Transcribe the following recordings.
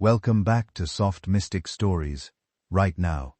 Welcome back to Soft Mystic Stories. Right now,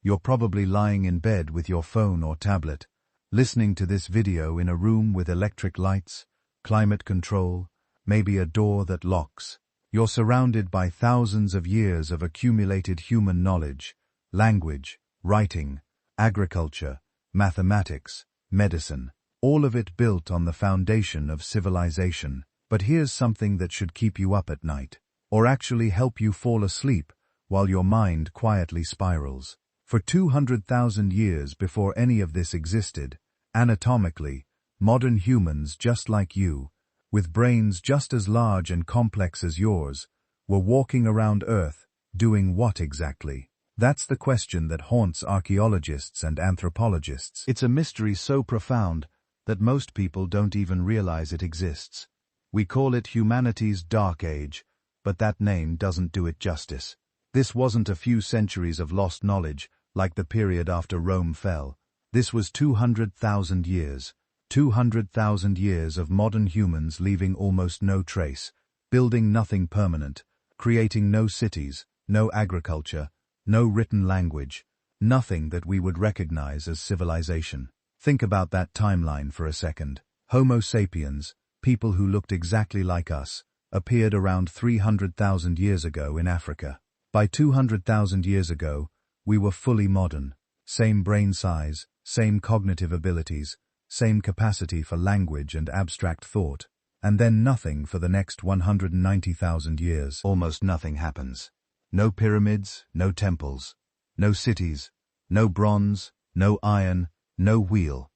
you're probably lying in bed with your phone or tablet, listening to this video in a room with electric lights, climate control, maybe a door that locks. You're surrounded by thousands of years of accumulated human knowledge, language, writing, agriculture, mathematics, medicine, all of it built on the foundation of civilization. But here's something that should keep you up at night, or actually help you fall asleep while your mind quietly spirals. For 200,000 years before any of this existed, anatomically, modern humans just like you, with brains just as large and complex as yours, were walking around Earth, doing what exactly? That's the question that haunts archaeologists and anthropologists. It's a mystery so profound that most people don't even realize it exists. We call it humanity's dark age, but that name doesn't do it justice. This wasn't a few centuries of lost knowledge, like the period after Rome fell. This was 200,000 years. 200,000 years of modern humans leaving almost no trace, building nothing permanent, creating no cities, no agriculture, no written language, nothing that we would recognize as civilization. Think about that timeline for a second. Homo sapiens, people who looked exactly like us, appeared around 300,000 years ago in Africa. By 200,000 years ago, we were fully modern. Same brain size, same cognitive abilities, same capacity for language and abstract thought. And then nothing for the next 190,000 years. Almost nothing happens. No pyramids, no temples, no cities, no bronze, no iron, no wheel.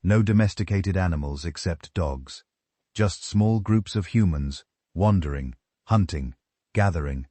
No domesticated animals except dogs. Just small groups of humans, wandering, hunting, gathering,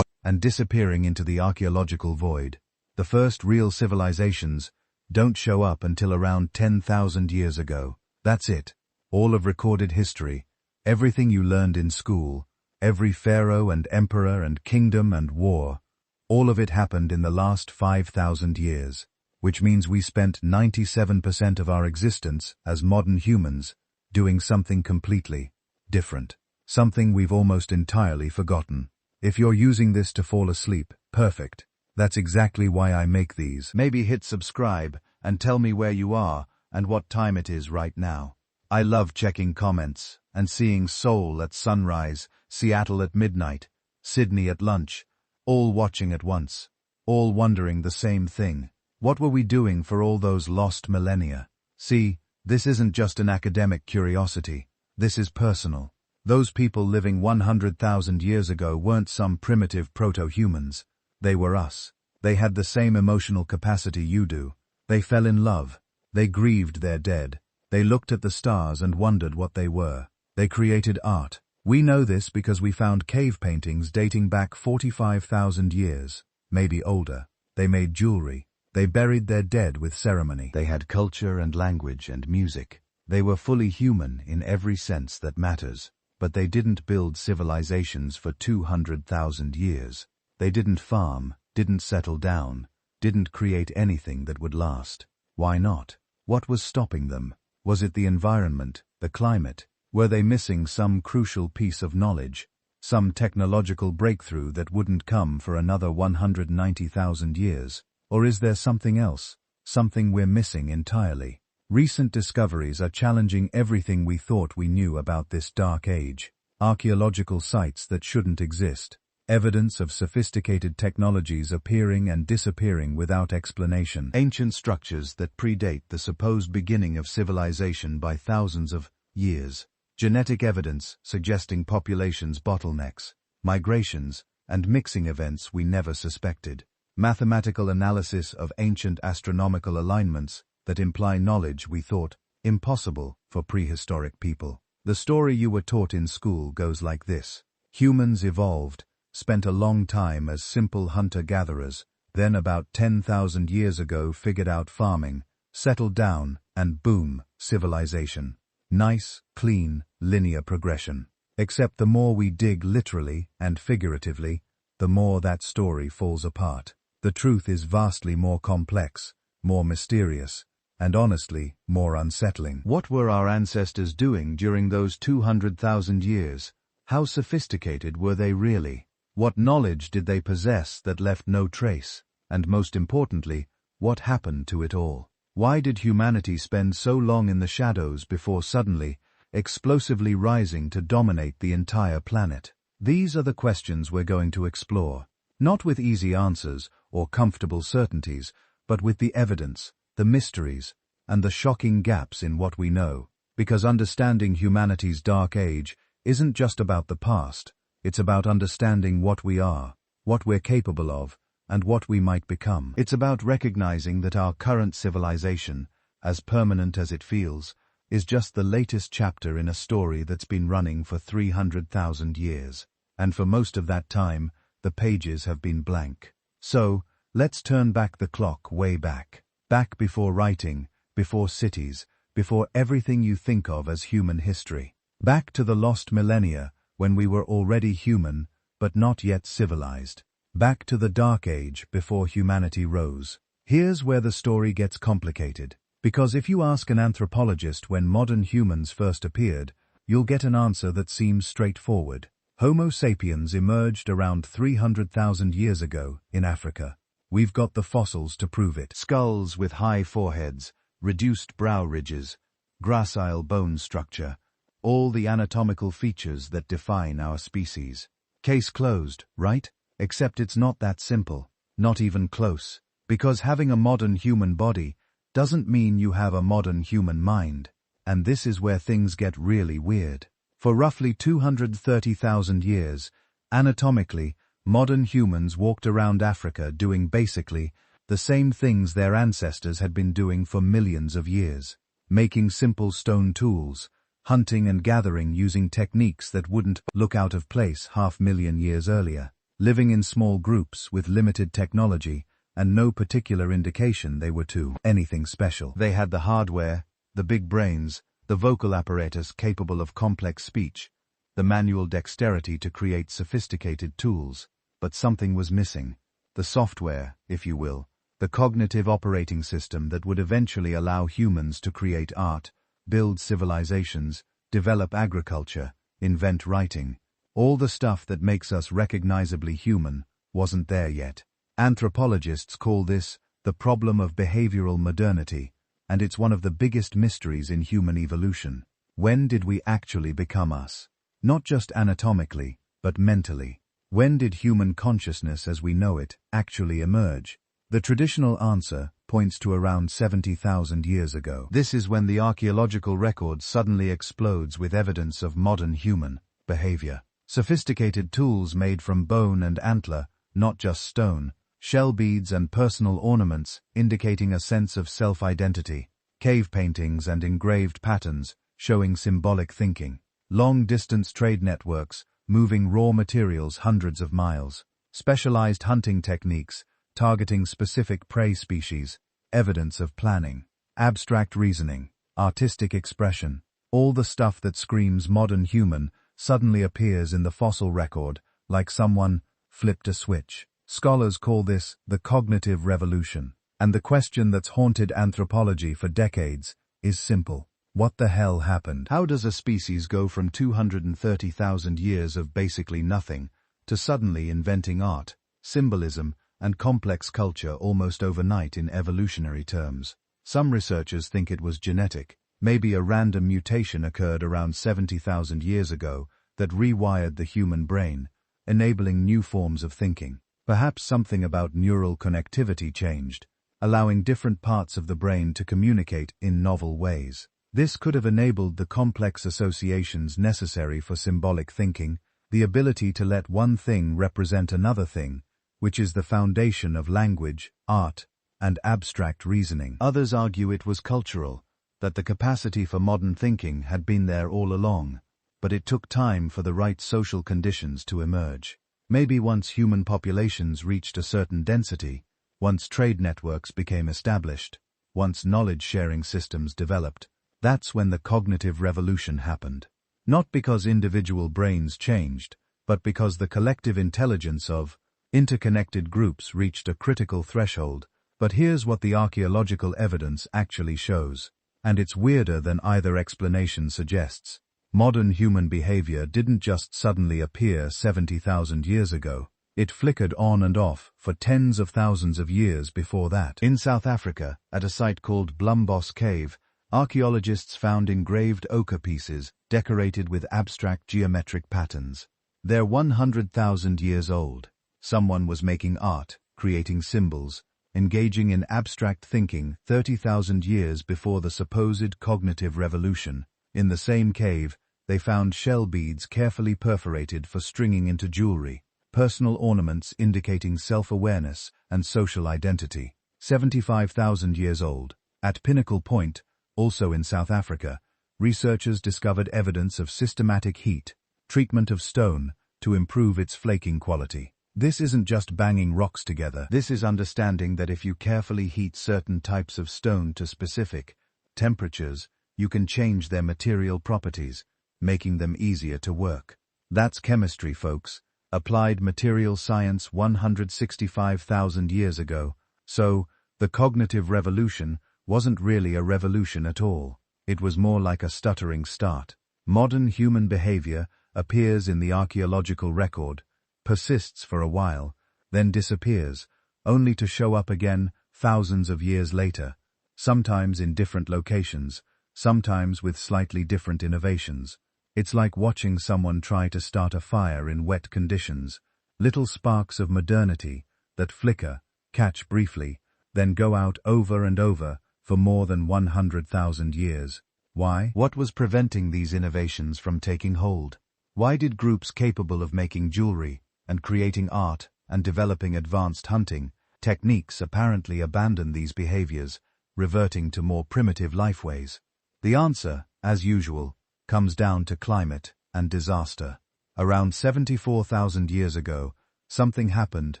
and disappearing into the archaeological void. The first real civilizations don't show up until around 10,000 years ago. That's it. All of recorded history, everything you learned in school, every pharaoh and emperor and kingdom and war, all of it happened in the last 5,000 years, which means we spent 97% of our existence as modern humans doing something completely different, something we've almost entirely forgotten. If you're using this to fall asleep, perfect. That's exactly why I make these. Maybe hit subscribe and tell me where you are and what time it is right now. I love checking comments and seeing Seoul at sunrise, Seattle at midnight, Sydney at lunch, all watching at once, all wondering the same thing. What were we doing for all those lost millennia? See, this isn't just an academic curiosity. This is personal. Those people living 100,000 years ago weren't some primitive proto-humans. They were us. They had the same emotional capacity you do. They fell in love. They grieved their dead. They looked at the stars and wondered what they were. They created art. We know this because we found cave paintings dating back 45,000 years, maybe older. They made jewelry. They buried their dead with ceremony. They had culture and language and music. They were fully human in every sense that matters. But they didn't build civilizations for 200,000 years. They didn't farm, didn't settle down, didn't create anything that would last. Why not? What was stopping them? Was it the environment, the climate? Were they missing some crucial piece of knowledge, some technological breakthrough that wouldn't come for another 190,000 years? Or is there something else, something we're missing entirely? Recent discoveries are challenging everything we thought we knew about this dark age. Archaeological sites that shouldn't exist. Evidence of sophisticated technologies appearing and disappearing without explanation. Ancient structures that predate the supposed beginning of civilization by thousands of years. Genetic evidence suggesting populations' bottlenecks, migrations, and mixing events we never suspected. Mathematical analysis of ancient astronomical alignments that imply knowledge we thought impossible for prehistoric people. The story you were taught in school goes like this. Humans evolved, spent a long time as simple hunter-gatherers, then about 10,000 years ago figured out farming, settled down, and boom, civilization. Nice, clean, linear progression. Except the more we dig literally and figuratively, the more that story falls apart. The truth is vastly more complex, more mysterious, and honestly, more unsettling. What were our ancestors doing during those 200,000 years? How sophisticated were they really? What knowledge did they possess that left no trace? And most importantly, what happened to it all? Why did humanity spend so long in the shadows before suddenly, explosively rising to dominate the entire planet? These are the questions we're going to explore. Not with easy answers or comfortable certainties, but with the evidence, the mysteries, and the shocking gaps in what we know. Because understanding humanity's dark age isn't just about the past, it's about understanding what we are, what we're capable of, and what we might become. It's about recognizing that our current civilization, as permanent as it feels, is just the latest chapter in a story that's been running for 300,000 years. And for most of that time, the pages have been blank. So, let's turn back the clock way back. Back before writing, before cities, before everything you think of as human history. Back to the lost millennia, when we were already human, but not yet civilized. Back to the Dark Age before humanity rose. Here's where the story gets complicated. Because if you ask an anthropologist when modern humans first appeared, you'll get an answer that seems straightforward. Homo sapiens emerged around 300,000 years ago in Africa. We've got the fossils to prove it. Skulls with high foreheads, reduced brow ridges, gracile bone structure, all the anatomical features that define our species. Case closed, right? Except it's not that simple, not even close. Because having a modern human body doesn't mean you have a modern human mind. And this is where things get really weird. For roughly 230,000 years, anatomically, modern humans walked around Africa doing basically the same things their ancestors had been doing for millions of years. Making simple stone tools, hunting and gathering using techniques that wouldn't look out of place 500,000 years earlier. Living in small groups with limited technology and no particular indication they were anything special. They had the hardware, the big brains, the vocal apparatus capable of complex speech, the manual dexterity to create sophisticated tools, but something was missing. The software, if you will, the cognitive operating system that would eventually allow humans to create art, build civilizations, develop agriculture, invent writing. All the stuff that makes us recognizably human wasn't there yet. Anthropologists call this the problem of behavioral modernity, and it's one of the biggest mysteries in human evolution. When did we actually become us? Not just anatomically, but mentally. When did human consciousness as we know it actually emerge? The traditional answer points to around 70,000 years ago. This is when the archaeological record suddenly explodes with evidence of modern human behavior. Sophisticated tools made from bone and antler, not just stone, shell beads and personal ornaments indicating a sense of self-identity, cave paintings and engraved patterns showing symbolic thinking, long-distance trade networks moving raw materials hundreds of miles, specialized hunting techniques targeting specific prey species, evidence of planning, abstract reasoning, artistic expression, all the stuff that screams modern human suddenly appears in the fossil record like someone flipped a switch. Scholars call this the cognitive revolution, and the question that's haunted anthropology for decades is simple. What the hell happened? How does a species go from 230,000 years of basically nothing to suddenly inventing art, symbolism, and complex culture almost overnight in evolutionary terms? Some researchers think it was genetic. Maybe a random mutation occurred around 70,000 years ago that rewired the human brain, enabling new forms of thinking. Perhaps something about neural connectivity changed, allowing different parts of the brain to communicate in novel ways. This could have enabled the complex associations necessary for symbolic thinking, the ability to let one thing represent another thing, which is the foundation of language, art, and abstract reasoning. Others argue it was cultural, that the capacity for modern thinking had been there all along, but it took time for the right social conditions to emerge. Maybe once human populations reached a certain density, once trade networks became established, once knowledge-sharing systems developed, that's when the cognitive revolution happened. Not because individual brains changed, but because the collective intelligence of interconnected groups reached a critical threshold. But here's what the archaeological evidence actually shows, and it's weirder than either explanation suggests. Modern human behavior didn't just suddenly appear 70,000 years ago. It flickered on and off for tens of thousands of years before that. In South Africa, at a site called Blombos Cave, archaeologists found engraved ochre pieces decorated with abstract geometric patterns. They're 100,000 years old. Someone was making art, creating symbols, engaging in abstract thinking 30,000 years before the supposed cognitive revolution. In the same cave, they found shell beads carefully perforated for stringing into jewelry, personal ornaments indicating self-awareness and social identity. 75,000 years old. At Pinnacle Point, also in South Africa, researchers discovered evidence of systematic heat, treatment of stone, to improve its flaking quality. This isn't just banging rocks together. This is understanding that if you carefully heat certain types of stone to specific temperatures, you can change their material properties, making them easier to work. That's chemistry, folks. Applied material science 165,000 years ago. So, the cognitive revolution wasn't really a revolution at all. It was more like a stuttering start. Modern human behavior appears in the archaeological record, persists for a while, then disappears, only to show up again thousands of years later, sometimes in different locations, sometimes with slightly different innovations. It's like watching someone try to start a fire in wet conditions, little sparks of modernity that flicker, catch briefly, then go out over and over for more than 100,000 years. Why? What was preventing these innovations from taking hold? Why did groups capable of making jewelry and creating art and developing advanced hunting techniques apparently abandon these behaviors, reverting to more primitive lifeways? The answer, as usual, comes down to climate and disaster. Around 74,000 years ago, something happened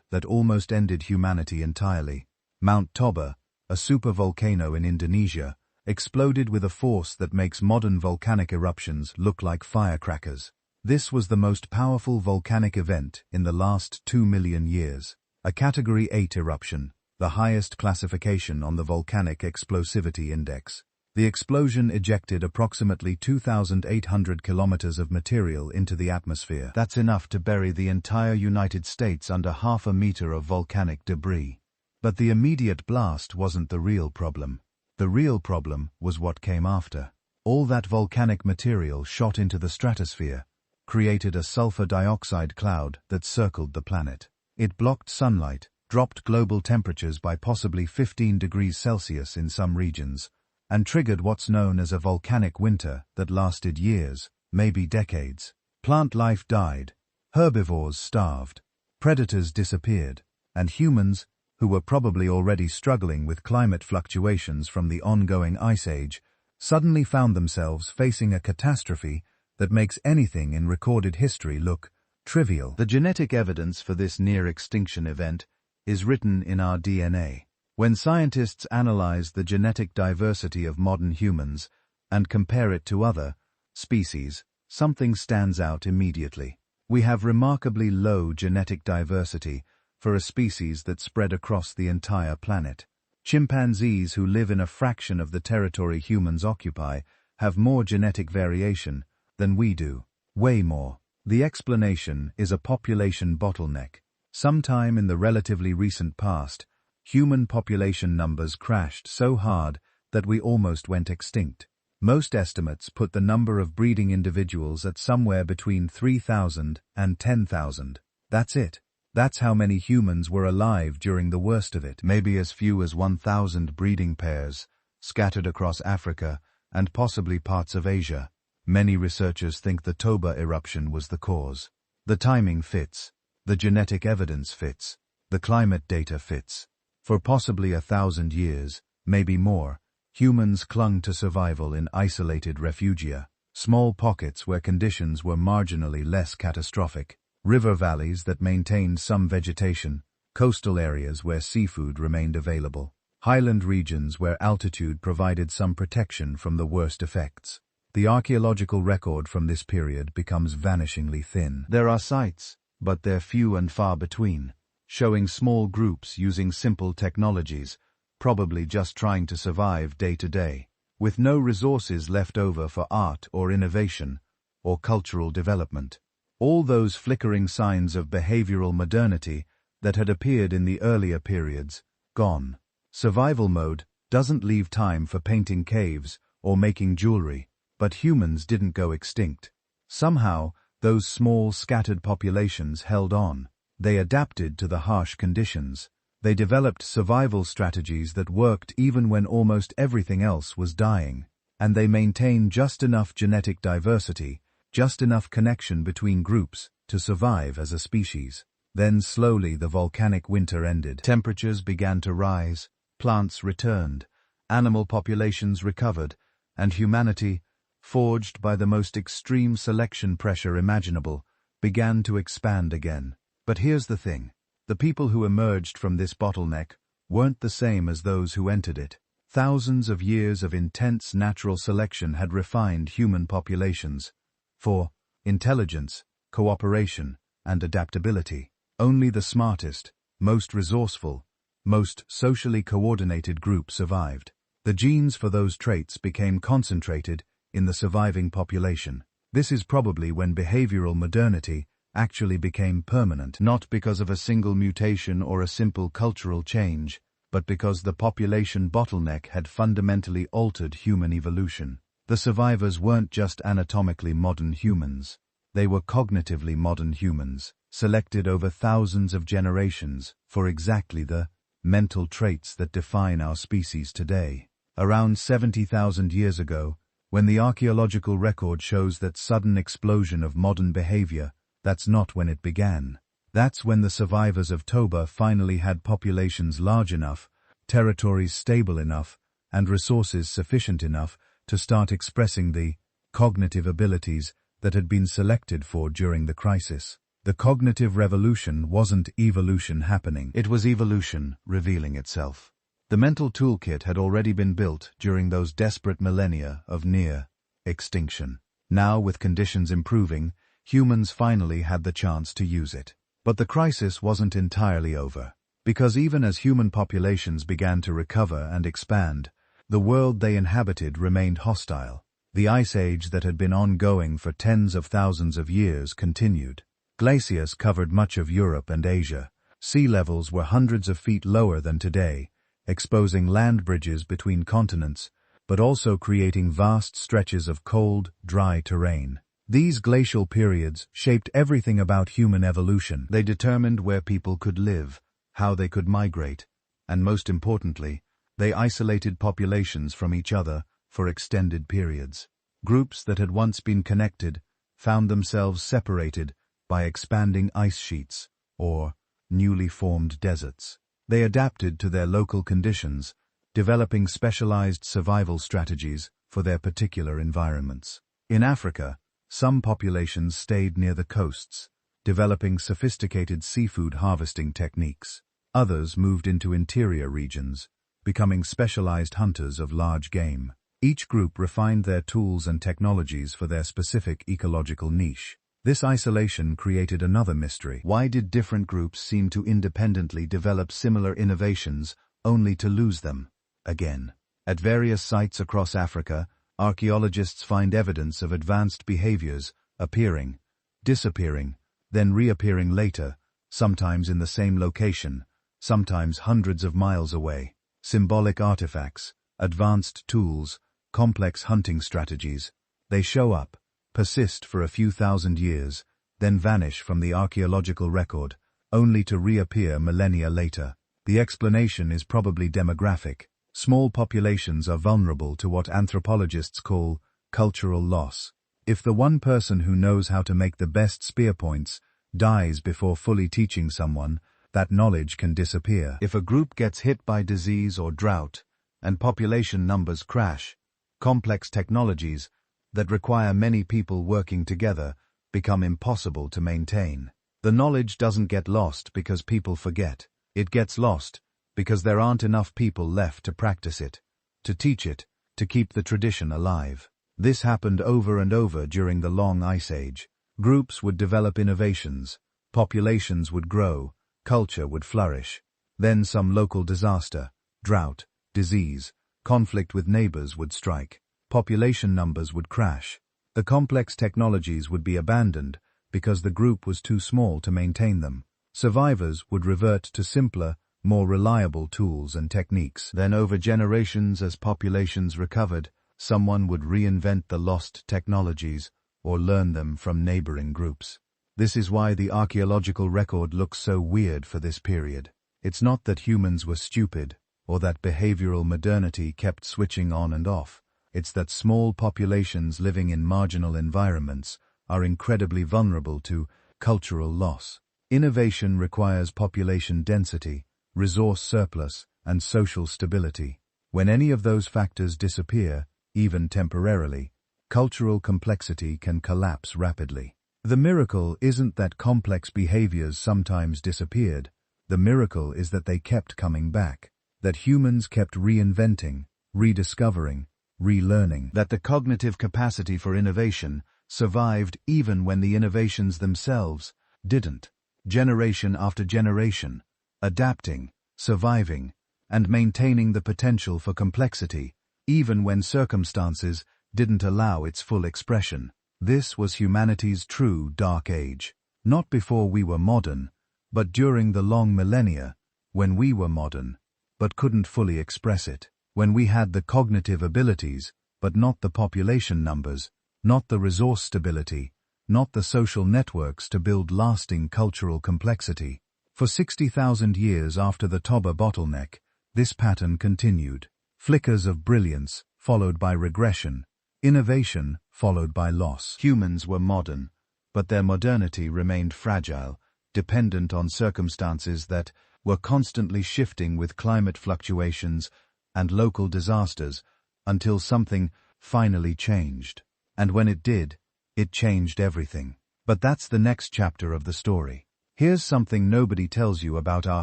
that almost ended humanity entirely. Mount Toba, a supervolcano in Indonesia, exploded with a force that makes modern volcanic eruptions look like firecrackers. This was the most powerful volcanic event in the last 2 million years. A Category 8 eruption, the highest classification on the Volcanic Explosivity Index. The explosion ejected approximately 2,800 kilometers of material into the atmosphere. That's enough to bury the entire United States under half a meter of volcanic debris. But the immediate blast wasn't the real problem. The real problem was what came after. All that volcanic material shot into the stratosphere, created a sulfur dioxide cloud that circled the planet. It blocked sunlight, dropped global temperatures by possibly 15 degrees Celsius in some regions, and triggered what's known as a volcanic winter that lasted years, maybe decades. Plant life died, herbivores starved, predators disappeared, and humans, who were probably already struggling with climate fluctuations from the ongoing ice age, suddenly found themselves facing a catastrophe that makes anything in recorded history look trivial. The genetic evidence for this near-extinction event is written in our DNA. When scientists analyze the genetic diversity of modern humans and compare it to other species, something stands out immediately. We have remarkably low genetic diversity for a species that spread across the entire planet. Chimpanzees, who live in a fraction of the territory humans occupy, have more genetic variation than we do. Way more. The explanation is a population bottleneck. Sometime in the relatively recent past, human population numbers crashed so hard that we almost went extinct. Most estimates put the number of breeding individuals at somewhere between 3,000 and 10,000. That's it. That's how many humans were alive during the worst of it. Maybe as few as 1,000 breeding pairs, scattered across Africa and possibly parts of Asia. Many researchers think the Toba eruption was the cause. The timing fits. The genetic evidence fits. The climate data fits. For possibly 1,000 years, maybe more, humans clung to survival in isolated refugia, small pockets where conditions were marginally less catastrophic, river valleys that maintained some vegetation, coastal areas where seafood remained available, highland regions where altitude provided some protection from the worst effects. The archaeological record from this period becomes vanishingly thin. There are sites, but they're few and far between, showing small groups using simple technologies, probably just trying to survive day to day. With no resources left over for art or innovation, or cultural development. All those flickering signs of behavioral modernity that had appeared in the earlier periods, gone. Survival mode doesn't leave time for painting caves or making jewelry, but humans didn't go extinct. Somehow, those small, scattered populations held on. They adapted to the harsh conditions. They developed survival strategies that worked even when almost everything else was dying. And they maintained just enough genetic diversity, just enough connection between groups to survive as a species. Then slowly the volcanic winter ended. Temperatures began to rise, plants returned, animal populations recovered, and humanity, forged by the most extreme selection pressure imaginable, began to expand again. But here's the thing. The people who emerged from this bottleneck weren't the same as those who entered it. Thousands of years of intense natural selection had refined human populations for intelligence, cooperation, and adaptability. Only the smartest, most resourceful, most socially coordinated group survived. The genes for those traits became concentrated in the surviving population. This is probably when behavioral modernity actually became permanent, not because of a single mutation or a simple cultural change, but because the population bottleneck had fundamentally altered human evolution. The survivors weren't just anatomically modern humans. They were cognitively modern humans, selected over thousands of generations for exactly the mental traits that define our species today. Around 70,000 years ago, when the archaeological record shows that sudden explosion of modern behavior, that's not when it began. That's when the survivors of Toba finally had populations large enough, territories stable enough, and resources sufficient enough to start expressing the cognitive abilities that had been selected for during the crisis. The cognitive revolution wasn't evolution happening, it was evolution revealing itself. The mental toolkit had already been built during those desperate millennia of near extinction. Now, with conditions improving, humans finally had the chance to use it. But the crisis wasn't entirely over. Because even as human populations began to recover and expand, the world they inhabited remained hostile. The ice age that had been ongoing for tens of thousands of years continued. Glaciers covered much of Europe and Asia. Sea levels were hundreds of feet lower than today, exposing land bridges between continents, but also creating vast stretches of cold, dry terrain. These glacial periods shaped everything about human evolution. They determined where people could live, how they could migrate, and most importantly, they isolated populations from each other for extended periods. Groups that had once been connected found themselves separated by expanding ice sheets or newly formed deserts. They adapted to their local conditions, developing specialized survival strategies for their particular environments. In Africa, some populations stayed near the coasts, developing sophisticated seafood harvesting techniques. Others moved into interior regions, becoming specialized hunters of large game. Each group refined their tools and technologies for their specific ecological niche. This isolation created another mystery. Why did different groups seem to independently develop similar innovations, only to lose them again? At various sites across Africa, archaeologists find evidence of advanced behaviors appearing, disappearing, then reappearing later, sometimes in the same location, sometimes hundreds of miles away. Symbolic artifacts, advanced tools, complex hunting strategies. They show up, persist for a few thousand years, then vanish from the archaeological record, only to reappear millennia later. The explanation is probably demographic. Small populations are vulnerable to what anthropologists call cultural loss. If the one person who knows how to make the best spear points dies before fully teaching someone, that knowledge can disappear. If a group gets hit by disease or drought, and population numbers crash, complex technologies that require many people working together become impossible to maintain. The knowledge doesn't get lost because people forget. It gets lost because there aren't enough people left to practice it, to teach it, to keep the tradition alive. This happened over and over during the long ice age. Groups would develop innovations, populations would grow, culture would flourish. Then some local disaster, drought, disease, conflict with neighbors would strike. Population numbers would crash. The complex technologies would be abandoned because the group was too small to maintain them. Survivors would revert to simpler, more reliable tools and techniques. Then over generations, as populations recovered, someone would reinvent the lost technologies or learn them from neighboring groups. This is why the archaeological record looks so weird for this period. It's not that humans were stupid or that behavioral modernity kept switching on and off. It's that small populations living in marginal environments are incredibly vulnerable to cultural loss. Innovation requires population density, resource surplus, and social stability. When any of those factors disappear, even temporarily, cultural complexity can collapse rapidly. The miracle isn't that complex behaviors sometimes disappeared. The miracle is that they kept coming back, that humans kept reinventing, rediscovering, relearning, that the cognitive capacity for innovation survived even when the innovations themselves didn't. Generation after generation, adapting, surviving, and maintaining the potential for complexity, even when circumstances didn't allow its full expression. This was humanity's true dark age. Not before we were modern, but during the long millennia, when we were modern, but couldn't fully express it. When we had the cognitive abilities, but not the population numbers, not the resource stability, not the social networks to build lasting cultural complexity. For 60,000 years after the Toba bottleneck, this pattern continued. Flickers of brilliance, followed by regression. Innovation, followed by loss. Humans were modern, but their modernity remained fragile, dependent on circumstances that were constantly shifting with climate fluctuations and local disasters, until something finally changed. And when it did, it changed everything. But that's the next chapter of the story. Here's something nobody tells you about our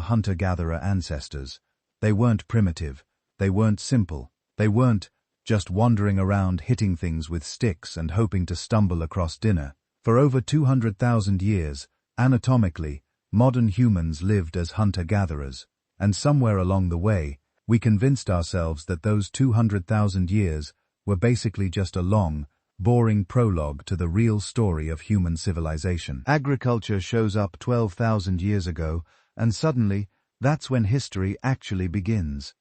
hunter-gatherer ancestors. They weren't primitive. They weren't simple. They weren't just wandering around hitting things with sticks and hoping to stumble across dinner. For over 200,000 years, anatomically, modern humans lived as hunter-gatherers, and somewhere along the way, we convinced ourselves that those 200,000 years were basically just a long, boring prologue to the real story of human civilization. Agriculture shows up 12,000 years ago, and suddenly, that's when history actually begins.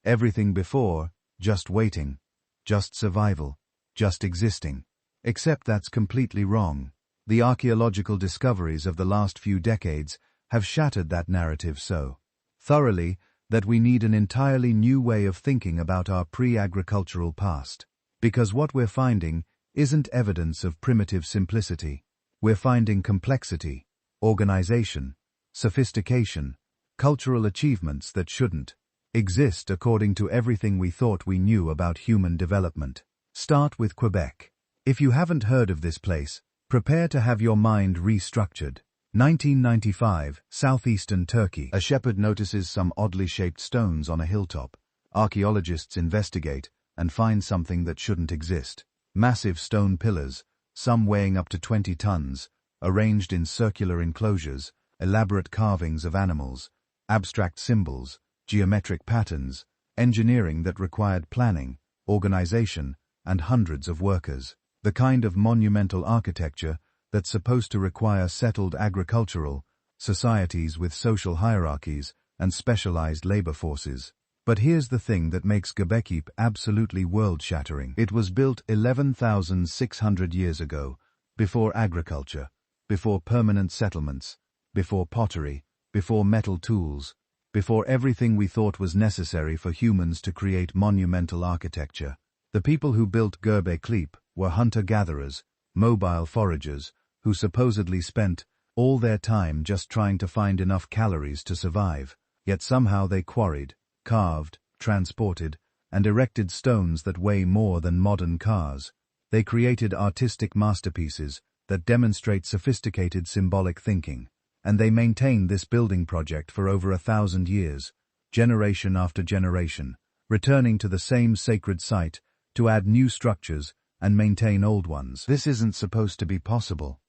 Everything before, just waiting, just survival, just existing. Except that's completely wrong. The archaeological discoveries of the last few decades have shattered that narrative so thoroughly that we need an entirely new way of thinking about our pre-agricultural past. Because what we're finding isn't evidence of primitive simplicity. We're finding complexity, organization, sophistication, cultural achievements that shouldn't exist according to everything we thought we knew about human development. Start with Quebec. If you haven't heard of this place, prepare to have your mind restructured. 1995, southeastern Turkey. A shepherd notices some oddly shaped stones on a hilltop. Archaeologists investigate and find something that shouldn't exist. Massive stone pillars, some weighing up to 20 tons, arranged in circular enclosures, elaborate carvings of animals, abstract symbols, geometric patterns, engineering that required planning, organization, and hundreds of workers. The kind of monumental architecture that's supposed to require settled agricultural societies with social hierarchies and specialized labor forces. But here's the thing that makes Göbekli absolutely world-shattering. It was built 11,600 years ago, before agriculture, before permanent settlements, before pottery, before metal tools, before everything we thought was necessary for humans to create monumental architecture. The people who built Göbekli were hunter-gatherers, mobile foragers, who supposedly spent all their time just trying to find enough calories to survive, yet somehow they quarried, carved, transported, and erected stones that weigh more than modern cars. They created artistic masterpieces that demonstrate sophisticated symbolic thinking, and they maintained this building project for over 1,000 years, generation after generation, returning to the same sacred site to add new structures and maintain old ones. This isn't supposed to be possible.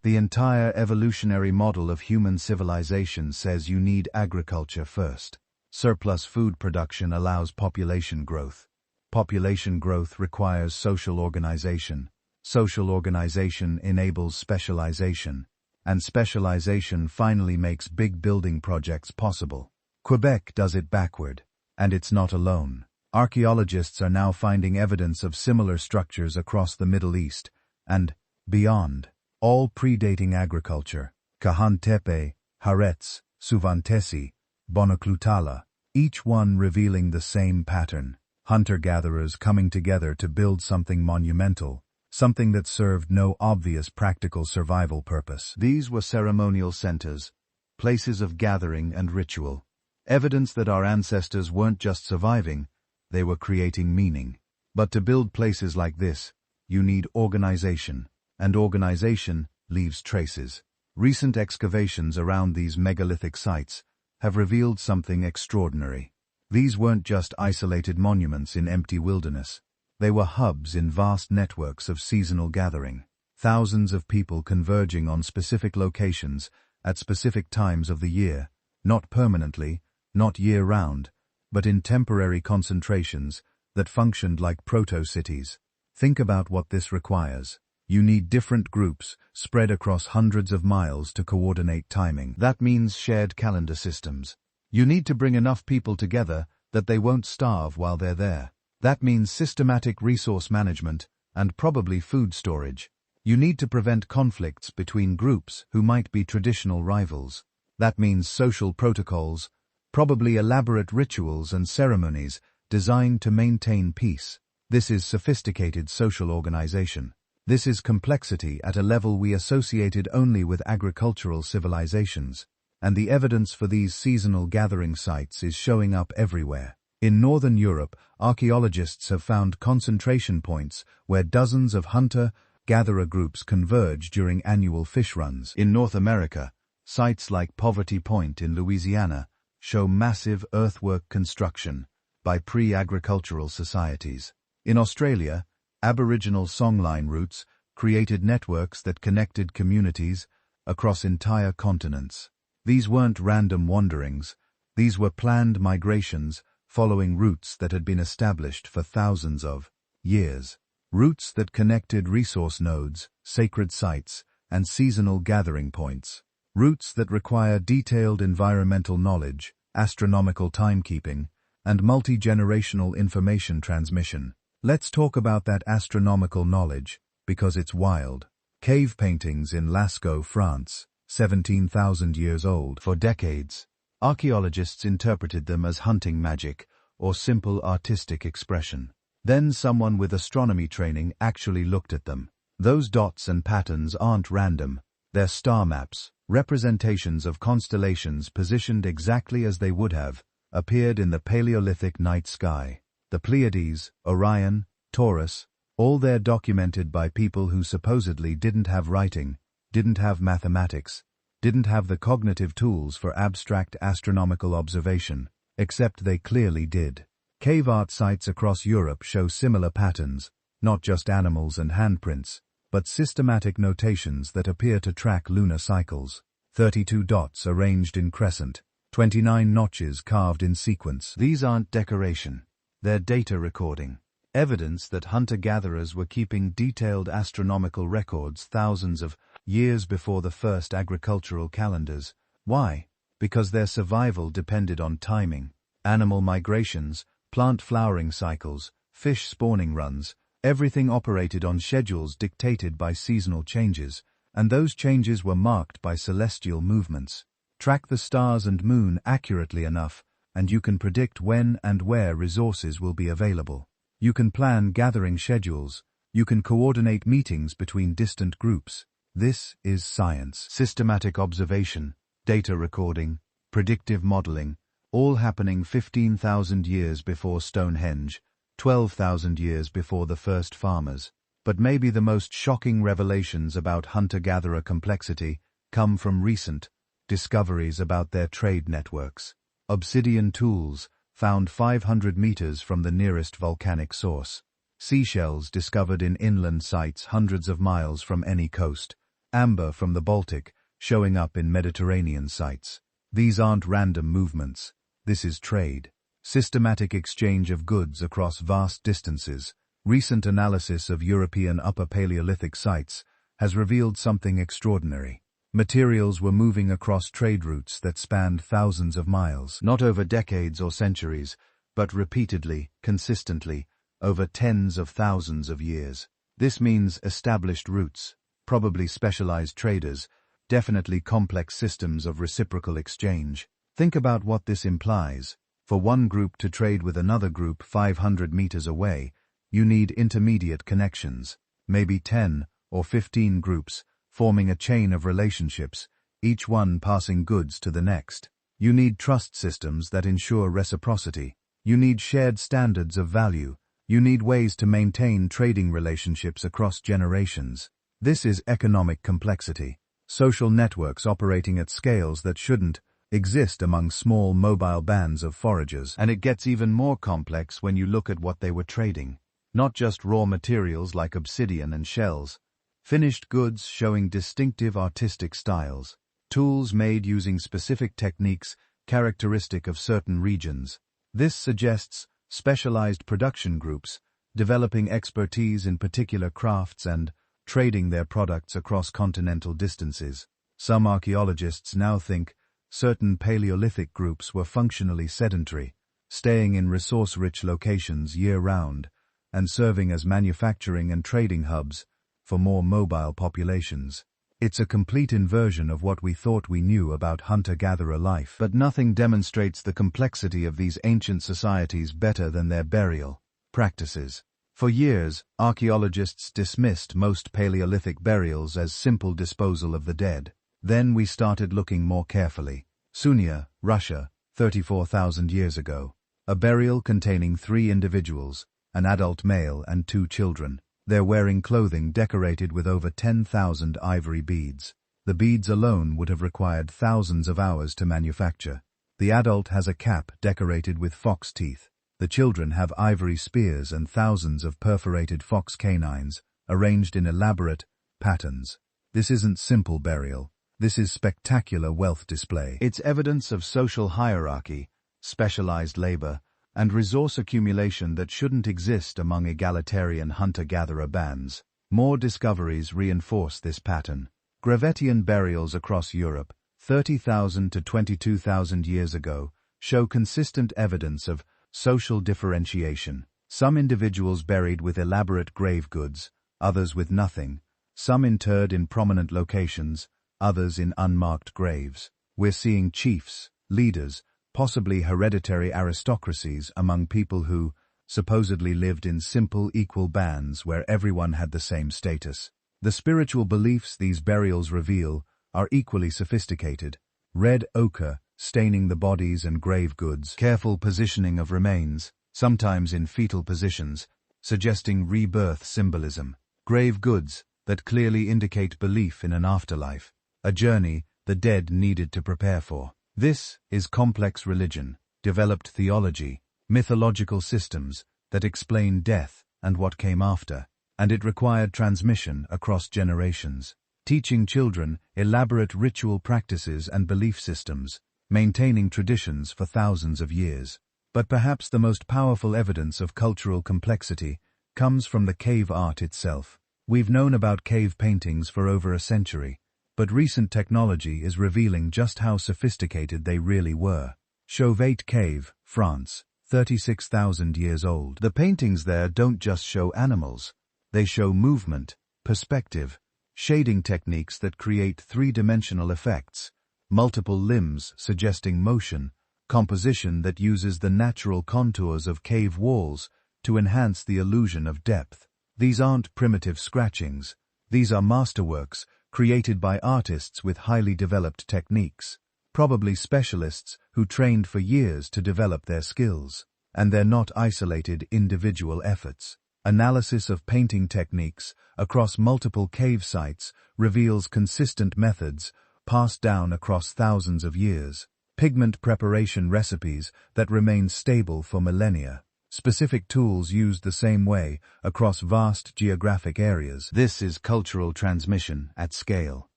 The entire evolutionary model of human civilization says you need agriculture first. Surplus food production allows population growth. Population growth requires social organization. Social organization enables specialization, and specialization finally makes big building projects possible. Quebec does it backward, and it's not alone. Archaeologists are now finding evidence of similar structures across the Middle East and beyond, all predating agriculture. Kahan Tepe, Haaretz, Suvantesi, Bonaklutala, each one revealing the same pattern. Hunter-gatherers coming together to build something monumental, something that served no obvious practical survival purpose. These were ceremonial centers, places of gathering and ritual, evidence that our ancestors weren't just surviving, they were creating meaning. But to build places like this, you need organization, and organization leaves traces. Recent excavations around these megalithic sites have revealed something extraordinary. These weren't just isolated monuments in empty wilderness. They were hubs in vast networks of seasonal gathering. Thousands of people converging on specific locations at specific times of the year, not permanently, not year-round, but in temporary concentrations that functioned like proto-cities. Think about what this requires. You need different groups spread across hundreds of miles to coordinate timing. That means shared calendar systems. You need to bring enough people together that they won't starve while they're there. That means systematic resource management and probably food storage. You need to prevent conflicts between groups who might be traditional rivals. That means social protocols, probably elaborate rituals and ceremonies designed to maintain peace. This is sophisticated social organization. This is complexity at a level we associated only with agricultural civilizations. And the evidence for these seasonal gathering sites is showing up everywhere. In Northern Europe, archaeologists have found concentration points where dozens of hunter-gatherer groups converge during annual fish runs. In North America, sites like Poverty Point in Louisiana show massive earthwork construction by pre-agricultural societies. In Australia, Aboriginal songline routes created networks that connected communities across entire continents. These weren't random wanderings, these were planned migrations following routes that had been established for thousands of years. Routes that connected resource nodes, sacred sites, and seasonal gathering points. Routes that require detailed environmental knowledge, astronomical timekeeping, and multi-generational information transmission. Let's talk about that astronomical knowledge, because it's wild. Cave paintings in Lascaux, France, 17,000 years old. For decades, archaeologists interpreted them as hunting magic or simple artistic expression. Then someone with astronomy training actually looked at them. Those dots and patterns aren't random, they're star maps, representations of constellations positioned exactly as they would have appeared in the Paleolithic night sky. The Pleiades, Orion, Taurus, all there documented by people who supposedly didn't have writing, didn't have mathematics, didn't have the cognitive tools for abstract astronomical observation, except they clearly did. Cave art sites across Europe show similar patterns, not just animals and handprints, but systematic notations that appear to track lunar cycles. 32 dots arranged in crescent, 29 notches carved in sequence. These aren't decoration, they're data recording. Evidence that hunter-gatherers were keeping detailed astronomical records thousands of years before the first agricultural calendars. Why? Because their survival depended on timing. Animal migrations, plant flowering cycles, fish spawning runs, everything operated on schedules dictated by seasonal changes, and those changes were marked by celestial movements. Track the stars and moon accurately enough, and you can predict when and where resources will be available. You can plan gathering schedules. You can coordinate meetings between distant groups. This is science. Systematic observation, data recording, predictive modeling, all happening 15,000 years before Stonehenge, 12,000 years before the first farmers. But maybe the most shocking revelations about hunter-gatherer complexity come from recent discoveries about their trade networks. Obsidian tools, found 500 meters from the nearest volcanic source. Seashells discovered in inland sites hundreds of miles from any coast. Amber from the Baltic, showing up in Mediterranean sites. These aren't random movements. This is trade. Systematic exchange of goods across vast distances. Recent analysis of European Upper Paleolithic sites has revealed something extraordinary. Materials were moving across trade routes that spanned thousands of miles, not over decades or centuries, but repeatedly, consistently, over tens of thousands of years. This means established routes, probably specialized traders, definitely complex systems of reciprocal exchange. Think about what this implies. For one group to trade with another group 500 meters away, you need intermediate connections, maybe 10 or 15 groups, forming a chain of relationships, each one passing goods to the next. You need trust systems that ensure reciprocity. You need shared standards of value. You need ways to maintain trading relationships across generations. This is economic complexity. Social networks operating at scales that shouldn't exist among small mobile bands of foragers. And it gets even more complex when you look at what they were trading. Not just raw materials like obsidian and shells. Finished goods showing distinctive artistic styles. Tools made using specific techniques characteristic of certain regions. This suggests specialized production groups, developing expertise in particular crafts and trading their products across continental distances. Some archaeologists now think certain Paleolithic groups were functionally sedentary, staying in resource-rich locations year-round, and serving as manufacturing and trading hubs for more mobile populations. It's a complete inversion of what we thought we knew about hunter-gatherer life, but nothing demonstrates the complexity of these ancient societies better than their burial practices. For years, archaeologists dismissed most Paleolithic burials as simple disposal of the dead. Then we started looking more carefully. Sunya, Russia, 34,000 years ago. A burial containing 3 individuals, an adult male and 2 children. They're wearing clothing decorated with over 10,000 ivory beads. The beads alone would have required thousands of hours to manufacture. The adult has a cap decorated with fox teeth. The children have ivory spears and thousands of perforated fox canines, arranged in elaborate patterns. This isn't simple burial. This is spectacular wealth display. It's evidence of social hierarchy, specialized labor, and resource accumulation that shouldn't exist among egalitarian hunter-gatherer bands. More discoveries reinforce this pattern. Gravettian burials across Europe, 30,000 to 22,000 years ago, show consistent evidence of social differentiation. Some individuals buried with elaborate grave goods, others with nothing, some interred in prominent locations, others in unmarked graves. We're seeing chiefs, leaders, possibly hereditary aristocracies among people who supposedly lived in simple equal bands where everyone had the same status. The spiritual beliefs these burials reveal are equally sophisticated. Red ochre staining the bodies and grave goods, careful positioning of remains, sometimes in fetal positions, suggesting rebirth symbolism. Grave goods that clearly indicate belief in an afterlife, a journey the dead needed to prepare for. This is complex religion, developed theology, mythological systems that explain death and what came after, and it required transmission across generations, teaching children elaborate ritual practices and belief systems, maintaining traditions for thousands of years. But perhaps the most powerful evidence of cultural complexity comes from the cave art itself. We've known about cave paintings for over a century, but recent technology is revealing just how sophisticated they really were. Chauvet Cave, France, 36,000 years old. The paintings there don't just show animals. They show movement, perspective, shading techniques that create three-dimensional effects, multiple limbs suggesting motion, composition that uses the natural contours of cave walls to enhance the illusion of depth. These aren't primitive scratchings. These are masterworks created by artists with highly developed techniques, probably specialists who trained for years to develop their skills. And they're not isolated individual efforts. Analysis of painting techniques across multiple cave sites reveals consistent methods passed down across thousands of years, pigment preparation recipes that remain stable for millennia, specific tools used the same way across vast geographic areas. This is cultural transmission at scale.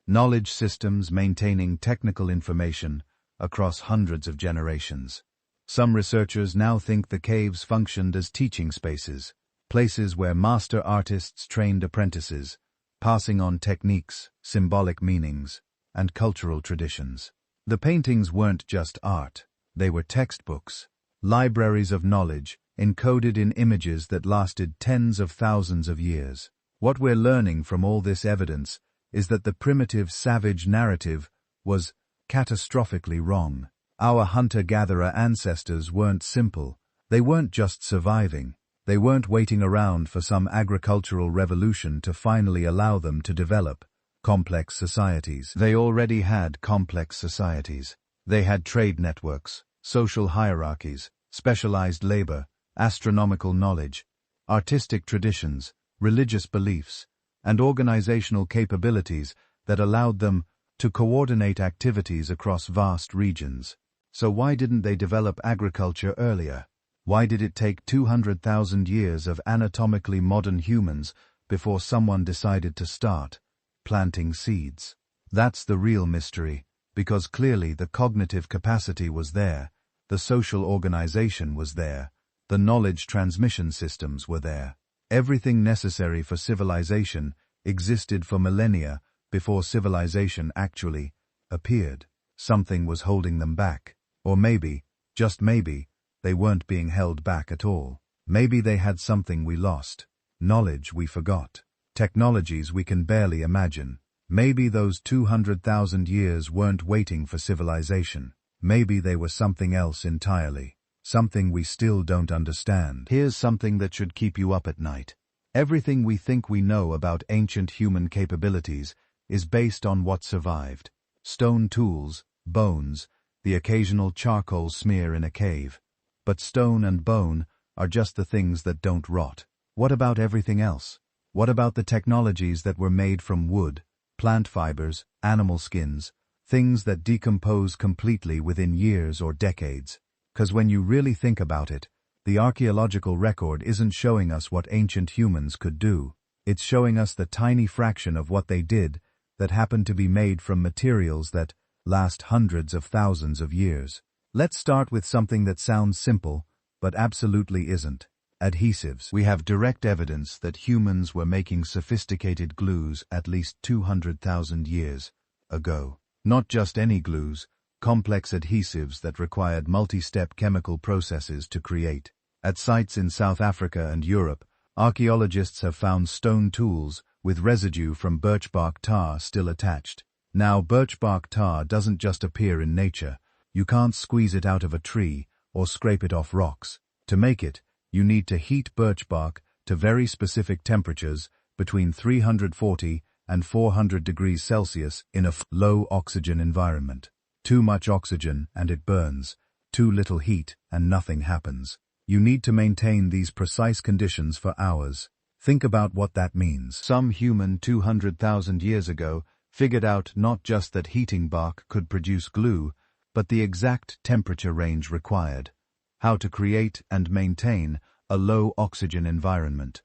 Knowledge systems maintaining technical information across hundreds of generations. Some researchers now think the caves functioned as teaching spaces, places where master artists trained apprentices, passing on techniques, symbolic meanings, and cultural traditions. The paintings weren't just art, they were textbooks, libraries of knowledge, encoded in images that lasted tens of thousands of years. What we're learning from all this evidence is that the primitive savage narrative was catastrophically wrong. Our hunter-gatherer ancestors weren't simple. They weren't just surviving. They weren't waiting around for some agricultural revolution to finally allow them to develop complex societies. They already had complex societies. They had trade networks, social hierarchies, specialized labor, astronomical knowledge, artistic traditions, religious beliefs, and organizational capabilities that allowed them to coordinate activities across vast regions. So why didn't they develop agriculture earlier? Why did it take 200,000 years of anatomically modern humans before someone decided to start planting seeds? That's the real mystery, because clearly the cognitive capacity was there, the social organization was there, the knowledge transmission systems were there. Everything necessary for civilization existed for millennia before civilization actually appeared. Something was holding them back. Or maybe, just maybe, they weren't being held back at all. Maybe they had something we lost, knowledge we forgot, technologies we can barely imagine. Maybe those 200,000 years weren't waiting for civilization. Maybe they were something else entirely, something we still don't understand. Here's something that should keep you up at night. Everything we think we know about ancient human capabilities is based on what survived. Stone tools, bones, the occasional charcoal smear in a cave. But stone and bone are just the things that don't rot. What about everything else? What about the technologies that were made from wood, plant fibers, animal skins, things that decompose completely within years or decades? 'Cause when you really think about it, the archaeological record isn't showing us what ancient humans could do. It's showing us the tiny fraction of what they did that happened to be made from materials that last hundreds of thousands of years. Let's start with something that sounds simple, but absolutely isn't. Adhesives. We have direct evidence that humans were making sophisticated glues at least 200,000 years ago. Not just any glues, complex adhesives that required multi-step chemical processes to create. At sites in South Africa and Europe, archaeologists have found stone tools with residue from birch bark tar still attached. Now, birch bark tar doesn't just appear in nature. You can't squeeze it out of a tree or scrape it off rocks. To make it, you need to heat birch bark to very specific temperatures between 340 and 400 degrees Celsius in a low oxygen environment. Too much oxygen and it burns. Too little heat and nothing happens. You need to maintain these precise conditions for hours. Think about what that means. Some human 200,000 years ago figured out not just that heating bark could produce glue, but the exact temperature range required. How to create and maintain a low oxygen environment.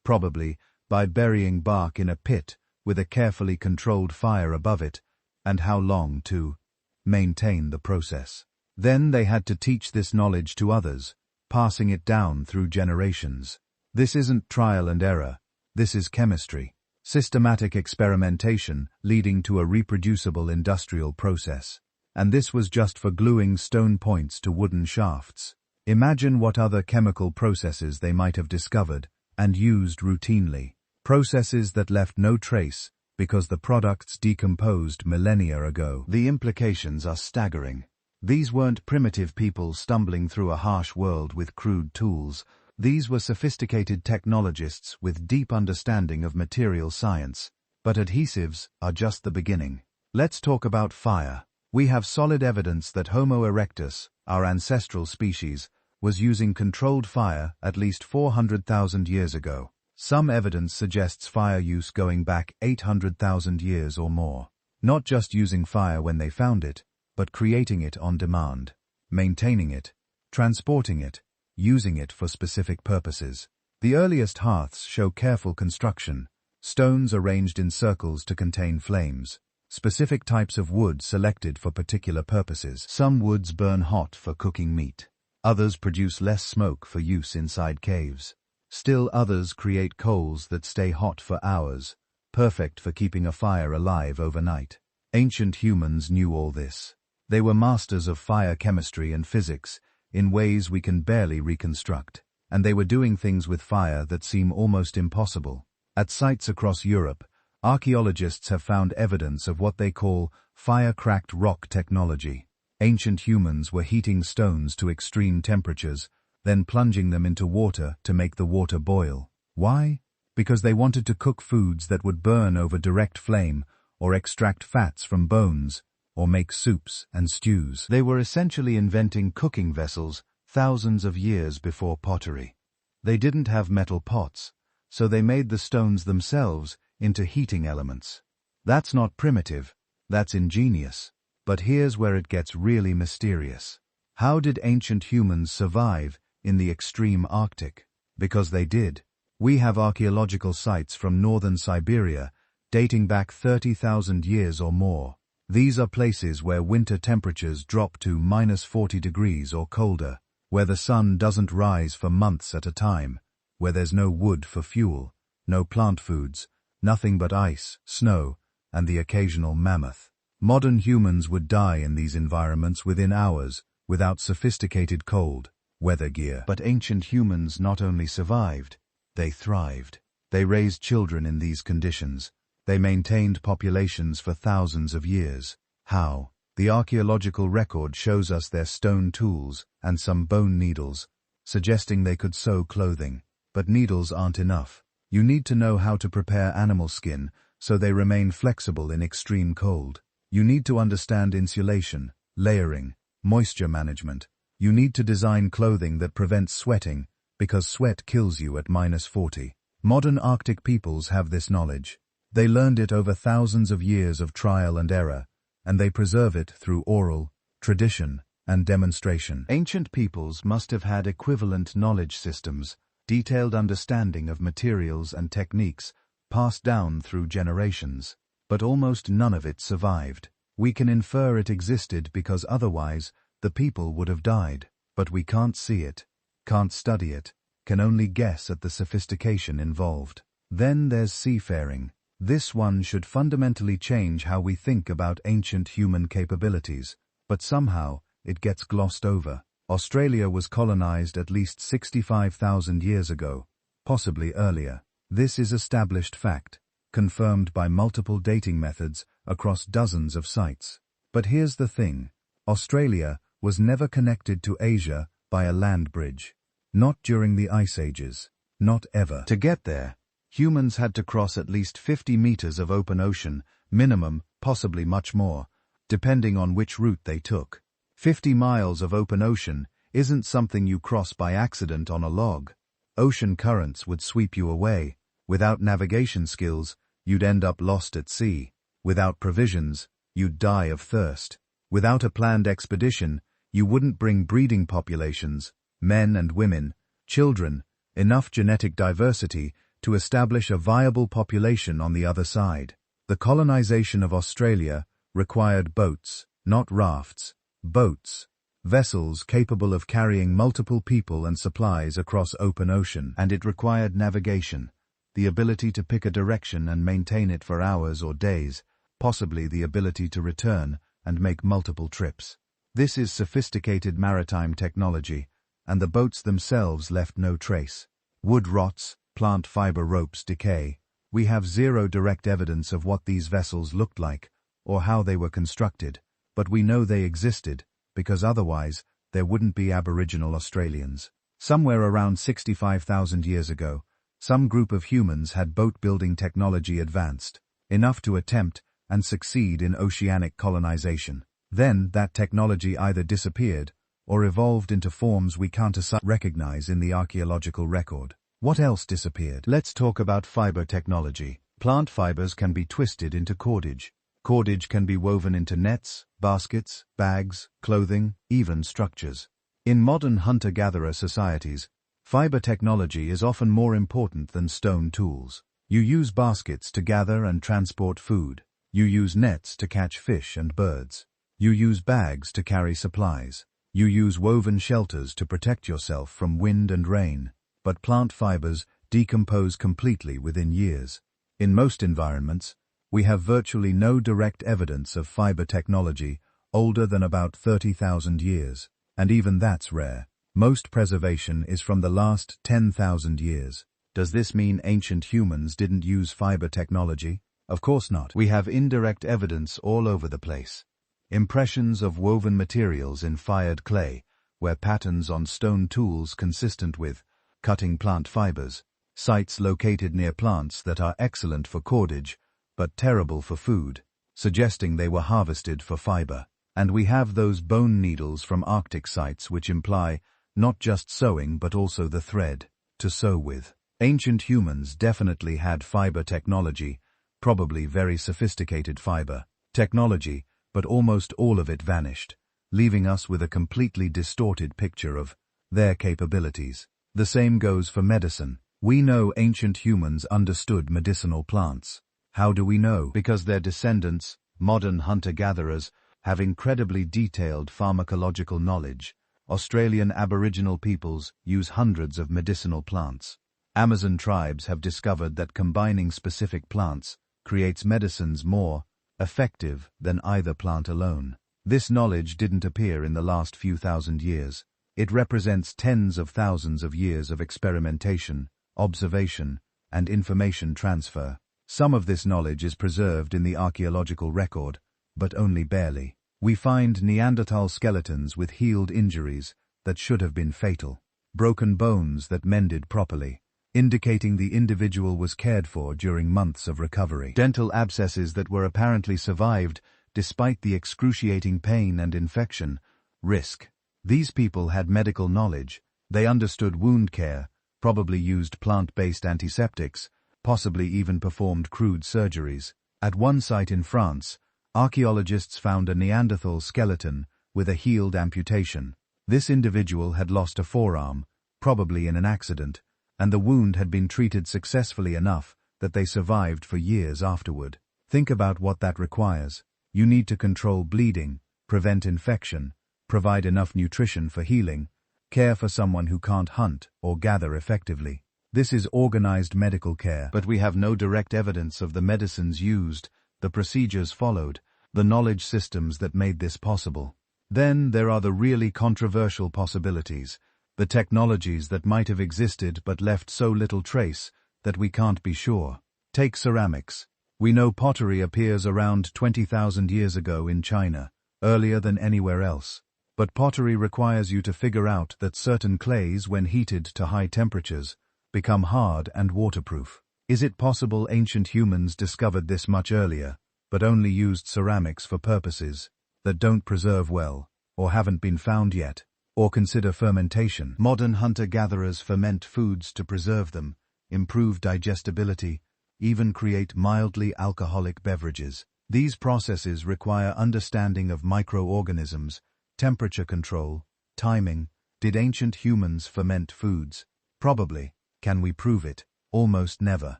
Probably by burying bark in a pit with a carefully controlled fire above it, and how long to maintain the process. Then they had to teach this knowledge to others, passing it down through generations. This isn't trial and error. This is chemistry. Systematic experimentation leading to a reproducible industrial process. And this was just for gluing stone points to wooden shafts. Imagine what other chemical processes they might have discovered and used routinely. Processes that left no trace because the products decomposed millennia ago. The implications are staggering. These weren't primitive people stumbling through a harsh world with crude tools. These were sophisticated technologists with deep understanding of material science. But adhesives are just the beginning. Let's talk about fire. We have solid evidence that Homo erectus, our ancestral species, was using controlled fire at least 400,000 years ago. Some evidence suggests fire use going back 800,000 years or more. Not just using fire when they found it, but creating it on demand, maintaining it, transporting it, using it for specific purposes. The earliest hearths show careful construction, stones arranged in circles to contain flames, specific types of wood selected for particular purposes. Some woods burn hot for cooking meat. Others produce less smoke for use inside caves. Still others create coals that stay hot for hours, perfect for keeping a fire alive overnight. Ancient humans knew all this. They were masters of fire chemistry and physics in ways we can barely reconstruct. And they were doing things with fire that seem almost impossible. At sites across Europe, archaeologists have found evidence of what they call fire-cracked rock technology. Ancient humans were heating stones to extreme temperatures, then plunging them into water to make the water boil. Why? Because they wanted to cook foods that would burn over direct flame, or extract fats from bones, or make soups and stews. They were essentially inventing cooking vessels thousands of years before pottery. They didn't have metal pots, so they made the stones themselves into heating elements. That's not primitive, that's ingenious. But here's where it gets really mysterious. How did ancient humans survive in the extreme Arctic? Because they did. We have archaeological sites from northern Siberia dating back 30,000 years or more. These are places where winter temperatures drop to -40 degrees or colder, where the sun doesn't rise for months at a time, where there's no wood for fuel, no plant foods, nothing but ice, snow, and the occasional mammoth. Modern humans would die in these environments within hours, without sophisticated cold weather gear. But ancient humans not only survived, they thrived. They raised children in these conditions. They maintained populations for thousands of years. How? The archaeological record shows us their stone tools and some bone needles, suggesting they could sew clothing. But needles aren't enough. You need to know how to prepare animal skin so they remain flexible in extreme cold. You need to understand insulation, layering, moisture management. You need to design clothing that prevents sweating, because sweat kills you at -40. Modern Arctic peoples have this knowledge. They learned it over thousands of years of trial and error, and they preserve it through oral, tradition, and demonstration. Ancient peoples must have had equivalent knowledge systems, detailed understanding of materials and techniques, passed down through generations. But almost none of it survived. We can infer it existed because otherwise the people would have died. But we can't see it, can't study it, can only guess at the sophistication involved. Then there's seafaring. This one should fundamentally change how we think about ancient human capabilities, but somehow it gets glossed over. Australia was colonized at least 65,000 years ago, possibly earlier. This is established fact, confirmed by multiple dating methods across dozens of sites. But here's the thing, Australia was never connected to Asia by a land bridge. Not during the Ice Ages. Not ever. To get there, humans had to cross at least 50 meters of open ocean, minimum, possibly much more, depending on which route they took. 50 miles of open ocean isn't something you cross by accident on a log. Ocean currents would sweep you away. Without navigation skills, you'd end up lost at sea. Without provisions, you'd die of thirst. Without a planned expedition, you wouldn't bring breeding populations, men and women, children, enough genetic diversity to establish a viable population on the other side. The colonization of Australia required boats, not rafts, boats, vessels capable of carrying multiple people and supplies across open ocean, and it required navigation, the ability to pick a direction and maintain it for hours or days, possibly the ability to return and make multiple trips. This is sophisticated maritime technology, and the boats themselves left no trace. Wood rots, plant fiber ropes decay. We have zero direct evidence of what these vessels looked like, or how they were constructed, but we know they existed, because otherwise there wouldn't be Aboriginal Australians. Somewhere around 65,000 years ago, some group of humans had boat-building technology advanced, enough to attempt and succeed in oceanic colonization. Then that technology either disappeared or evolved into forms we can't recognize in the archaeological record. What else disappeared? Let's talk about fiber technology. Plant fibers can be twisted into cordage. Cordage can be woven into nets, baskets, bags, clothing, even structures. In modern hunter-gatherer societies, fiber technology is often more important than stone tools. You use baskets to gather and transport food. You use nets to catch fish and birds. You use bags to carry supplies. You use woven shelters to protect yourself from wind and rain. but plant fibers decompose completely within years. In most environments, we have virtually no direct evidence of fiber technology older than about 30,000 years, and even that's rare. Most preservation is from the last 10,000 years. Does this mean ancient humans didn't use fiber technology? Of course not. We have indirect evidence all over the place. Impressions of woven materials in fired clay, where patterns on stone tools consistent with cutting plant fibers, sites located near plants that are excellent for cordage, but terrible for food, suggesting they were harvested for fiber. And we have those bone needles from Arctic sites which imply not just sewing but also the thread to sew with. Ancient humans definitely had fiber technology, probably very sophisticated fiber technology, but almost all of it vanished, leaving us with a completely distorted picture of their capabilities. The same goes for medicine. We know ancient humans understood medicinal plants. How do we know? Because their descendants, modern hunter-gatherers, have incredibly detailed pharmacological knowledge. Australian Aboriginal peoples use hundreds of medicinal plants. Amazon tribes have discovered that combining specific plants creates medicines more effective than either plant alone. This knowledge didn't appear in the last few thousand years. It represents tens of thousands of years of experimentation, observation, and information transfer. Some of this knowledge is preserved in the archaeological record, but only barely. We find Neanderthal skeletons with healed injuries that should have been fatal, broken bones that mended properly, indicating the individual was cared for during months of recovery. Dental abscesses that were apparently survived despite the excruciating pain and infection risk. These people had medical knowledge. They understood wound care, probably used plant-based antiseptics, possibly even performed crude surgeries. At one site in France, archaeologists found a Neanderthal skeleton with a healed amputation. This individual had lost a forearm, probably in an accident, and the wound had been treated successfully enough that they survived for years afterward. Think about what that requires. You need to control bleeding, prevent infection, provide enough nutrition for healing, care for someone who can't hunt or gather effectively. This is organized medical care, but we have no direct evidence of the medicines used, the procedures followed, the knowledge systems that made this possible. Then there are the really controversial possibilities, the technologies that might have existed but left so little trace that we can't be sure. Take ceramics. We know pottery appears around 20,000 years ago in China, earlier than anywhere else. But pottery requires you to figure out that certain clays, when heated to high temperatures, become hard and waterproof. Is it possible ancient humans discovered this much earlier, but only used ceramics for purposes that don't preserve well, or haven't been found yet? Or consider fermentation. Modern hunter-gatherers ferment foods to preserve them, improve digestibility, even create mildly alcoholic beverages. These processes require understanding of microorganisms, temperature control, timing. Did ancient humans ferment foods? Probably. Can we prove it? Almost never,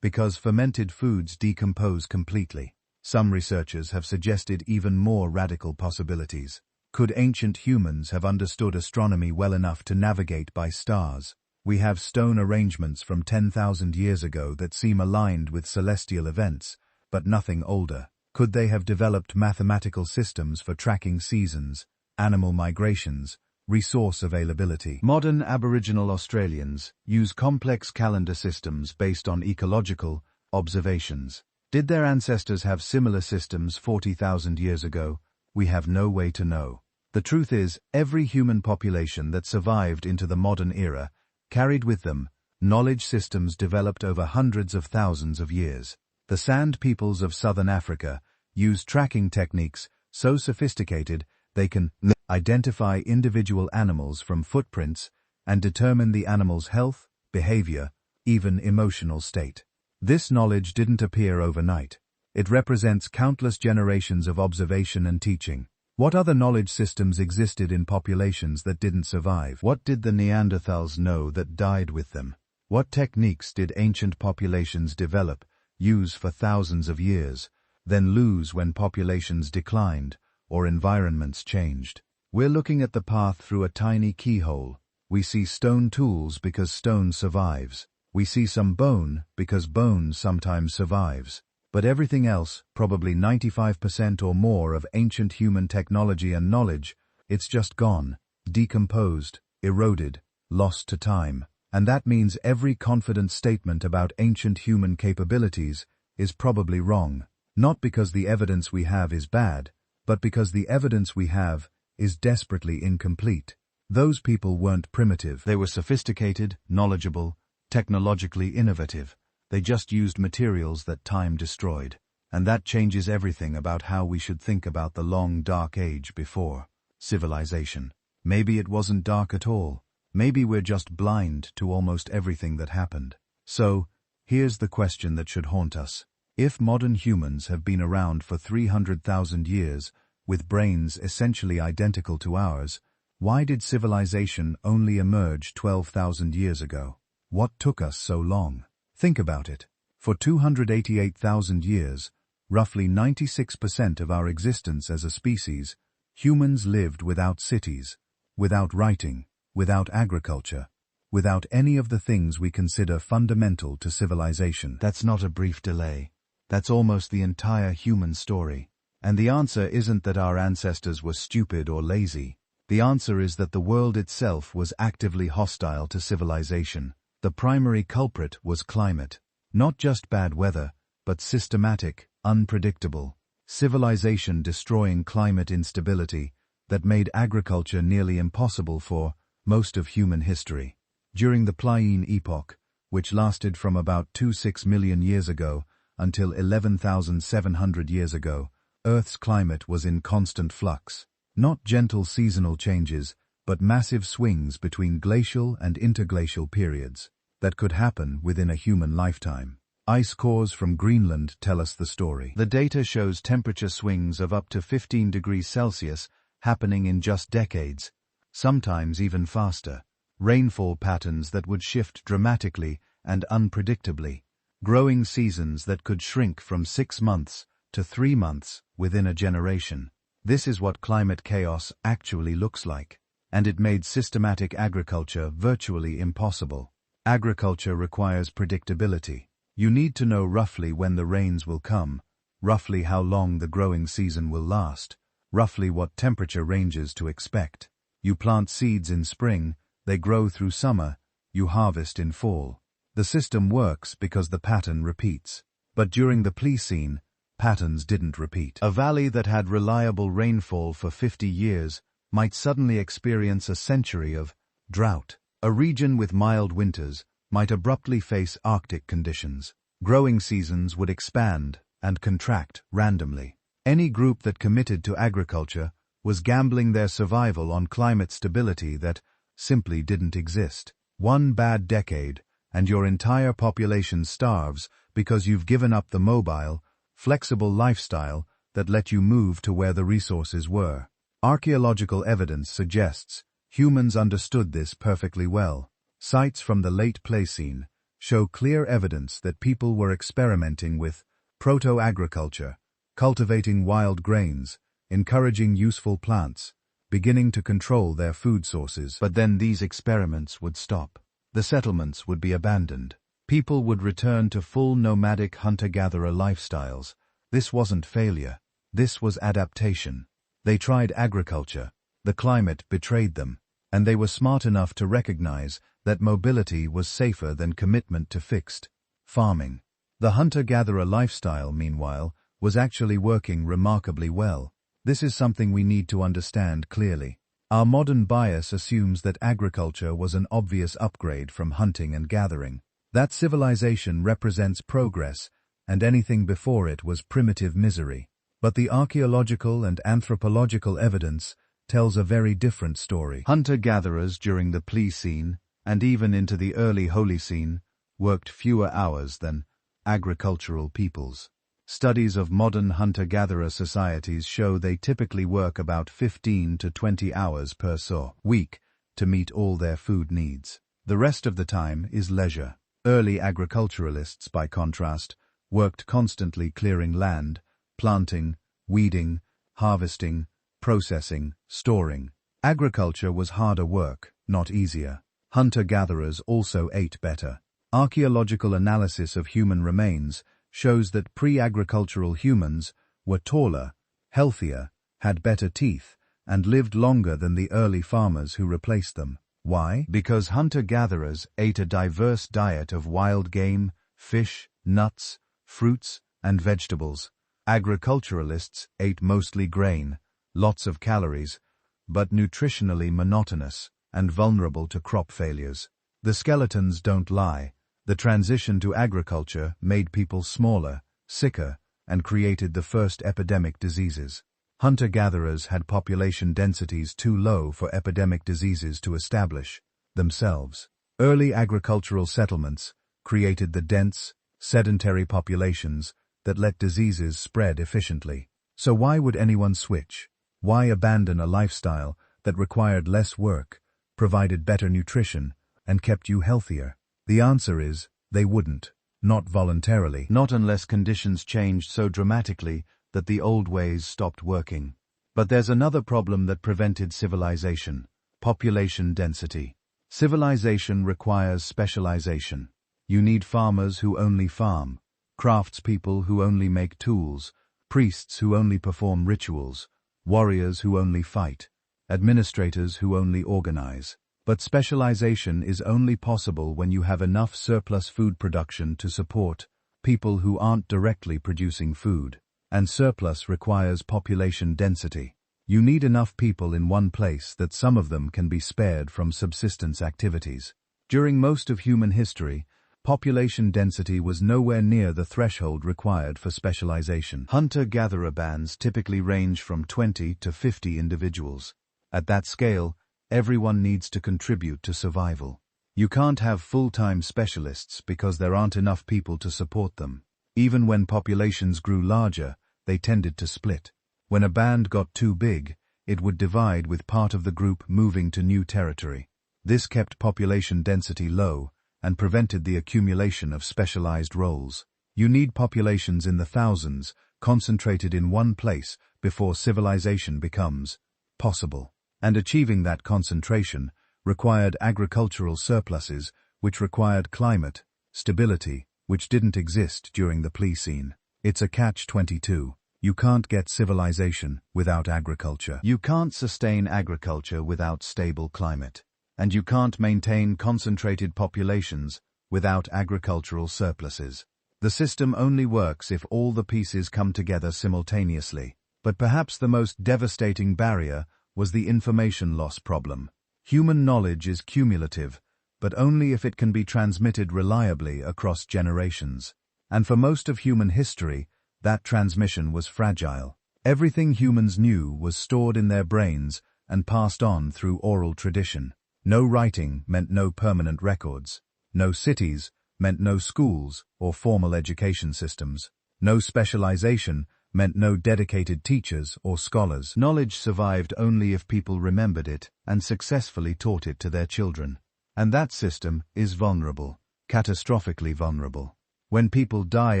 because fermented foods decompose completely. Some researchers have suggested even more radical possibilities. Could ancient humans have understood astronomy well enough to navigate by stars? We have stone arrangements from 10,000 years ago that seem aligned with celestial events, but nothing older. Could they have developed mathematical systems for tracking seasons, animal migrations, resource availability? Modern Aboriginal Australians use complex calendar systems based on ecological observations. Did their ancestors have similar systems 40,000 years ago? We have no way to know. The truth is, every human population that survived into the modern era carried with them knowledge systems developed over hundreds of thousands of years. The Sand peoples of southern Africa use tracking techniques so sophisticated they can identify individual animals from footprints and determine the animal's health, behavior, even emotional state. This knowledge didn't appear overnight. It represents countless generations of observation and teaching. What other knowledge systems existed in populations that didn't survive? What did the Neanderthals know that died with them? What techniques did ancient populations develop, use for thousands of years, then lose when populations declined or environments changed? We're looking at the path through a tiny keyhole, We see stone tools because stone survives. We see some bone because bone sometimes survives. But everything else, probably 95% or more of ancient human technology and knowledge, it's just gone, decomposed, eroded, lost to time. And that means every confident statement about ancient human capabilities is probably wrong. Not because the evidence we have is bad, but because the evidence we have is desperately incomplete. Those people weren't primitive. They were sophisticated, knowledgeable, technologically innovative. They just used materials that time destroyed. And that changes everything about how we should think about the long, dark age before civilization. Maybe it wasn't dark at all. Maybe we're just blind to almost everything that happened. So, here's the question that should haunt us. If modern humans have been around for 300,000 years, with brains essentially identical to ours, why did civilization only emerge 12,000 years ago? What took us so long? Think about it. For 288,000 years, roughly 96% of our existence as a species, humans lived without cities, without writing, without agriculture, without any of the things we consider fundamental to civilization. That's not a brief delay. That's almost the entire human story. And the answer isn't that our ancestors were stupid or lazy. The answer is that the world itself was actively hostile to civilization. The primary culprit was climate. Not just bad weather, but systematic, unpredictable, civilization destroying climate instability that made agriculture nearly impossible for most of human history. During the Pliene epoch, which lasted from about 26 million years ago until 11,700 years ago, Earth's climate was in constant flux. Not gentle seasonal changes, but massive swings between glacial and interglacial periods that could happen within a human lifetime. Ice cores from Greenland tell us the story. The data shows temperature swings of up to 15 degrees Celsius happening in just decades, sometimes even faster. Rainfall patterns that would shift dramatically and unpredictably. Growing seasons that could shrink from 6 months to 3 months within a generation. This is what climate chaos actually looks like. And it made systematic agriculture virtually impossible. Agriculture requires predictability. You need to know roughly when the rains will come, roughly how long the growing season will last, roughly what temperature ranges to expect. You plant seeds in spring, they grow through summer, you harvest in fall. The system works because the pattern repeats. But during the Pliocene, patterns didn't repeat. A valley that had reliable rainfall for 50 years might suddenly experience a century of drought. A region with mild winters might abruptly face Arctic conditions. Growing seasons would expand and contract randomly. Any group that committed to agriculture was gambling their survival on climate stability that simply didn't exist. One bad decade, and your entire population starves because you've given up the mobile, flexible lifestyle that let you move to where the resources were. Archaeological evidence suggests humans understood this perfectly well. Sites from the late Pliocene show clear evidence that people were experimenting with proto-agriculture, cultivating wild grains, encouraging useful plants, beginning to control their food sources. But then these experiments would stop. The settlements would be abandoned. People would return to full nomadic hunter-gatherer lifestyles. This wasn't failure. This was adaptation. They tried agriculture. The climate betrayed them. And they were smart enough to recognize that mobility was safer than commitment to fixed farming. The hunter-gatherer lifestyle, meanwhile, was actually working remarkably well. This is something we need to understand clearly. Our modern bias assumes that agriculture was an obvious upgrade from hunting and gathering. That civilization represents progress, and anything before it was primitive misery. But the archaeological and anthropological evidence tells a very different story. Hunter-gatherers during the Pliocene, and even into the early Holocene, worked fewer hours than agricultural peoples. Studies of modern hunter-gatherer societies show they typically work about 15 to 20 hours per week to meet all their food needs. The rest of the time is leisure. Early agriculturalists, by contrast, worked constantly clearing land, planting, weeding, harvesting, processing, storing. Agriculture was harder work. not easier. Hunter-gatherers also ate better. Archaeological analysis of human remains shows that pre-agricultural humans were taller, healthier, had better teeth, and lived longer than the early farmers who replaced them. Why? Because hunter-gatherers ate a diverse diet of wild game, fish, nuts, fruits, and vegetables. Agriculturalists ate mostly grain, lots of calories, but nutritionally monotonous and vulnerable to crop failures. The skeletons don't lie. The transition to agriculture made people smaller, sicker, and created the first epidemic diseases. Hunter-gatherers had population densities too low for epidemic diseases to establish themselves. Early agricultural settlements created the dense, sedentary populations that let diseases spread efficiently. So why would anyone switch? Why abandon a lifestyle that required less work, provided better nutrition, and kept you healthier? The answer is, they wouldn't. Not voluntarily. Not unless conditions changed so dramatically that the old ways stopped working. But there's another problem that prevented civilization: population density. Civilization requires specialization. You need farmers who only farm, craftspeople who only make tools, priests who only perform rituals, warriors who only fight, administrators who only organize. But specialization is only possible when you have enough surplus food production to support people who aren't directly producing food. And surplus requires population density. You need enough people in one place that some of them can be spared from subsistence activities. During most of human history, population density was nowhere near the threshold required for specialization. Hunter-gatherer bands typically range from 20 to 50 individuals. At that scale, everyone needs to contribute to survival. You can't have full-time specialists because there aren't enough people to support them. Even when populations grew larger, they tended to split. When a band got too big, it would divide with part of the group moving to new territory. This kept population density low and prevented the accumulation of specialized roles. You need populations in the thousands, concentrated in one place, before civilization becomes possible. And achieving that concentration required agricultural surpluses, which required climate stability, which didn't exist during the Pleistocene. It's a catch-22. You can't get civilization without agriculture. You can't sustain agriculture without stable climate. And you can't maintain concentrated populations without agricultural surpluses. The system only works if all the pieces come together simultaneously. But perhaps the most devastating barrier was the information loss problem. Human knowledge is cumulative, but only if it can be transmitted reliably across generations. And for most of human history, that transmission was fragile. Everything humans knew was stored in their brains and passed on through oral tradition. No writing meant no permanent records. No cities meant no schools or formal education systems. No specialization meant no dedicated teachers or scholars. Knowledge survived only if people remembered it and successfully taught it to their children. And that system is vulnerable, catastrophically vulnerable. When people die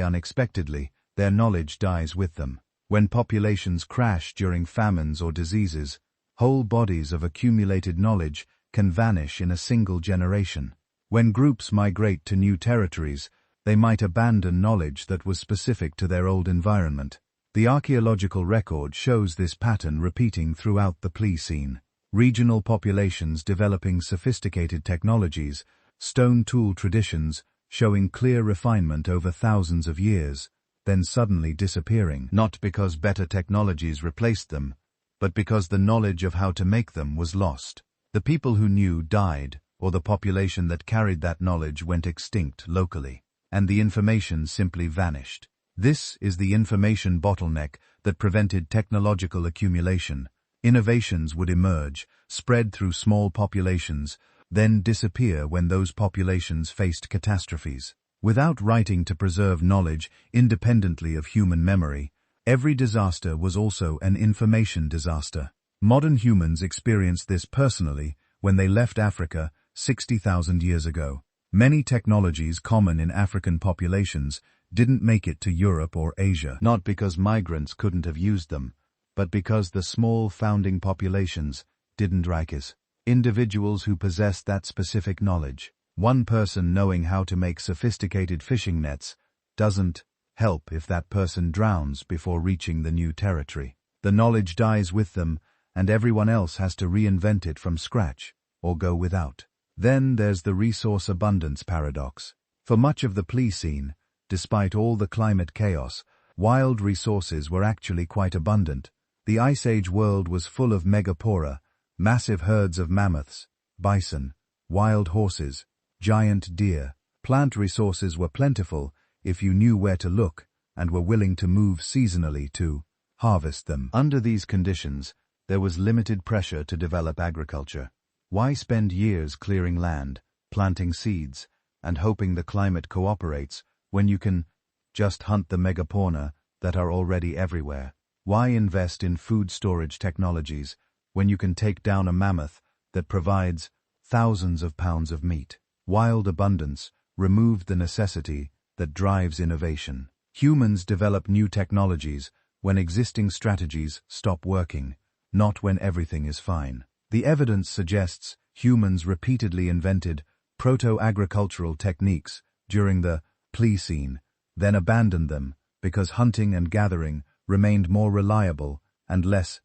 unexpectedly, their knowledge dies with them. When populations crash during famines or diseases, whole bodies of accumulated knowledge can vanish in a single generation. When groups migrate to new territories, they might abandon knowledge that was specific to their old environment. The archaeological record shows this pattern repeating throughout the Pleistocene. Regional populations developing sophisticated technologies, stone tool traditions showing clear refinement over thousands of years, then suddenly disappearing. Not because better technologies replaced them, but because the knowledge of how to make them was lost. The people who knew died, or the population that carried that knowledge went extinct locally, and the information simply vanished. This is the information bottleneck that prevented technological accumulation. Innovations would emerge, spread through small populations, then disappear when those populations faced catastrophes. Without writing to preserve knowledge independently of human memory, every disaster was also an information disaster. Modern humans experienced this personally when they left Africa 60,000 years ago. Many technologies common in African populations didn't make it to Europe or Asia. Not because migrants couldn't have used them, but because the small founding populations didn't like it. individuals who possessed that specific knowledge. One person knowing how to make sophisticated fishing nets doesn't help if that person drowns before reaching the new territory. The knowledge dies with them, and everyone else has to reinvent it from scratch, or go without. Then there's the resource abundance paradox. For much of the Pleistocene, despite all the climate chaos, wild resources were actually quite abundant. The Ice Age world was full of megapora, massive herds of mammoths, bison, wild horses, giant deer. Plant resources were plentiful if you knew where to look and were willing to move seasonally to harvest them. Under these conditions, there was limited pressure to develop agriculture. Why spend years clearing land, planting seeds, and hoping the climate cooperates when you can just hunt the megafauna that are already everywhere? Why invest in food storage technologies when you can take down a mammoth that provides thousands of pounds of meat? Wild abundance removed the necessity that drives innovation. Humans develop new technologies when existing strategies stop working, not when everything is fine. The evidence suggests humans repeatedly invented proto-agricultural techniques during the Pleistocene, then abandoned them because hunting and gathering remained more reliable and less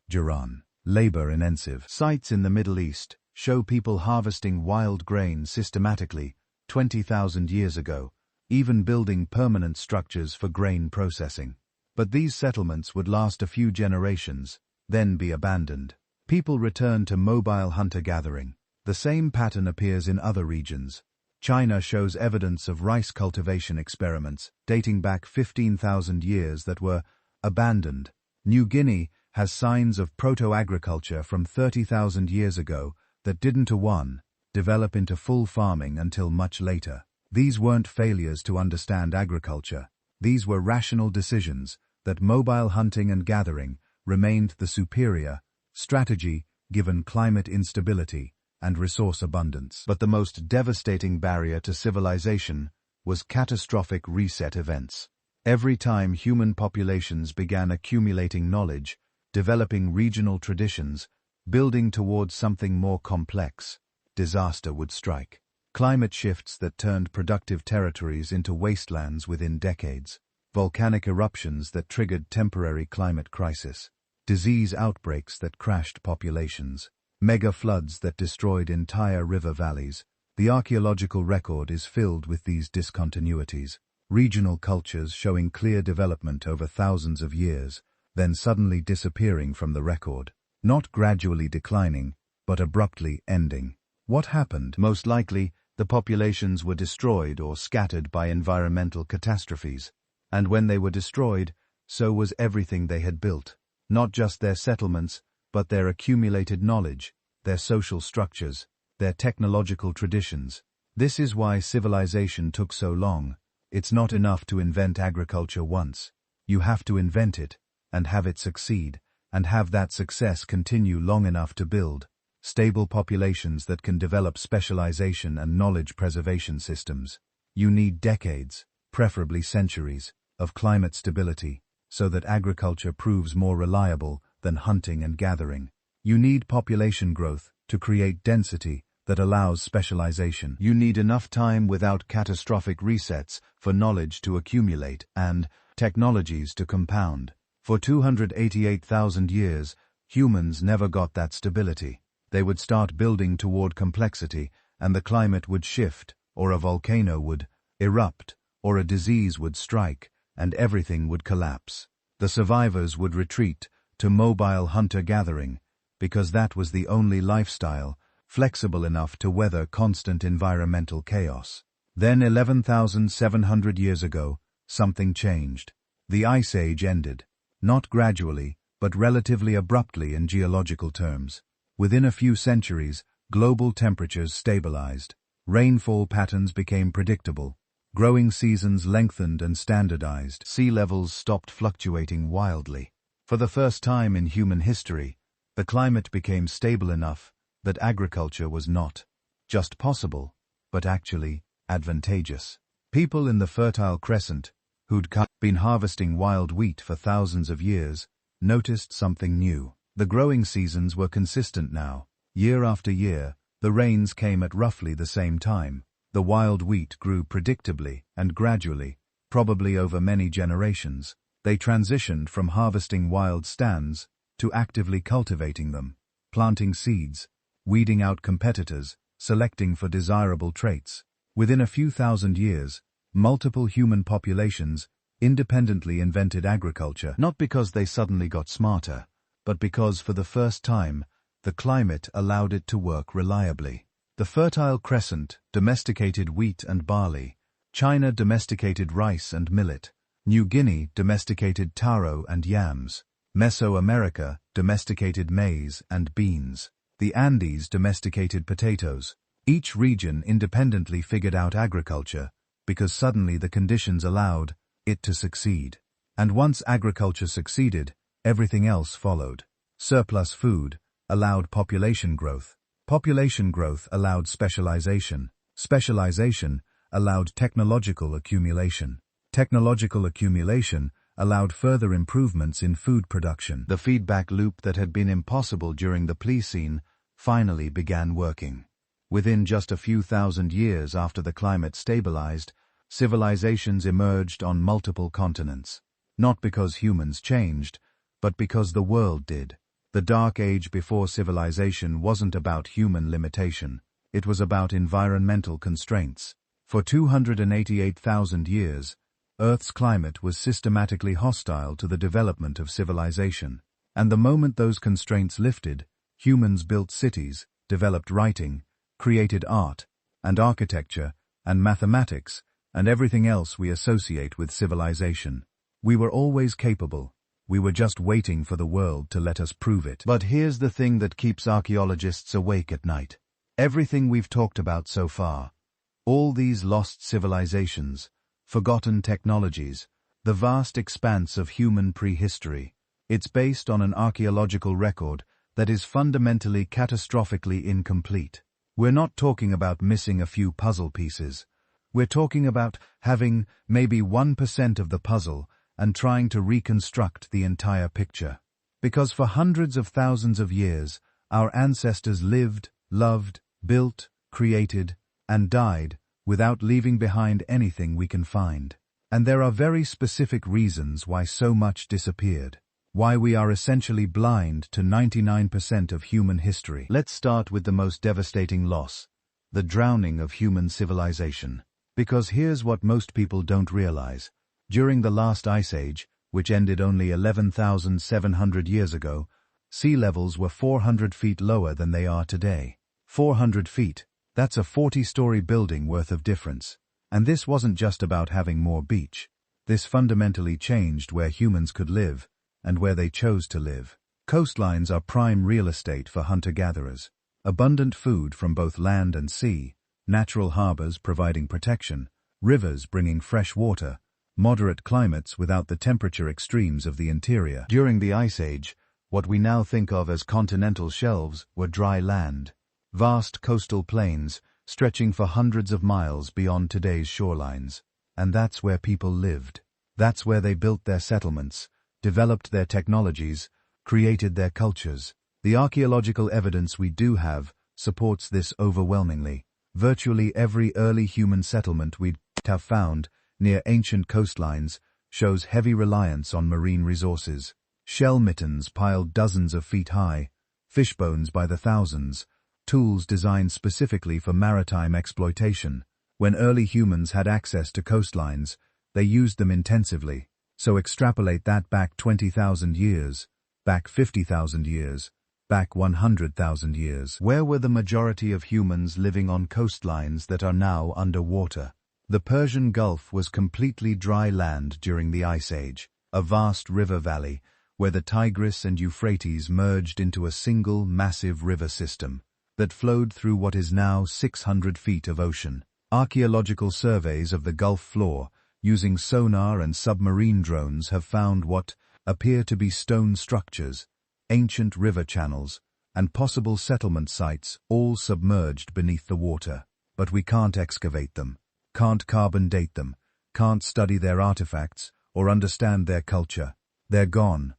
labor-intensive. Sites in the Middle East show people harvesting wild grain systematically 20,000 years ago, even building permanent structures for grain processing. But these settlements would last a few generations, then be abandoned. People return to mobile hunter-gathering. The same pattern appears in other regions. China shows evidence of rice cultivation experiments dating back 15,000 years that were abandoned. New Guinea has signs of proto-agriculture from 30,000 years ago that didn't develop into full farming until much later. These weren't failures to understand agriculture. These were rational decisions that mobile hunting and gathering remained the superior strategy given climate instability and resource abundance. But the most devastating barrier to civilization was catastrophic reset events. Every time human populations began accumulating knowledge, developing regional traditions, building towards something more complex, disaster would strike. Climate shifts that turned productive territories into wastelands within decades. Volcanic eruptions that triggered temporary climate crisis. Disease outbreaks that crashed populations. Mega floods that destroyed entire river valleys. The archaeological record is filled with these discontinuities. Regional cultures showing clear development over thousands of years, then suddenly disappearing from the record. Not gradually declining, but abruptly ending. What happened? Most likely, the populations were destroyed or scattered by environmental catastrophes. And when they were destroyed, so was everything they had built. Not just their settlements, but their accumulated knowledge, their social structures, their technological traditions. This is why civilization took so long. It's not enough to invent agriculture once. You have to invent it, and have it succeed, and have that success continue long enough to build stable populations that can develop specialization and knowledge preservation systems. You need decades, preferably centuries, of climate stability, so that agriculture proves more reliable than hunting and gathering. You need population growth to create density that allows specialization. You need enough time without catastrophic resets for knowledge to accumulate and technologies to compound. For 288,000 years, humans never got that stability. They would start building toward complexity, and the climate would shift, or a volcano would erupt, or a disease would strike, and everything would collapse. The survivors would retreat to mobile hunter-gathering, because that was the only lifestyle flexible enough to weather constant environmental chaos. Then 11,700 years ago, something changed. The Ice Age ended. Not gradually, but relatively abruptly in geological terms. Within a few centuries, global temperatures stabilized. Rainfall patterns became predictable. Growing seasons lengthened and standardized. Sea levels stopped fluctuating wildly. For the first time in human history, the climate became stable enough that agriculture was not just possible, but actually advantageous. People in the Fertile Crescent, who'd been harvesting wild wheat for thousands of years, noticed something new. The growing seasons were consistent now. Year after year, the rains came at roughly the same time. The wild wheat grew predictably and gradually, probably over many generations. They transitioned from harvesting wild stands to actively cultivating them, planting seeds, weeding out competitors, selecting for desirable traits. Within a few thousand years, multiple human populations independently invented agriculture, not because they suddenly got smarter, but because for the first time, the climate allowed it to work reliably. The Fertile Crescent domesticated wheat and barley, China domesticated rice and millet, New Guinea domesticated taro and yams, Mesoamerica domesticated maize and beans, the Andes domesticated potatoes. Each region independently figured out agriculture because suddenly the conditions allowed it to succeed. And once agriculture succeeded, everything else followed. Surplus food allowed population growth. Population growth allowed specialization. Specialization allowed technological accumulation. Technological accumulation allowed further improvements in food production. The feedback loop that had been impossible during the Pleistocene finally began working. Within just a few thousand years after the climate stabilized, civilizations emerged on multiple continents. Not because humans changed, but because the world did. The Dark Age before civilization wasn't about human limitation. It was about environmental constraints. For 288,000 years, Earth's climate was systematically hostile to the development of civilization. And the moment those constraints lifted, humans built cities, developed writing, created art, and architecture, and mathematics, and everything else we associate with civilization. We were always capable. We were just waiting for the world to let us prove it. But here's the thing that keeps archaeologists awake at night. Everything we've talked about so far, all these lost civilizations, forgotten technologies, the vast expanse of human prehistory, it's based on an archaeological record that is fundamentally catastrophically incomplete. We're not talking about missing a few puzzle pieces. We're talking about having maybe 1% of the puzzle and trying to reconstruct the entire picture. Because for hundreds of thousands of years, our ancestors lived, loved, built, created, and died without leaving behind anything we can find. And there are very specific reasons why so much disappeared. Why we are essentially blind to 99% of human history. Let's start with the most devastating loss, the drowning of human civilization. Because here's what most people don't realize. During the last ice age, which ended only 11,700 years ago, sea levels were 400 feet lower than they are today. 400 feet, that's a 40-story building worth of difference. And this wasn't just about having more beach. This fundamentally changed where humans could live, and where they chose to live. Coastlines are prime real estate for hunter-gatherers. Abundant food from both land and sea, natural harbors providing protection, rivers bringing fresh water, moderate climates without the temperature extremes of the interior. During the Ice Age, what we now think of as continental shelves were dry land. Vast coastal plains stretching for hundreds of miles beyond today's shorelines. And that's where people lived. That's where they built their settlements, developed their technologies, created their cultures. The archaeological evidence we do have supports this overwhelmingly. Virtually every early human settlement we'd have found near ancient coastlines shows heavy reliance on marine resources. Shell mittens piled dozens of feet high, fish bones by the thousands, tools designed specifically for maritime exploitation. When early humans had access to coastlines, they used them intensively. So extrapolate that back 20,000 years, back 50,000 years, back 100,000 years. Where were the majority of humans living on coastlines that are now underwater? The Persian Gulf was completely dry land during the Ice Age, a vast river valley where the Tigris and Euphrates merged into a single massive river system that flowed through what is now 600 feet of ocean. Archaeological surveys of the Gulf floor using sonar and submarine drones have found what appear to be stone structures, ancient river channels, and possible settlement sites all submerged beneath the water. But we can't excavate them, can't carbon date them, can't study their artifacts or understand their culture. They're gone,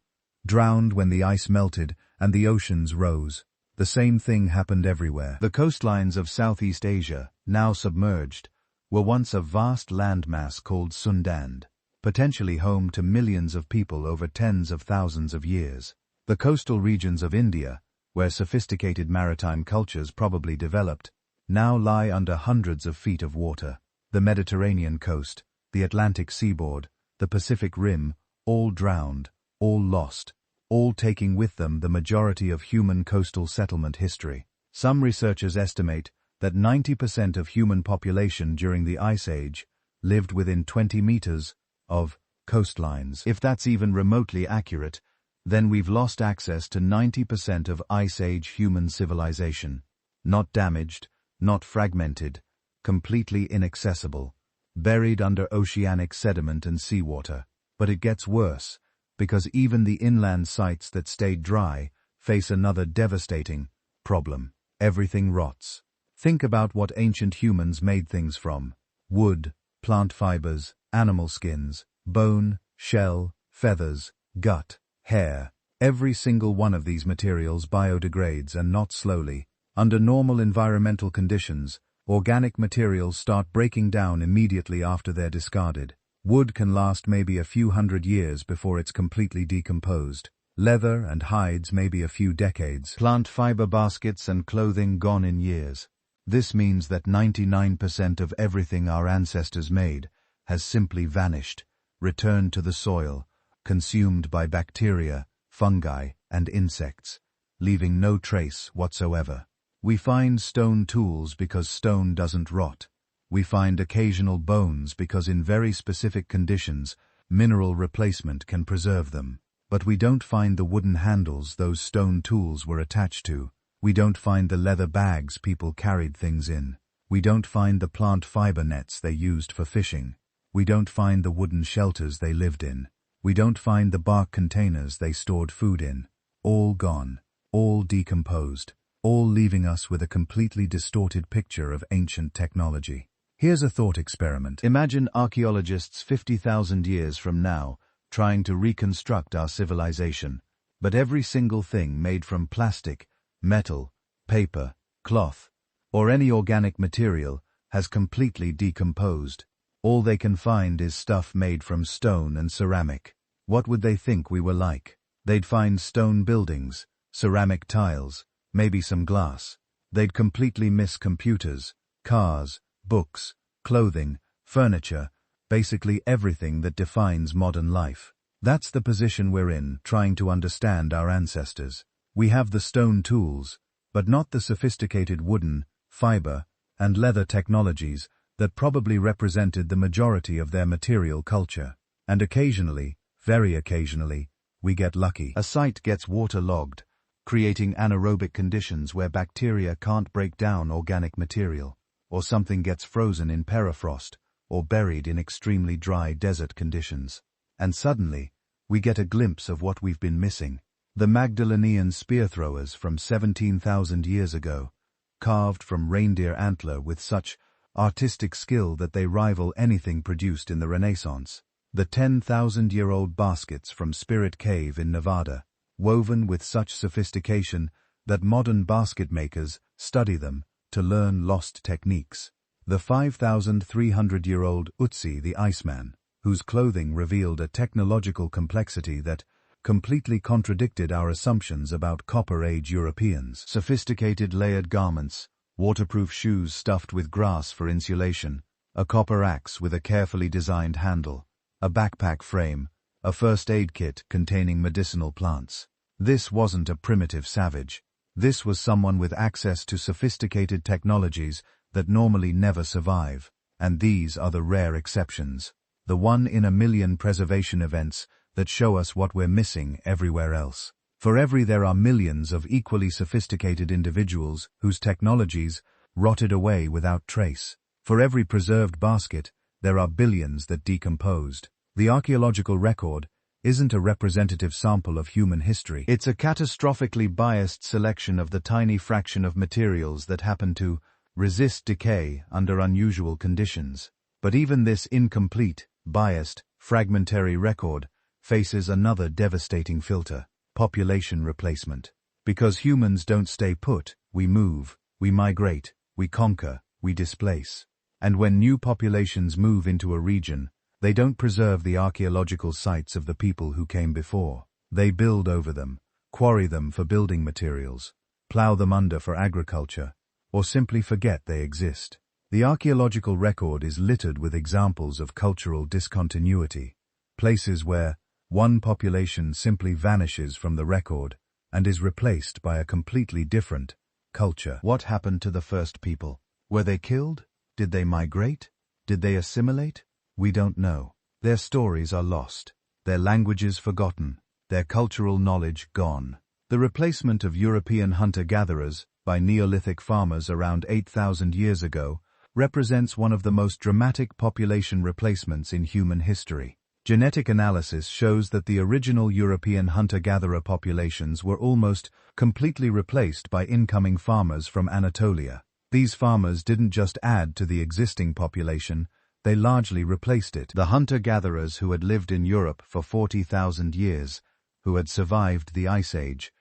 drowned when the ice melted and the oceans rose. The same thing happened everywhere. The coastlines of Southeast Asia, now submerged, were once a vast landmass called Sundand, potentially home to millions of people over tens of thousands of years. The coastal regions of India, where sophisticated maritime cultures probably developed, now lie under hundreds of feet of water. The Mediterranean coast, the Atlantic seaboard, the Pacific Rim, all drowned, all lost, all taking with them the majority of human coastal settlement history. Some researchers estimate that 90% of human population during the Ice Age lived within 20 meters of coastlines. If that's even remotely accurate, then we've lost access to 90% of Ice Age human civilization. Not damaged, not fragmented, completely inaccessible, buried under oceanic sediment and seawater. But it gets worse, because even the inland sites that stayed dry face another devastating problem. Everything rots. Think about what ancient humans made things from: wood, plant fibers, animal skins, bone, shell, feathers, gut, hair. Every single one of these materials biodegrades, and not slowly. Under normal environmental conditions, organic materials start breaking down immediately after they're discarded. Wood can last maybe a few hundred years before it's completely decomposed. Leather and hides maybe a few decades. Plant fiber baskets and clothing gone in years. This means that 99% of everything our ancestors made has simply vanished, returned to the soil, consumed by bacteria, fungi, and insects, leaving no trace whatsoever. We find stone tools because stone doesn't rot. We find occasional bones because in very specific conditions, mineral replacement can preserve them. But we don't find the wooden handles those stone tools were attached to. We don't find the leather bags people carried things in. We don't find the plant fiber nets they used for fishing. We don't find the wooden shelters they lived in. We don't find the bark containers they stored food in. All gone, all decomposed, all leaving us with a completely distorted picture of ancient technology. Here's a thought experiment. Imagine archaeologists 50,000 years from now trying to reconstruct our civilization, but every single thing made from plastic, metal, paper, cloth, or any organic material has completely decomposed. All they can find is stuff made from stone and ceramic. What would they think we were like? They'd find stone buildings, ceramic tiles, maybe some glass. They'd completely miss computers, cars, books, clothing, furniture, basically everything that defines modern life. That's the position we're in, trying to understand our ancestors. We have the stone tools, but not the sophisticated wooden, fiber, and leather technologies that probably represented the majority of their material culture. And occasionally, very occasionally, we get lucky. A site gets waterlogged, creating anaerobic conditions where bacteria can't break down organic material, or something gets frozen in permafrost, or buried in extremely dry desert conditions. And suddenly, we get a glimpse of what we've been missing. The Magdalenian spear throwers from 17,000 years ago, carved from reindeer antler with such artistic skill that they rival anything produced in the Renaissance. The 10,000-year-old baskets from Spirit Cave in Nevada, woven with such sophistication that modern basket makers study them to learn lost techniques. The 5,300-year-old Utsi the Iceman, whose clothing revealed a technological complexity that completely contradicted our assumptions about Copper Age Europeans. Sophisticated layered garments, waterproof shoes stuffed with grass for insulation, a copper axe with a carefully designed handle, a backpack frame, a first aid kit containing medicinal plants. This wasn't a primitive savage. This was someone with access to sophisticated technologies that normally never survive, and these are the rare exceptions, the 1 in a million preservation events that show us what we're missing everywhere else. For every there are millions of equally sophisticated individuals whose technologies rotted away without trace. For every preserved basket, there are billions that decomposed. The archaeological record isn't a representative sample of human history. It's a catastrophically biased selection of the tiny fraction of materials that happen to resist decay under unusual conditions. But even this incomplete, biased, fragmentary record faces another devastating filter: population replacement. Because humans don't stay put, we move, we migrate, we conquer, we displace. And when new populations move into a region, they don't preserve the archaeological sites of the people who came before. They build over them, quarry them for building materials, plow them under for agriculture, or simply forget they exist. The archaeological record is littered with examples of cultural discontinuity, places where one population simply vanishes from the record and is replaced by a completely different culture. What happened to the first people? Were they killed? Did they migrate? Did they assimilate? We don't know. Their stories are lost, their languages forgotten, their cultural knowledge gone. The replacement of European hunter-gatherers by Neolithic farmers around 8,000 years ago represents one of the most dramatic population replacements in human history. Genetic analysis shows that the original European hunter-gatherer populations were almost completely replaced by incoming farmers from Anatolia. These farmers didn't just add to the existing population, they largely replaced it. The hunter-gatherers who had lived in Europe for 40,000 years, who had survived the Ice Age,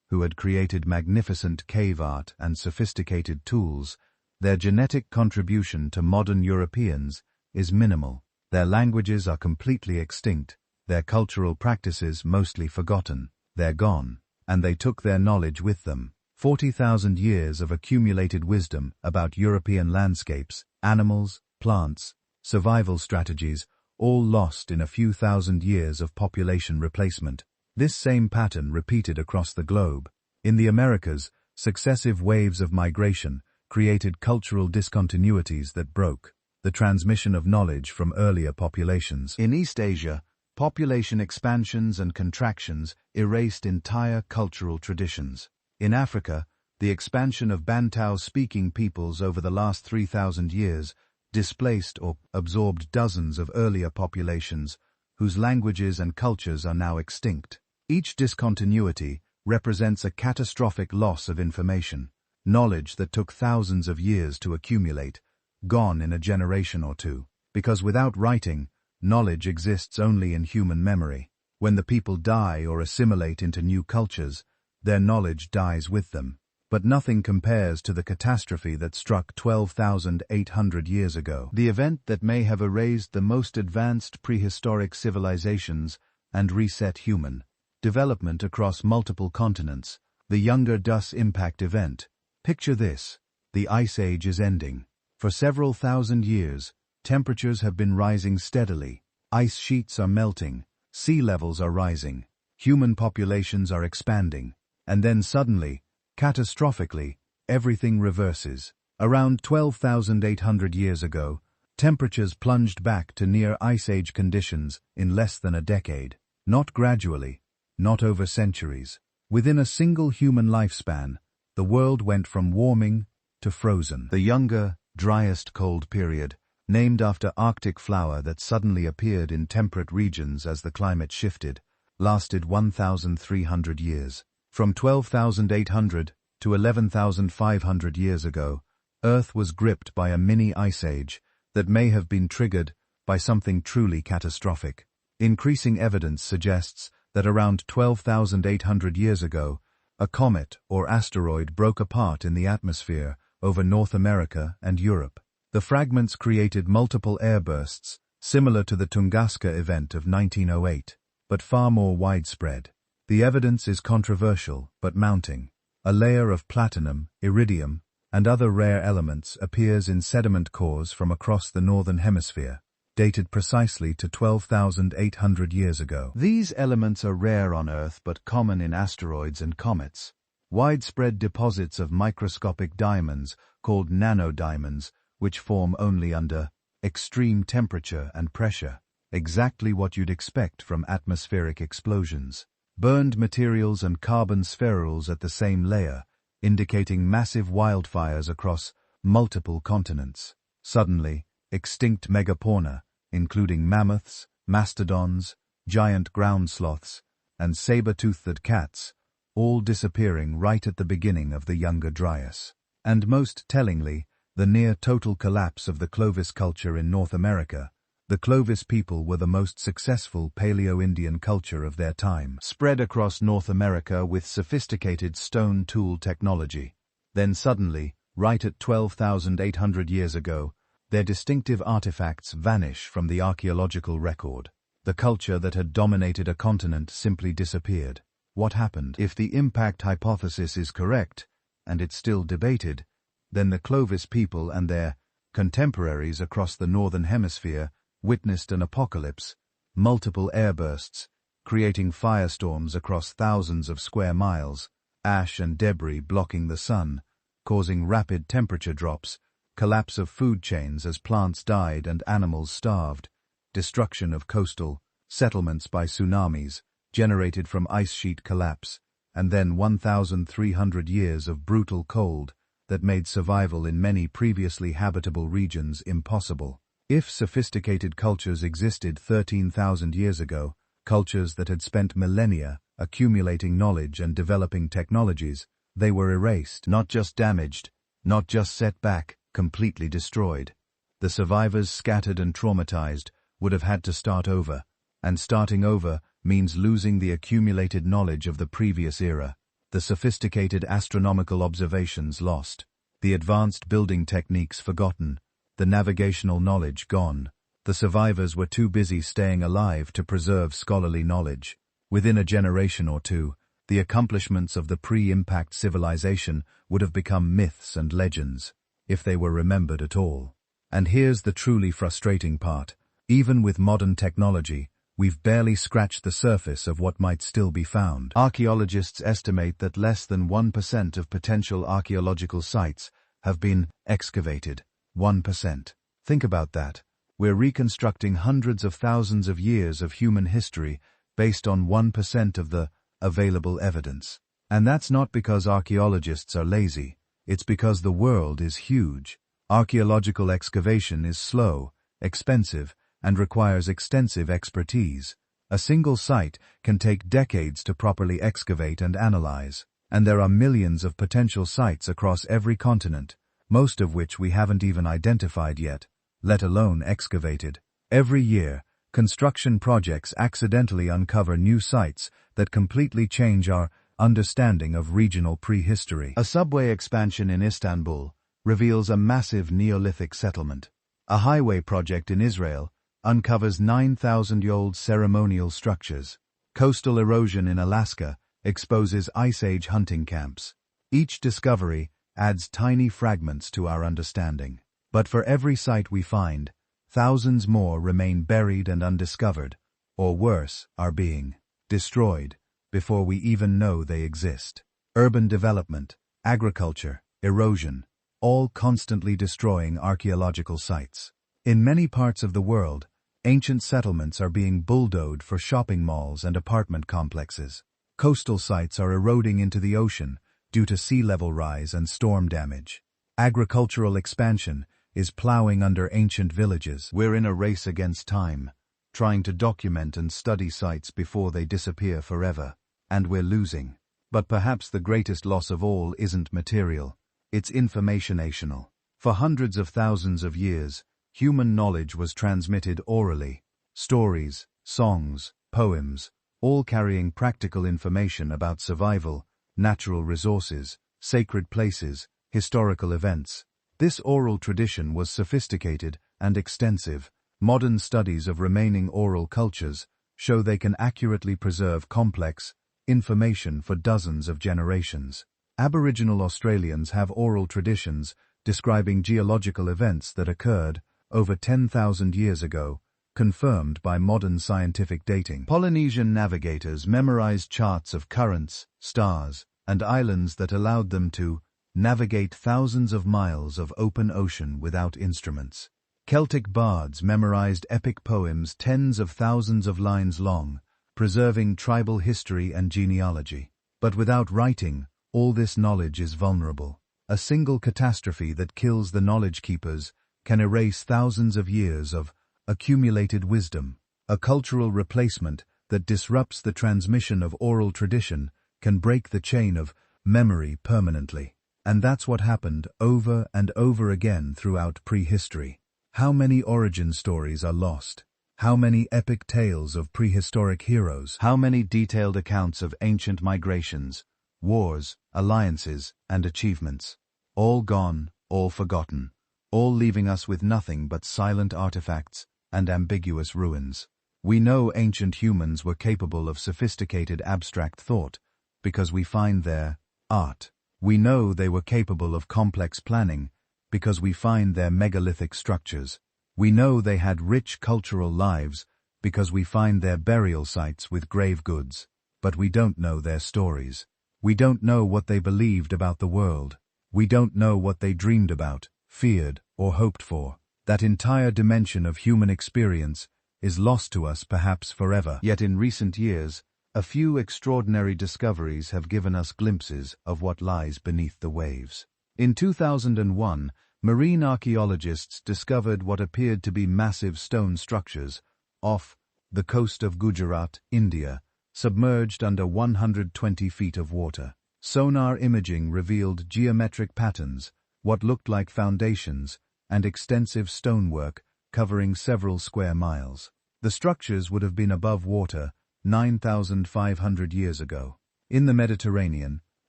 who had created magnificent cave art and sophisticated tools, their genetic contribution to modern Europeans is minimal. Their languages are completely extinct, their cultural practices mostly forgotten. They're gone, and they took their knowledge with them. 40,000 years of accumulated wisdom about European landscapes, animals, plants, survival strategies, all lost in a few thousand years of population replacement. This same pattern repeated across the globe. In the Americas, successive waves of migration created cultural discontinuities that broke the transmission of knowledge from earlier populations. In East Asia, population expansions and contractions erased entire cultural traditions. In Africa, the expansion of Bantu-speaking peoples over the last 3,000 years displaced or absorbed dozens of earlier populations whose languages and cultures are now extinct. Each discontinuity represents a catastrophic loss of information, knowledge that took thousands of years to accumulate, gone in a generation or two. Because without writing, knowledge exists only in human memory. When the people die or assimilate into new cultures, their knowledge dies with them. But nothing compares to the catastrophe that struck 12,800 years ago. The event that may have erased the most advanced prehistoric civilizations and reset human development across multiple continents, the Younger Dus Impact Event. Picture this: the Ice Age is ending. For several thousand years, temperatures have been rising steadily, ice sheets are melting, sea levels are rising, human populations are expanding, and then suddenly, catastrophically, everything reverses. Around 12,800 years ago, temperatures plunged back to near Ice Age conditions in less than a decade. Not gradually, not over centuries. Within a single human lifespan, the world went from warming to frozen. The Younger, driest cold period, named after Arctic flower that suddenly appeared in temperate regions as the climate shifted, lasted 1,300 years. From 12,800 to 11,500 years ago, Earth was gripped by a mini ice age that may have been triggered by something truly catastrophic. Increasing evidence suggests that around 12,800 years ago, a comet or asteroid broke apart in the atmosphere over North America and Europe. The fragments created multiple airbursts, similar to the Tunguska event of 1908, but far more widespread. The evidence is controversial but mounting. A layer of platinum, iridium, and other rare elements appears in sediment cores from across the northern hemisphere, dated precisely to 12,800 years ago. These elements are rare on Earth but common in asteroids and comets. Widespread deposits of microscopic diamonds, called nanodiamonds, which form only under extreme temperature and pressure, exactly what you'd expect from atmospheric explosions. Burned materials and carbon spherules at the same layer, indicating massive wildfires across multiple continents. Suddenly, extinct megafauna, including mammoths, mastodons, giant ground sloths, and saber-toothed cats, all disappearing right at the beginning of the Younger Dryas. And most tellingly, the near-total collapse of the Clovis culture in North America, The Clovis people were the most successful Paleo-Indian culture of their time, spread across North America with sophisticated stone tool technology. Then suddenly, right at 12,800 years ago, their distinctive artifacts vanish from the archaeological record. The culture that had dominated a continent simply disappeared. What happened? If the impact hypothesis is correct, and it's still debated, then the Clovis people and their contemporaries across the Northern Hemisphere witnessed an apocalypse, multiple airbursts, creating firestorms across thousands of square miles, ash and debris blocking the sun, causing rapid temperature drops, collapse of food chains as plants died and animals starved, destruction of coastal settlements by tsunamis generated from ice sheet collapse, and then 1,300 years of brutal cold that made survival in many previously habitable regions impossible. If sophisticated cultures existed 13,000 years ago, cultures that had spent millennia accumulating knowledge and developing technologies, they were erased, not just damaged, not just set back, completely destroyed. The survivors, scattered and traumatized, would have had to start over, and starting over means losing the accumulated knowledge of the previous era, the sophisticated astronomical observations lost, the advanced building techniques forgotten, the navigational knowledge gone. The survivors were too busy staying alive to preserve scholarly knowledge. Within a generation or two, the accomplishments of the pre-impact civilization would have become myths and legends, if they were remembered at all. And here's the truly frustrating part. Even with modern technology, we've barely scratched the surface of what might still be found. Archaeologists estimate that less than 1% of potential archaeological sites have been excavated. 1%. Think about that. We're reconstructing hundreds of thousands of years of human history based on 1% of the available evidence. And that's not because archaeologists are lazy. It's because the world is huge. Archaeological excavation is slow, expensive, and requires extensive expertise. A single site can take decades to properly excavate and analyze, and there are millions of potential sites across every continent, most of which we haven't even identified yet, let alone excavated. Every year, construction projects accidentally uncover new sites that completely change our understanding of regional prehistory. A subway expansion in Istanbul reveals a massive Neolithic settlement. A highway project in Israel uncovers 9,000-year-old ceremonial structures. Coastal erosion in Alaska exposes Ice Age hunting camps. Each discovery adds tiny fragments to our understanding. But for every site we find, thousands more remain buried and undiscovered, or worse, are being destroyed before we even know they exist. Urban development, agriculture, erosion, all constantly destroying archaeological sites. In many parts of the world, ancient settlements are being bulldozed for shopping malls and apartment complexes. Coastal sites are eroding into the ocean due to sea level rise and storm damage. Agricultural expansion is plowing under ancient villages. We're in a race against time, trying to document and study sites before they disappear forever. And we're losing. But perhaps the greatest loss of all isn't material. It's informationational. For hundreds of thousands of years, human knowledge was transmitted orally. Stories, songs, poems, all carrying practical information about survival, natural resources, sacred places, historical events. This oral tradition was sophisticated and extensive. Modern studies of remaining oral cultures show they can accurately preserve complex information for dozens of generations. Aboriginal Australians have oral traditions describing geological events that occurred over 10,000 years ago, confirmed by modern scientific dating. Polynesian navigators memorized charts of currents, stars, and islands that allowed them to navigate thousands of miles of open ocean without instruments. Celtic bards memorized epic poems tens of thousands of lines long, preserving tribal history and genealogy. But without writing, all this knowledge is vulnerable. A single catastrophe that kills the knowledge keepers can erase thousands of years of accumulated wisdom. A cultural replacement that disrupts the transmission of oral tradition can break the chain of memory permanently. And that's what happened over and over again throughout prehistory. How many origin stories are lost? How many epic tales of prehistoric heroes? How many detailed accounts of ancient migrations, wars, alliances, and achievements? All gone, all forgotten, all leaving us with nothing but silent artifacts and ambiguous ruins. We know ancient humans were capable of sophisticated abstract thought because we find their art. We know they were capable of complex planning because we find their megalithic structures. We know they had rich cultural lives because we find their burial sites with grave goods. But we don't know their stories. We don't know what they believed about the world. We don't know what they dreamed about, feared, or hoped for. That entire dimension of human experience is lost to us perhaps forever. Yet in recent years, a few extraordinary discoveries have given us glimpses of what lies beneath the waves. In 2001, marine archaeologists discovered what appeared to be massive stone structures off the coast of Gujarat, India, submerged under 120 feet of water. Sonar imaging revealed geometric patterns, what looked like foundations, and extensive stonework covering several square miles. The structures would have been above water 9,500 years ago. In the Mediterranean,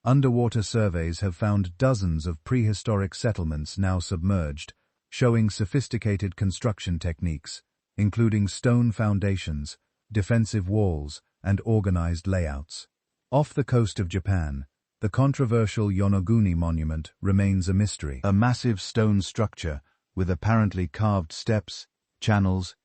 underwater surveys have found dozens of prehistoric settlements now submerged, showing sophisticated construction techniques, including stone foundations, defensive walls, and organized layouts. Off the coast of Japan, the controversial Yonaguni Monument remains a mystery. A massive stone structure with apparently carved steps, channels,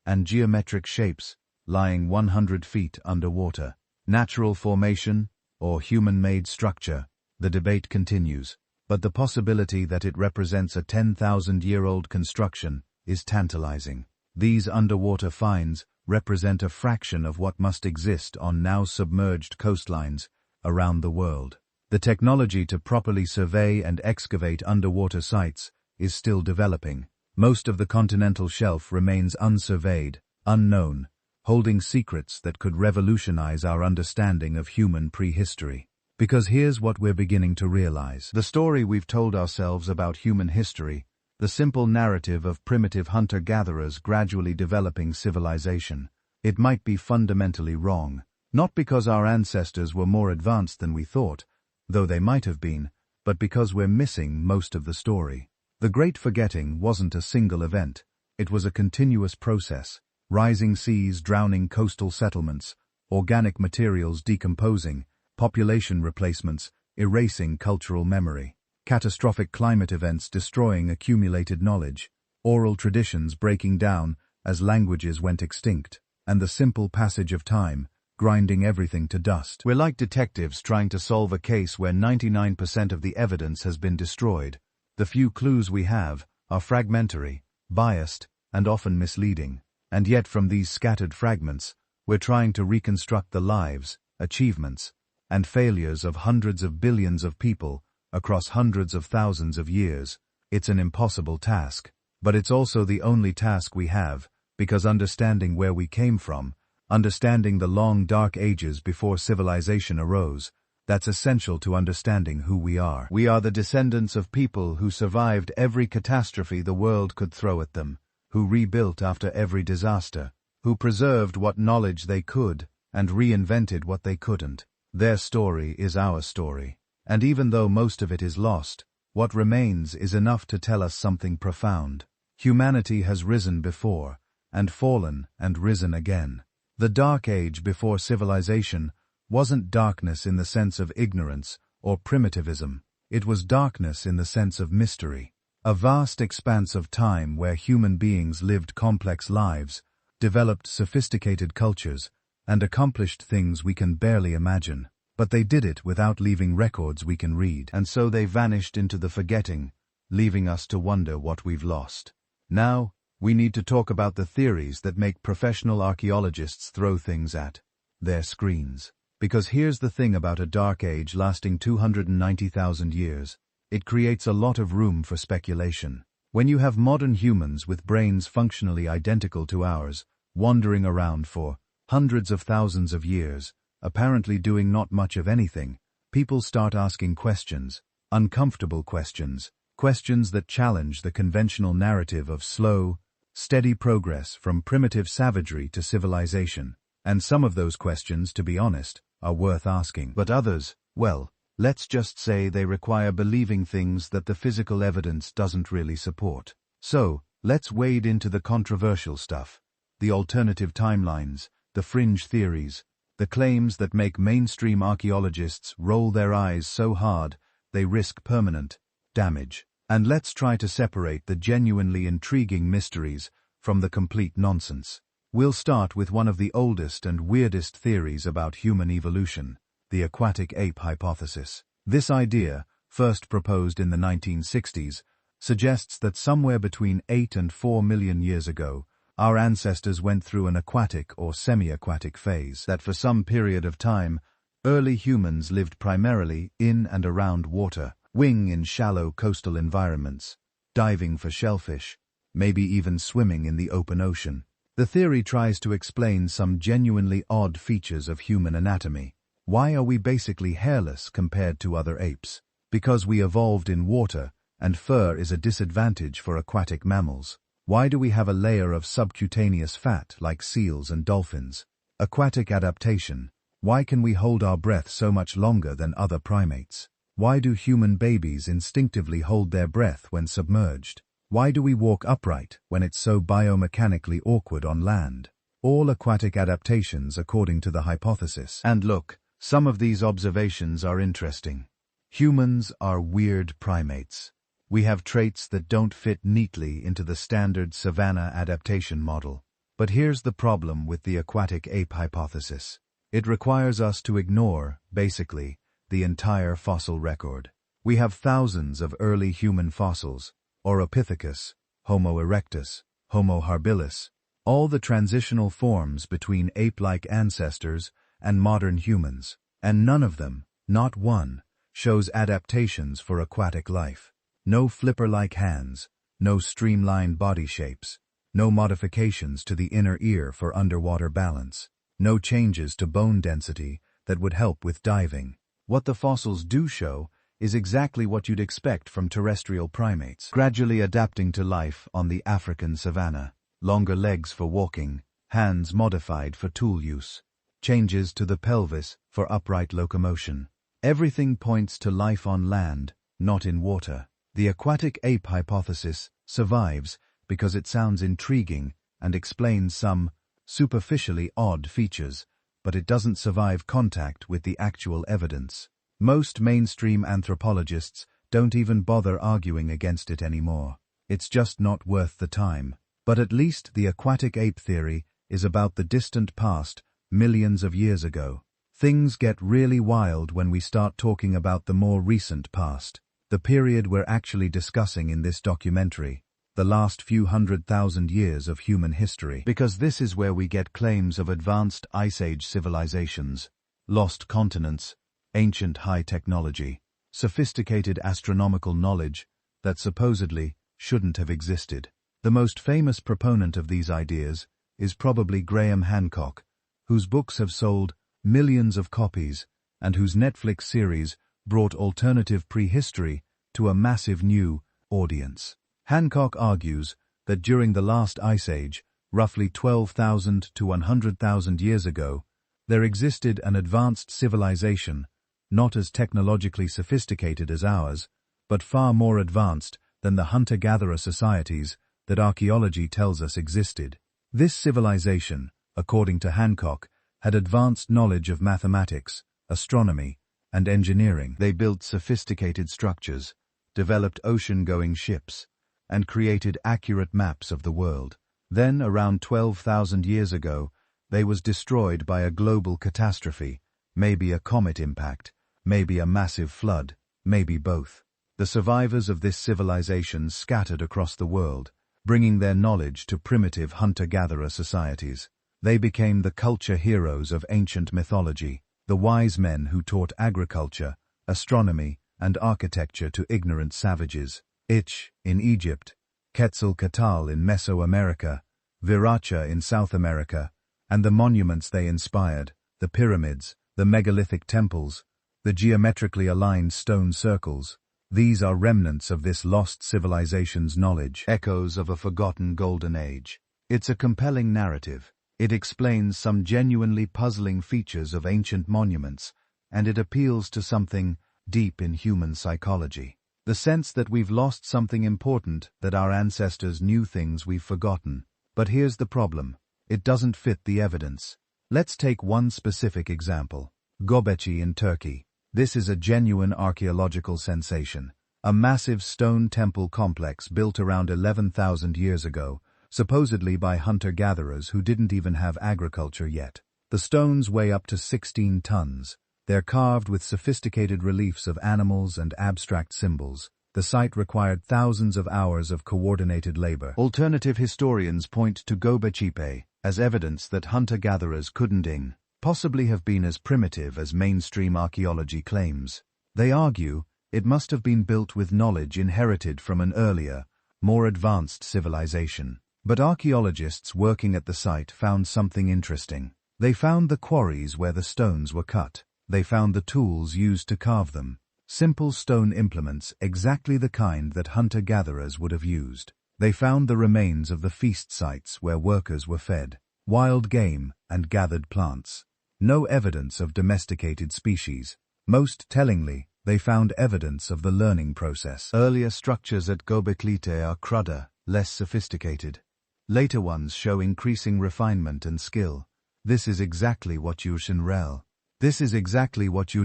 and geometric shapes lying 100 feet underwater. Natural formation or human-made structure, the debate continues, but the possibility that it represents a 10,000-year-old construction is tantalizing. These underwater finds represent a fraction of what must exist on now submerged coastlines around the world. The technology to properly survey and excavate underwater sites is still developing. Most of the continental shelf remains unsurveyed, unknown, holding secrets that could revolutionize our understanding of human prehistory. Because here's what we're beginning to realize. The story we've told ourselves about human history, the simple narrative of primitive hunter-gatherers gradually developing civilization, it might be fundamentally wrong. Not because our ancestors were more advanced than we thought, though they might have been, but because we're missing most of the story. The Great Forgetting wasn't a single event. It was a continuous process. Rising seas drowning coastal settlements, organic materials decomposing, population replacements erasing cultural memory, catastrophic climate events destroying accumulated knowledge, oral traditions breaking down as languages went extinct, and the simple passage of time grinding everything to dust. We're like detectives trying to solve a case where 99% of the evidence has been destroyed. The few clues we have are fragmentary, biased, and often misleading. And yet from these scattered fragments, we're trying to reconstruct the lives, achievements, and failures of hundreds of billions of people across hundreds of thousands of years. It's an impossible task, but it's also the only task we have, because understanding where we came from, understanding the long dark ages before civilization arose, that's essential to understanding who we are. We are the descendants of people who survived every catastrophe the world could throw at them, who rebuilt after every disaster, who preserved what knowledge they could and reinvented what they couldn't. Their story is our story. And even though most of it is lost, what remains is enough to tell us something profound. Humanity has risen before, and fallen and risen again. The Dark Age before civilization wasn't darkness in the sense of ignorance or primitivism. It was darkness in the sense of mystery. A vast expanse of time where human beings lived complex lives, developed sophisticated cultures, and accomplished things we can barely imagine. But they did it without leaving records we can read. And so they vanished into the forgetting, leaving us to wonder what we've lost. Now, we need to talk about the theories that make professional archaeologists throw things at their screens. Because here's the thing about a dark age lasting 290,000 years. It creates a lot of room for speculation. When you have modern humans with brains functionally identical to ours, wandering around for hundreds of thousands of years, apparently doing not much of anything, people start asking questions, uncomfortable questions questions that challenge the conventional narrative of slow, steady progress from primitive savagery to civilization. And some of those questions, to be honest, are worth asking. But others, well, let's just say they require believing things that the physical evidence doesn't really support. So, let's wade into the controversial stuff, the alternative timelines, the fringe theories, the claims that make mainstream archaeologists roll their eyes so hard they risk permanent damage. And let's try to separate the genuinely intriguing mysteries from the complete nonsense. We'll start with one of the oldest and weirdest theories about human evolution, the aquatic ape hypothesis. This idea, first proposed in the 1960s, suggests that somewhere between 8 and 4 million years ago, our ancestors went through an aquatic or semi-aquatic phase, that for some period of time, early humans lived primarily in and around water, wing in shallow coastal environments, diving for shellfish, maybe even swimming in the open ocean. The theory tries to explain some genuinely odd features of human anatomy. Why are we basically hairless compared to other apes? Because we evolved in water, and fur is a disadvantage for aquatic mammals. Why do we have a layer of subcutaneous fat like seals and dolphins? Aquatic adaptation. Why can we hold our breath so much longer than other primates? Why do human babies instinctively hold their breath when submerged? Why do we walk upright when it's so biomechanically awkward on land? All aquatic adaptations according to the hypothesis. And look, some of these observations are interesting. Humans are weird primates. We have traits that don't fit neatly into the standard savanna adaptation model. But here's the problem with the aquatic ape hypothesis. It requires us to ignore, basically, the entire fossil record. We have thousands of early human fossils, Oropithecus, Homo erectus, Homo habilis, all the transitional forms between ape-like ancestors and modern humans, and none of them, not one, shows adaptations for aquatic life. No flipper-like hands, no streamlined body shapes, no modifications to the inner ear for underwater balance, no changes to bone density that would help with diving. What the fossils do show is exactly what you'd expect from terrestrial primates, gradually adapting to life on the African savanna. Longer legs for walking, hands modified for tool use, changes to the pelvis for upright locomotion. Everything points to life on land, not in water. The aquatic ape hypothesis survives because it sounds intriguing and explains some superficially odd features, but it doesn't survive contact with the actual evidence. Most mainstream anthropologists don't even bother arguing against it anymore. It's just not worth the time. But at least the aquatic ape theory is about the distant past, millions of years ago. Things get really wild when we start talking about the more recent past, the period we're actually discussing in this documentary, the last few 100,000 years of human history. Because this is where we get claims of advanced Ice Age civilizations, lost continents, ancient high technology, sophisticated astronomical knowledge that supposedly shouldn't have existed. The most famous proponent of these ideas is probably Graham Hancock, whose books have sold millions of copies and whose Netflix series brought alternative prehistory to a massive new audience. Hancock argues that during the last Ice Age, roughly 12,000 to 100,000 years ago, there existed an advanced civilization, not as technologically sophisticated as ours, but far more advanced than the hunter-gatherer societies that archaeology tells us existed. This civilization, according to Hancock, had advanced knowledge of mathematics, astronomy, and engineering. They built sophisticated structures, developed ocean-going ships, and created accurate maps of the world. Then, around 12,000 years ago, they was destroyed by a global catastrophe, maybe a comet impact, maybe a massive flood, maybe both. The survivors of this civilization scattered across the world, bringing their knowledge to primitive hunter-gatherer societies. They became the culture heroes of ancient mythology, the wise men who taught agriculture, astronomy, and architecture to ignorant savages. Ich, in Egypt, Quetzalcoatl in Mesoamerica, Viracha in South America, and the monuments they inspired, the pyramids, the megalithic temples, the geometrically aligned stone circles, These are remnants of this lost civilization's knowledge, echoes of a forgotten golden age. It's a compelling narrative. It explains some genuinely puzzling features of ancient monuments, and it appeals to something deep in human psychology. The sense that we've lost something important, that our ancestors knew things we've forgotten. But here's the problem. It doesn't fit the evidence. Let's take one specific example. Göbekli in Turkey. This is a genuine archaeological sensation. A massive stone temple complex built around 11,000 years ago, supposedly by hunter-gatherers who didn't even have agriculture yet. The stones weigh up to 16 tons. They're carved with sophisticated reliefs of animals and abstract symbols. The site required thousands of hours of coordinated labor. Alternative historians point to Göbekli as evidence that hunter-gatherers couldn't possibly have been as primitive as mainstream archaeology claims. They argue it must have been built with knowledge inherited from an earlier, more advanced civilization. But archaeologists working at the site found something interesting. They found the quarries where the stones were cut. They found the tools used to carve them. Simple stone implements, exactly the kind that hunter-gatherers would have used. They found the remains of the feast sites where workers were fed wild game and gathered plants. No evidence of domesticated species. Most tellingly, they found evidence of the learning process. Earlier structures at Göbekli are cruder, less sophisticated. Later ones show increasing refinement and skill. This is exactly what you're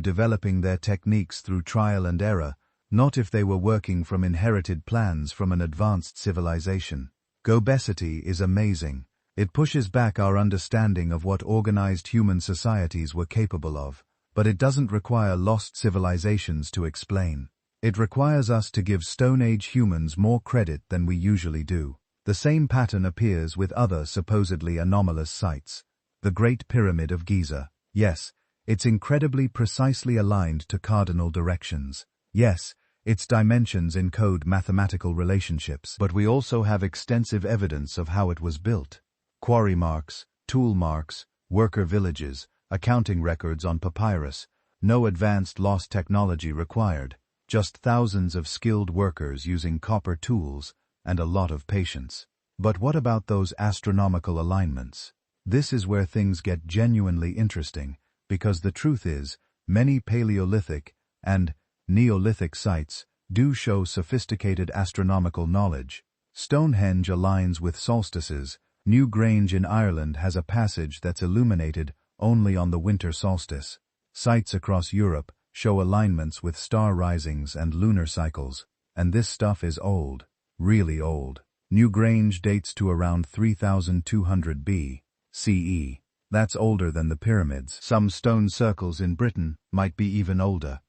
developing their techniques through trial and error, not if they were working from inherited plans from an advanced civilization. Göbekli is amazing. It pushes back our understanding of what organized human societies were capable of, but it doesn't require lost civilizations to explain. It requires us to give Stone Age humans more credit than we usually do. The same pattern appears with other supposedly anomalous sites. The Great Pyramid of Giza. Yes, it's incredibly precisely aligned to cardinal directions. Yes, its dimensions encode mathematical relationships. But we also have extensive evidence of how it was built. Quarry marks, tool marks, worker villages, accounting records on papyrus. No advanced lost technology required. Just thousands of skilled workers using copper tools and a lot of patience. But what about those astronomical alignments? This is where things get genuinely interesting, because the truth is, many Paleolithic and Neolithic sites do show sophisticated astronomical knowledge. Stonehenge aligns with solstices. Newgrange in Ireland has a passage that's illuminated only on the winter solstice. Sites across Europe show alignments with star risings and lunar cycles. And this stuff is old. Really old. Newgrange dates to around 3200 BCE. That's older than the pyramids. Some stone circles in Britain might be even older,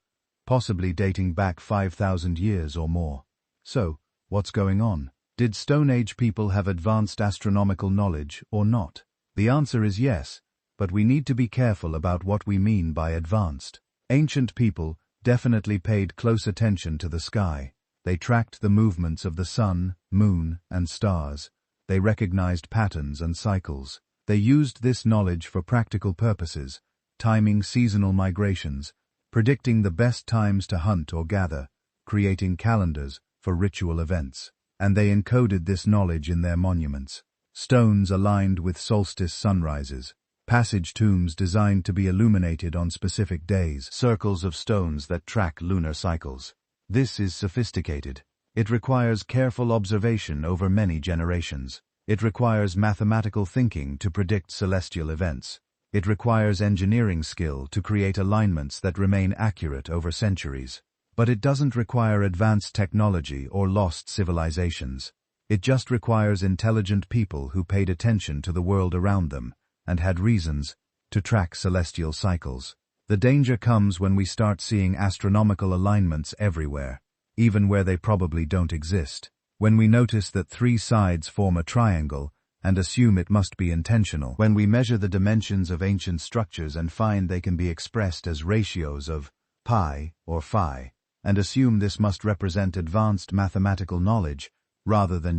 possibly dating back 5,000 years or more. So, what's going on? Did Stone Age people have advanced astronomical knowledge or not? The answer is yes, but we need to be careful about what we mean by advanced. Ancient people definitely paid close attention to the sky. They tracked the movements of the sun, moon, and stars. They recognized patterns and cycles. They used this knowledge for practical purposes, timing seasonal migrations, predicting the best times to hunt or gather, creating calendars for ritual events. And they encoded this knowledge in their monuments. Stones aligned with solstice sunrises, passage tombs designed to be illuminated on specific days, circles of stones that track lunar cycles. This is sophisticated. It requires careful observation over many generations. It requires mathematical thinking to predict celestial events. It requires engineering skill to create alignments that remain accurate over centuries. But it doesn't require advanced technology or lost civilizations. It just requires intelligent people who paid attention to the world around them and had reasons to track celestial cycles. The danger comes when we start seeing astronomical alignments everywhere, even where they probably don't exist. When we notice that 3 sides form a triangle and assume it must be intentional. When we measure the dimensions of ancient structures and find they can be expressed as ratios of pi or phi, and assume this must represent advanced mathematical knowledge rather than,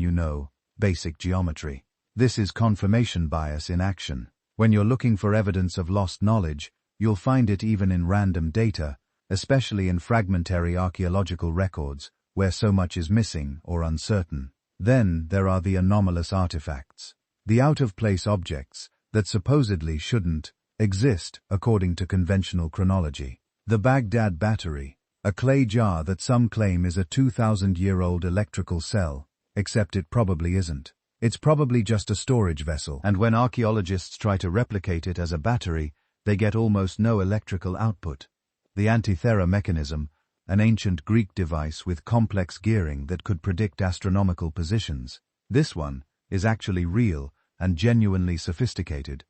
basic geometry. This is confirmation bias in action. When you're looking for evidence of lost knowledge, you'll find it even in random data, especially in fragmentary archaeological records, where so much is missing or uncertain. Then there are the anomalous artifacts, the out-of-place objects that supposedly shouldn't exist according to conventional chronology. The Baghdad battery, a clay jar that some claim is a 2,000-year-old electrical cell, except it probably isn't. It's probably just a storage vessel, and when archaeologists try to replicate it as a battery, they get almost no electrical output. The Antikythera mechanism, an ancient Greek device with complex gearing that could predict astronomical positions. This one is actually real and genuinely sophisticated,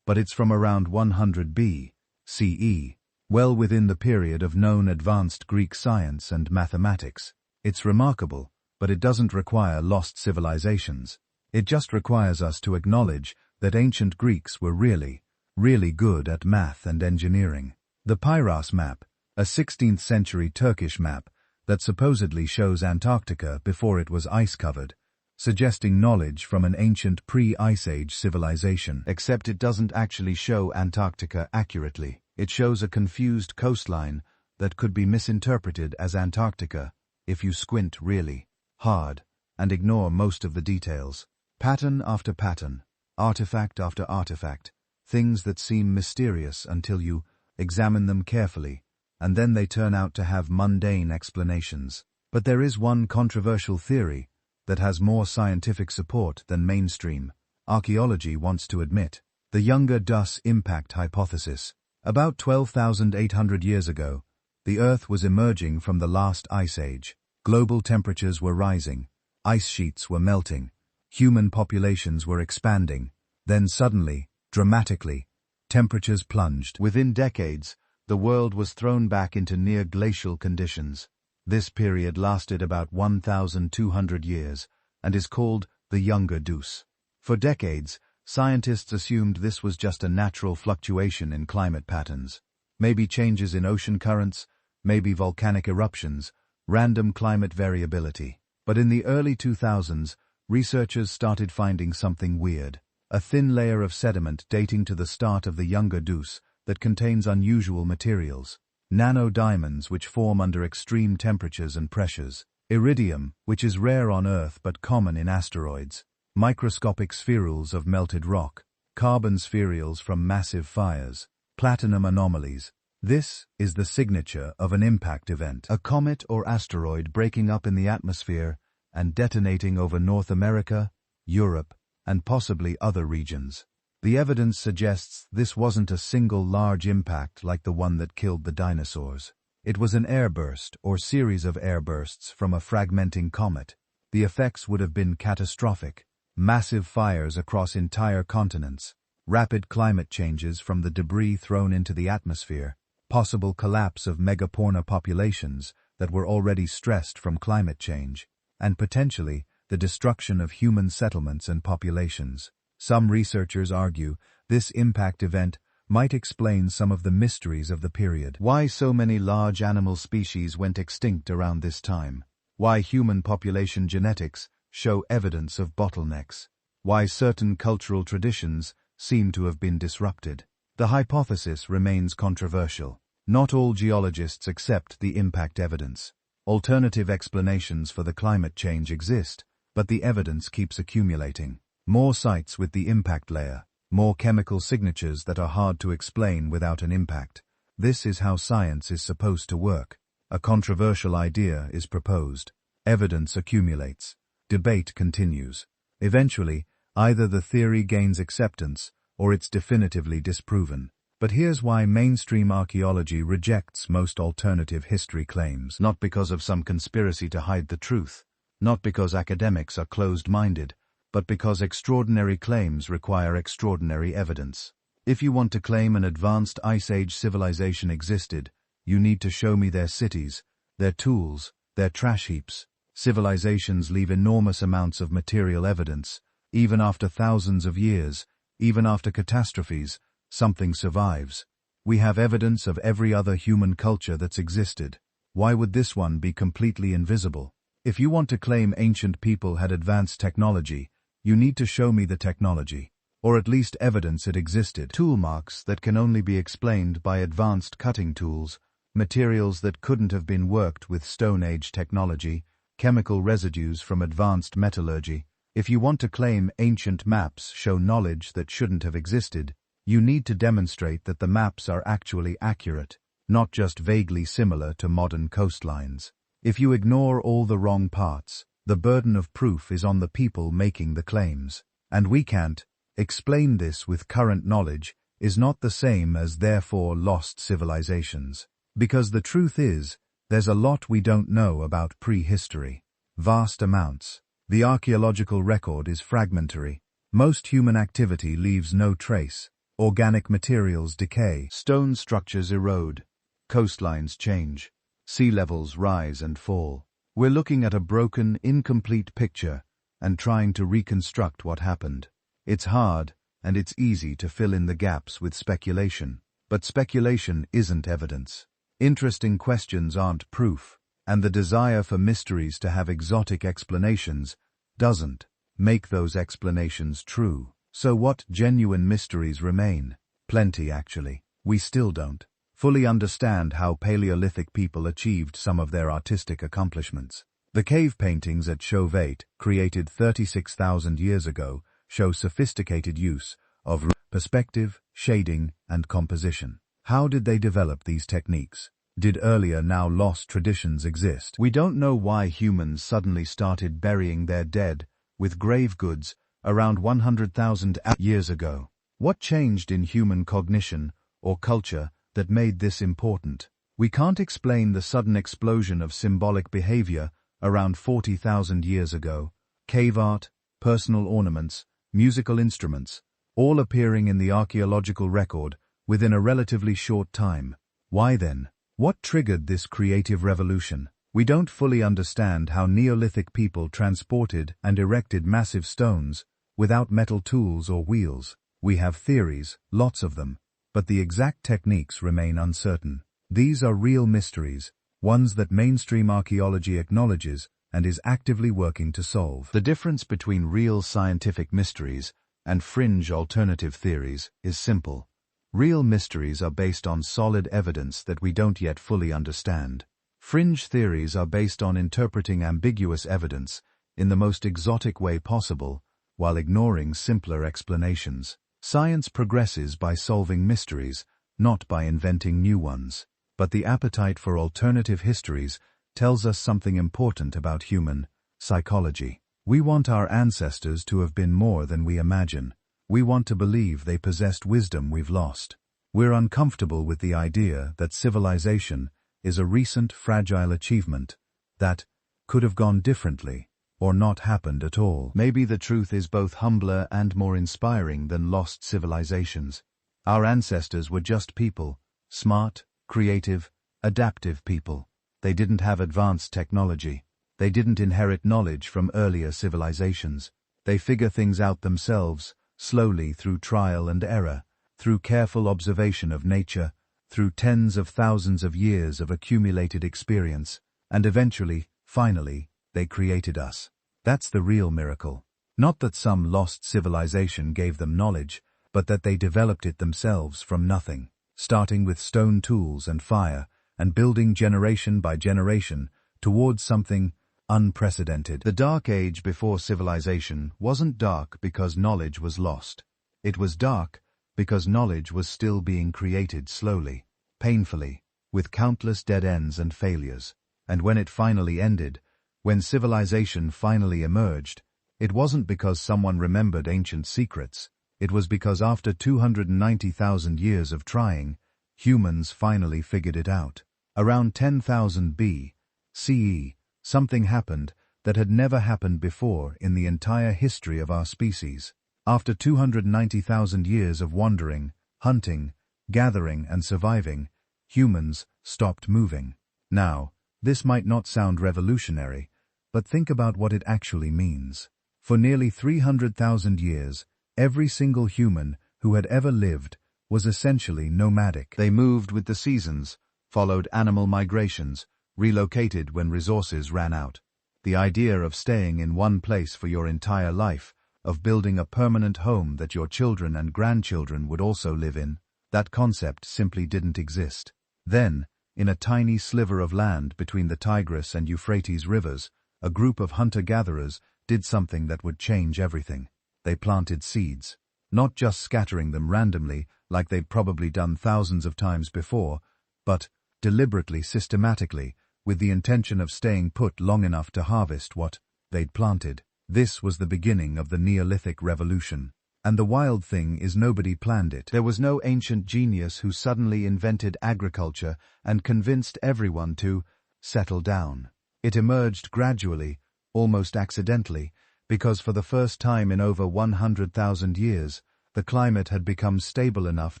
but it's from around 100 BCE, well within the period of known advanced Greek science and mathematics. It's remarkable, but it doesn't require lost civilizations. It just requires us to acknowledge that ancient Greeks were really good at math and engineering. The Pyras map, a 16th-century Turkish map that supposedly shows Antarctica before it was ice-covered, suggesting knowledge from an ancient pre-Ice Age civilization. Except it doesn't actually show Antarctica accurately. It shows a confused coastline that could be misinterpreted as Antarctica if you squint really hard and ignore most of the details. Pattern after pattern, artifact after artifact, things that seem mysterious until you examine them carefully, and then they turn out to have mundane explanations. But there is one controversial theory that has more scientific support than mainstream archaeology wants to admit: the Younger Dus impact hypothesis. About 12,800 years ago, the Earth was emerging from the last ice age. Global temperatures were rising, ice sheets were melting, human populations were expanding. Then suddenly, dramatically, temperatures plunged. Within decades, the world was thrown back into near glacial conditions. This period lasted about 1,200 years and is called the Younger Dus. For decades, scientists assumed this was just a natural fluctuation in climate patterns. Maybe changes in ocean currents, maybe volcanic eruptions, random climate variability. But in the early 2000s, researchers started finding something weird. A thin layer of sediment dating to the start of the Younger Dus that contains unusual materials. Nanodiamonds which form under extreme temperatures and pressures. Iridium, which is rare on Earth but common in asteroids. Microscopic spherules of melted rock. Carbon spherules from massive fires. Platinum anomalies. This is the signature of an impact event. A comet or asteroid breaking up in the atmosphere and detonating over North America, Europe, and possibly other regions. The evidence suggests this wasn't a single large impact like the one that killed the dinosaurs. It was an airburst or series of airbursts from a fragmenting comet. The effects would have been catastrophic. Massive fires across entire continents, rapid climate changes from the debris thrown into the atmosphere, possible collapse of megafauna populations that were already stressed from climate change, and potentially the destruction of human settlements and populations. Some researchers argue this impact event might explain some of the mysteries of the period. Why so many large animal species went extinct around this time. Why human population genetics show evidence of bottlenecks. Why certain cultural traditions seem to have been disrupted. The hypothesis remains controversial. Not all geologists accept the impact evidence. Alternative explanations for the climate change exist, but the evidence keeps accumulating. More sites with the impact layer, more chemical signatures that are hard to explain without an impact. This is how science is supposed to work. A controversial idea is proposed. Evidence accumulates. Debate continues. Eventually, either the theory gains acceptance or it's definitively disproven. But here's why mainstream archaeology rejects most alternative history claims. Not because of some conspiracy to hide the truth, not because academics are closed-minded, but because extraordinary claims require extraordinary evidence. If you want to claim an advanced Ice Age civilization existed, you need to show me their cities, their tools, their trash heaps. Civilizations leave enormous amounts of material evidence. Even after thousands of years, even after catastrophes, something survives. We have evidence of every other human culture that's existed. Why would this one be completely invisible? If you want to claim ancient people had advanced technology, you need to show me the technology, or at least evidence it existed. Tool marks that can only be explained by advanced cutting tools materials that couldn't have been worked with Stone Age technology, chemical residues from advanced metallurgy. If you want to claim ancient maps show knowledge that shouldn't have existed, you need to demonstrate that the maps are actually accurate, not just vaguely similar to modern coastlines. If you ignore all the wrong parts, the burden of proof is on the people making the claims. And we can't explain this with current knowledge is not the same as therefore lost civilizations. Because the truth is, there's a lot we don't know about prehistory. Vast amounts. The archaeological record is fragmentary. Most human activity leaves no trace. Organic materials decay. Stone structures erode. Coastlines change. Sea levels rise and fall. We're looking at a broken, incomplete picture and trying to reconstruct what happened. It's hard, and it's easy to fill in the gaps with speculation. But speculation isn't evidence. Interesting questions aren't proof, and the desire for mysteries to have exotic explanations doesn't make those explanations true. So what genuine mysteries remain? Plenty, actually. We still don't fully understand how Paleolithic people achieved some of their artistic accomplishments. The cave paintings at Chauvet, created 36,000 years ago, show sophisticated use of perspective, shading, and composition. How did they develop these techniques? Did earlier, now lost traditions exist? We don't know why humans suddenly started burying their dead with grave goods around 100,000 years ago. What changed in human cognition or culture that made this important? We can't explain the sudden explosion of symbolic behavior around 40,000 years ago. Cave art, personal ornaments, musical instruments, all appearing in the archaeological record within a relatively short time. Why then? What triggered this creative revolution? We don't fully understand how Neolithic people transported and erected massive stones without metal tools or wheels. We have theories, lots of them, but the exact techniques remain uncertain. These are real mysteries, ones that mainstream archaeology acknowledges and is actively working to solve. The difference between real scientific mysteries and fringe alternative theories is simple. Real mysteries are based on solid evidence that we don't yet fully understand. Fringe theories are based on interpreting ambiguous evidence in the most exotic way possible, while ignoring simpler explanations. Science progresses by solving mysteries, not by inventing new ones. But the appetite for alternative histories tells us something important about human psychology. We want our ancestors to have been more than we imagine. We want to believe they possessed wisdom we've lost. We're uncomfortable with the idea that civilization is a recent, fragile achievement that could have gone differently or not happened at all. Maybe the truth is both humbler and more inspiring than lost civilizations. Our ancestors were just people, smart, creative, adaptive people. They didn't have advanced technology. They didn't inherit knowledge from earlier civilizations. They figure things out themselves, slowly through trial and error, through careful observation of nature, through tens of thousands of years of accumulated experience, and eventually, finally, they created us. That's the real miracle. Not that some lost civilization gave them knowledge, but that they developed it themselves from nothing, starting with stone tools and fire, and building generation by generation towards something unprecedented. The Dark Age before civilization wasn't dark because knowledge was lost. It was dark because knowledge was still being created slowly, painfully, with countless dead ends and failures. And when it finally ended, when civilization finally emerged, it wasn't because someone remembered ancient secrets. It was because after 290,000 years of trying, humans finally figured it out. Around 10,000 B.C., something happened that had never happened before in the entire history of our species. After 290,000 years of wandering, hunting, gathering, and surviving, humans stopped moving. Now, this might not sound revolutionary, but think about what it actually means. For nearly 300,000 years, every single human who had ever lived was essentially nomadic. They moved with the seasons, followed animal migrations, relocated when resources ran out. The idea of staying in one place for your entire life, of building a permanent home that your children and grandchildren would also live in, that concept simply didn't exist. Then, In a tiny sliver of land between the Tigris and Euphrates rivers, a group of hunter-gatherers did something that would change everything. They planted seeds, not just scattering them randomly like they'd probably done thousands of times before, but deliberately, systematically, with the intention of staying put long enough to harvest what they'd planted. This was the beginning of the Neolithic Revolution. And the wild thing is nobody planned it. There was no ancient genius who suddenly invented agriculture and convinced everyone to settle down. It emerged gradually, almost accidentally, because for the first time in over 100,000 years, the climate had become stable enough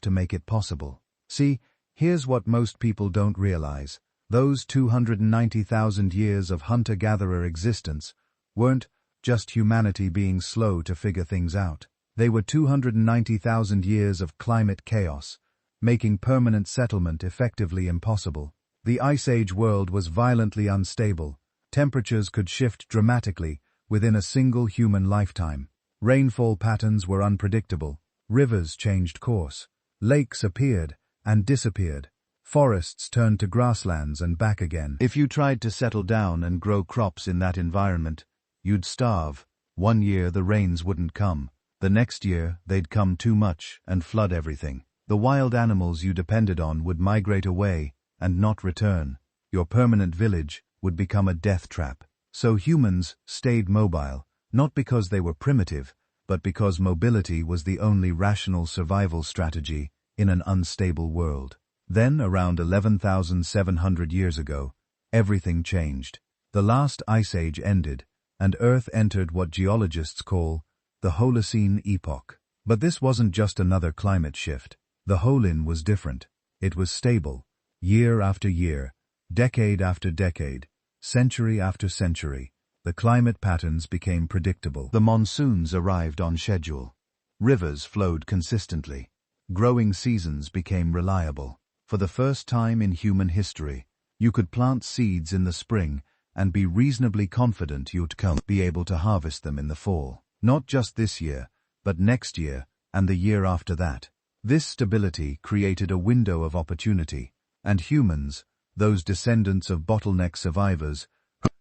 to make it possible. See, here's what most people don't realize. Those 290,000 years of hunter-gatherer existence weren't just humanity being slow to figure things out. They were 290,000 years of climate chaos, making permanent settlement effectively impossible. The Ice Age world was violently unstable. Temperatures could shift dramatically within a single human lifetime. Rainfall patterns were unpredictable. Rivers changed course. Lakes appeared and disappeared. Forests turned to grasslands and back again. If you tried to settle down and grow crops in that environment, you'd starve. One year the rains wouldn't come. The next year, they'd come too much and flood everything. The wild animals you depended on would migrate away and not return. Your permanent village would become a death trap. So humans stayed mobile, not because they were primitive, but because mobility was the only rational survival strategy in an unstable world. Then, around 11,700 years ago, everything changed. The last ice age ended, and Earth entered what geologists call the Holocene epoch. But this wasn't just another climate shift. The Holin was different. It was stable, year after year, decade after decade, century after century. The climate patterns became predictable. The monsoons arrived on schedule. Rivers flowed consistently. Growing seasons became reliable. For the first time in human history, you could plant seeds in the spring and be reasonably confident you'd be able to harvest them in the fall. Not just this year, but next year and the year after that. This stability created a window of opportunity, and humans, those descendants of bottleneck survivors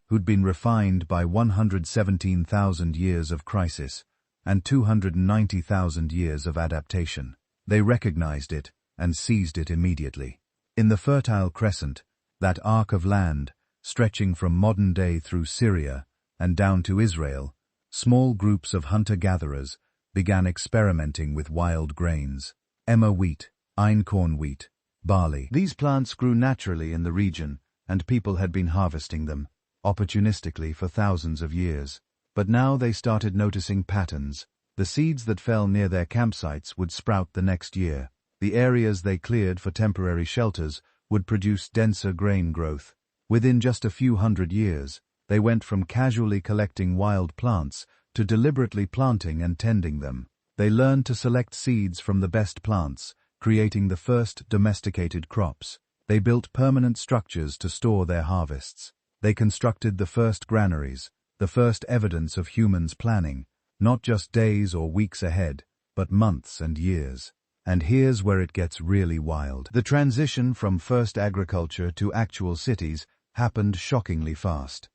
who'd been refined by 117,000 years of crisis and 290,000 years of adaptation, they recognized it and seized it immediately. In the Fertile Crescent, that arc of land stretching from modern day through Syria and down to Israel, small groups of hunter-gatherers began experimenting with wild grains. Emmer wheat, einkorn wheat, barley. These plants grew naturally in the region, and people had been harvesting them, opportunistically for thousands of years. But now they started noticing patterns. The seeds that fell near their campsites would sprout the next year. The areas they cleared for temporary shelters would produce denser grain growth. Within just a few hundred years, they went from casually collecting wild plants to deliberately planting and tending them. They learned to select seeds from the best plants, creating the first domesticated crops. They built permanent structures to store their harvests. They constructed the first granaries, the first evidence of humans planning, not just days or weeks ahead, but months and years. And here's where it gets really wild. The transition from first agriculture to actual cities happened shockingly fast.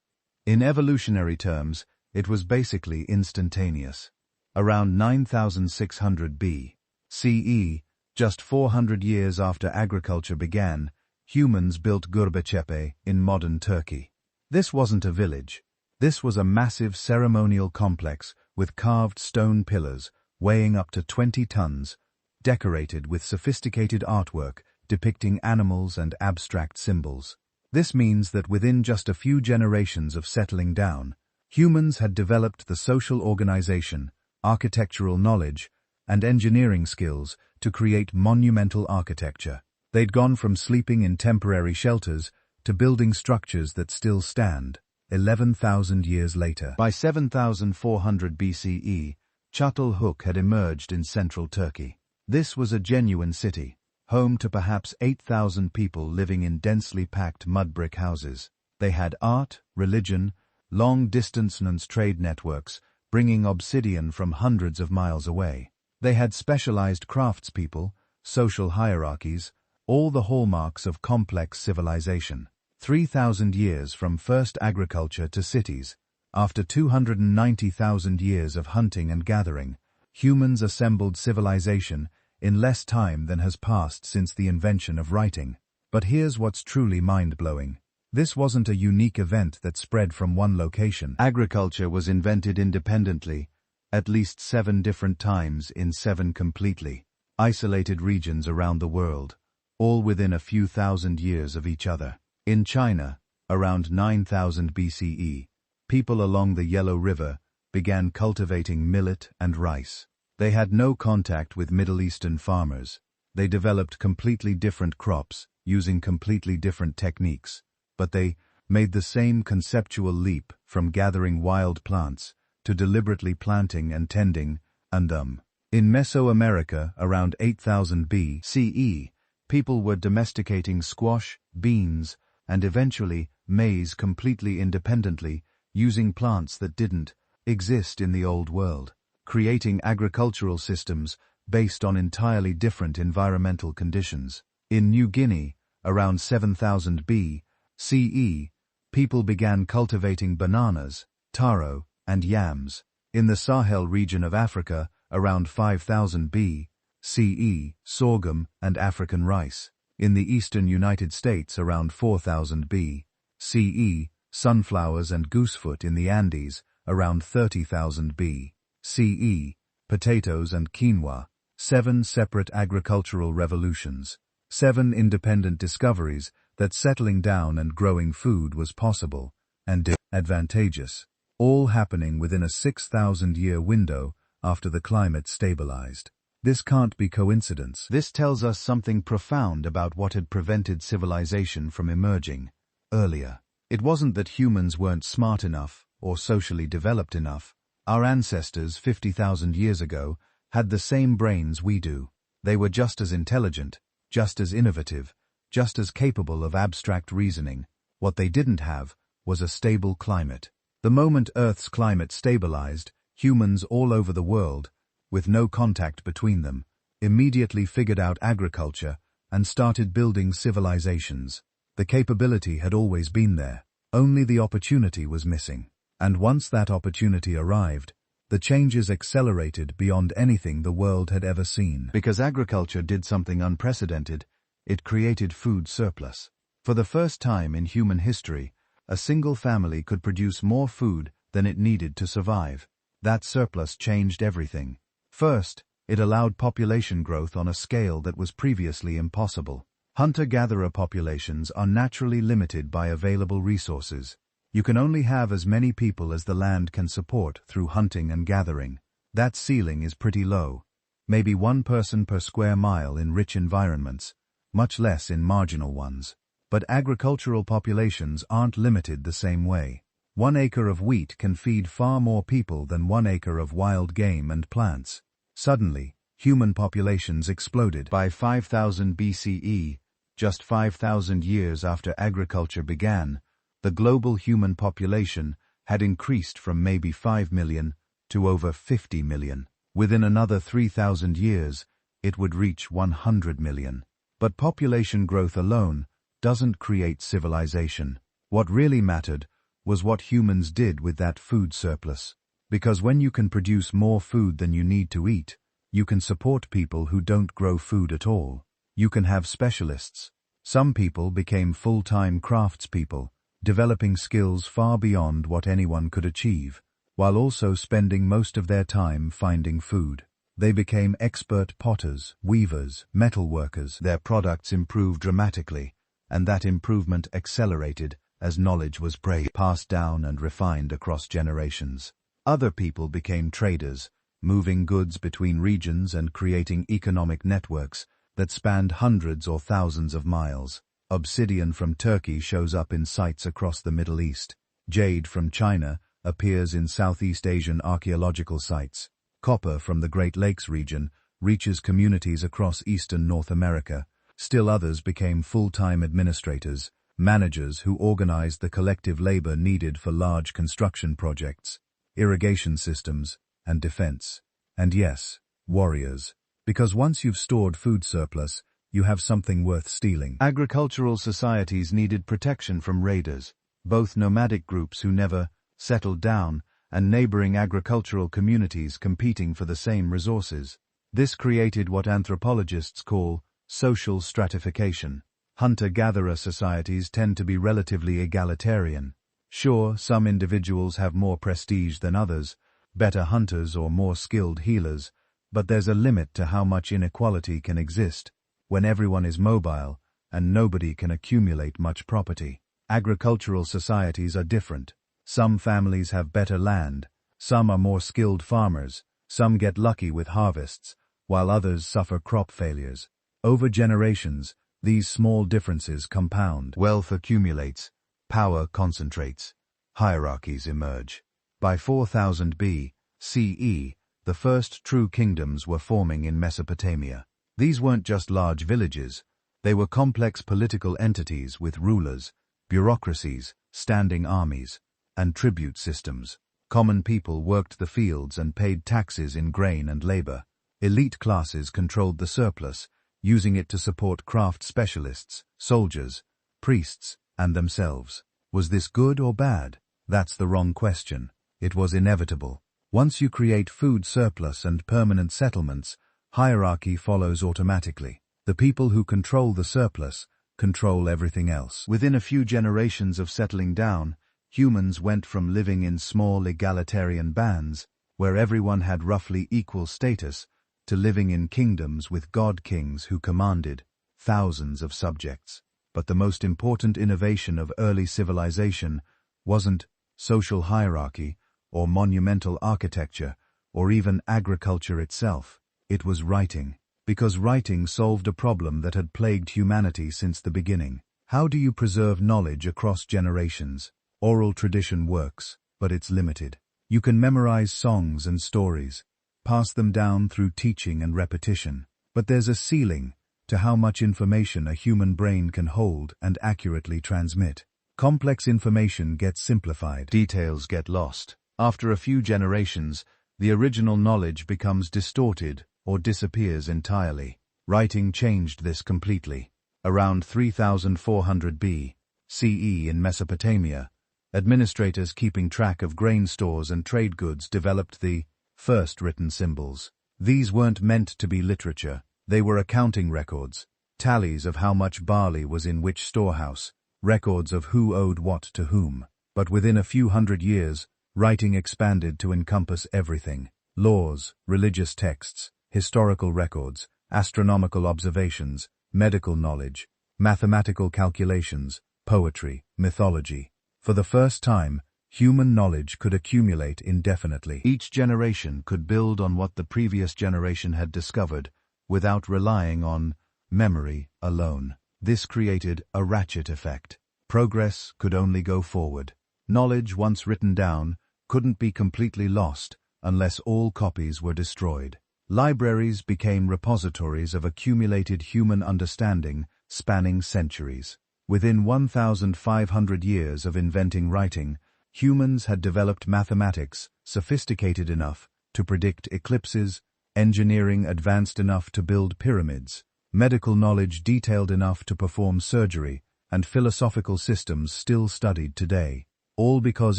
In evolutionary terms, it was basically instantaneous. Around 9600 BCE, just 400 years after agriculture began, humans built Göbekli in modern Turkey. This wasn't a village. This was a massive ceremonial complex with carved stone pillars weighing up to 20 tons, decorated with sophisticated artwork depicting animals and abstract symbols. This means that within just a few generations of settling down, humans had developed the social organization, architectural knowledge, and engineering skills to create monumental architecture. They'd gone from sleeping in temporary shelters to building structures that still stand, 11,000 years later. By 7400 BCE, Çatalhöyük had emerged in central Turkey. This was a genuine city, home to perhaps 8,000 people living in densely packed mud brick houses. They had art, religion, long-distance trade networks, bringing obsidian from hundreds of miles away. They had specialized craftspeople, social hierarchies, all the hallmarks of complex civilization. 3,000 years from first agriculture to cities. After 290,000 years of hunting and gathering, humans assembled civilization in less time than has passed since the invention of writing. But here's what's truly mind-blowing. This wasn't a unique event that spread from one location. Agriculture was invented independently, at least 7 different times in 7 completely isolated regions around the world, all within a few thousand years of each other. In China, around 9000 BCE, people along the Yellow River began cultivating millet and rice. They had no contact with Middle Eastern farmers. They developed completely different crops, using completely different techniques, but they made the same conceptual leap from gathering wild plants to deliberately planting and tending, In Mesoamerica, around 8000 BCE, people were domesticating squash, beans, and eventually maize completely independently, using plants that didn't exist in the Old World, creating agricultural systems based on entirely different environmental conditions. In New Guinea, around 7000 BCE, people began cultivating bananas, taro, and yams. In the Sahel region of Africa, around 5000 BCE, sorghum and African rice. In the eastern United States, around 4000 BCE, sunflowers and goosefoot. In the Andes, around 30,000 BCE, potatoes and quinoa. 7 separate agricultural revolutions. 7 independent discoveries that settling down and growing food was possible and advantageous, all happening within a 6,000-year window after the climate stabilized. This can't be coincidence. This tells us something profound about what had prevented civilization from emerging earlier. It wasn't that humans weren't smart enough or socially developed enough. Our ancestors 50,000 years ago had the same brains we do. They were just as intelligent, just as innovative, just as capable of abstract reasoning. What they didn't have was a stable climate. The moment Earth's climate stabilized, humans all over the world, with no contact between them, immediately figured out agriculture and started building civilizations. The capability had always been there. Only the opportunity was missing. And once that opportunity arrived, the changes accelerated beyond anything the world had ever seen. Because agriculture did something unprecedented, it created food surplus. For the first time in human history, a single family could produce more food than it needed to survive. That surplus changed everything. First, it allowed population growth on a scale that was previously impossible. Hunter-gatherer populations are naturally limited by available resources. You can only have as many people as the land can support through hunting and gathering. That ceiling is pretty low. Maybe 1 person per square mile in rich environments, much less in marginal ones. But agricultural populations aren't limited the same way. 1 acre of wheat can feed far more people than 1 acre of wild game and plants. Suddenly, human populations exploded. By 5000 BCE, just 5,000 years after agriculture began, the global human population had increased from maybe 5 million to over 50 million. Within another 3,000 years, it would reach 100 million. But population growth alone doesn't create civilization. What really mattered was what humans did with that food surplus. Because when you can produce more food than you need to eat, you can support people who don't grow food at all. You can have specialists. Some people became full-time craftspeople, developing skills far beyond what anyone could achieve, while also spending most of their time finding food. They became expert potters, weavers, metalworkers. Their products improved dramatically, and that improvement accelerated as knowledge was passed down and refined across generations. Other people became traders, moving goods between regions and creating economic networks that spanned hundreds or thousands of miles. Obsidian from Turkey shows up in sites across the Middle East. Jade from China appears in Southeast Asian archaeological sites. Copper from the Great Lakes region reaches communities across eastern North America. Still others became full-time administrators, managers who organized the collective labor needed for large construction projects, irrigation systems, and defense. And yes, warriors. Because once you've stored food surplus, you have something worth stealing. Agricultural societies needed protection from raiders, both nomadic groups who never settled down and neighboring agricultural communities competing for the same resources. This created what anthropologists call social stratification. Hunter-gatherer societies tend to be relatively egalitarian. Sure, some individuals have more prestige than others, better hunters or more skilled healers, but there's a limit to how much inequality can exist when everyone is mobile and nobody can accumulate much property. Agricultural societies are different. Some families have better land, some are more skilled farmers, some get lucky with harvests, while others suffer crop failures. Over generations, these small differences compound. Wealth accumulates, power concentrates, hierarchies emerge. By 4000 B.C.E., the first true kingdoms were forming in Mesopotamia. These weren't just large villages, they were complex political entities with rulers, bureaucracies, standing armies, and tribute systems. Common people worked the fields and paid taxes in grain and labor. Elite classes controlled the surplus, using it to support craft specialists, soldiers, priests, and themselves. Was this good or bad? That's the wrong question. It was inevitable. Once you create food surplus and permanent settlements, hierarchy follows automatically. The people who control the surplus control everything else. Within a few generations of settling down, humans went from living in small egalitarian bands, where everyone had roughly equal status, to living in kingdoms with god-kings who commanded thousands of subjects. But the most important innovation of early civilization wasn't social hierarchy, or monumental architecture, or even agriculture itself. It was writing. Because writing solved a problem that had plagued humanity since the beginning. How do you preserve knowledge across generations? Oral tradition works, but it's limited. You can memorize songs and stories, pass them down through teaching and repetition. But there's a ceiling to how much information a human brain can hold and accurately transmit. Complex information gets simplified. Details get lost. After a few generations, the original knowledge becomes distorted or disappears entirely. Writing changed this completely. Around 3400 B.C.E. in Mesopotamia, administrators keeping track of grain stores and trade goods developed the first written symbols. These weren't meant to be literature, they were accounting records, tallies of how much barley was in which storehouse, records of who owed what to whom. But within a few hundred years, writing expanded to encompass everything: laws, religious texts, historical records, astronomical observations, medical knowledge, mathematical calculations, poetry, mythology. For the first time, human knowledge could accumulate indefinitely. Each generation could build on what the previous generation had discovered, without relying on memory alone. This created a ratchet effect. Progress could only go forward. Knowledge once written down couldn't be completely lost unless all copies were destroyed. Libraries became repositories of accumulated human understanding spanning centuries. Within 1,500 years of inventing writing, humans had developed mathematics sophisticated enough to predict eclipses, engineering advanced enough to build pyramids, medical knowledge detailed enough to perform surgery, and philosophical systems still studied today, all because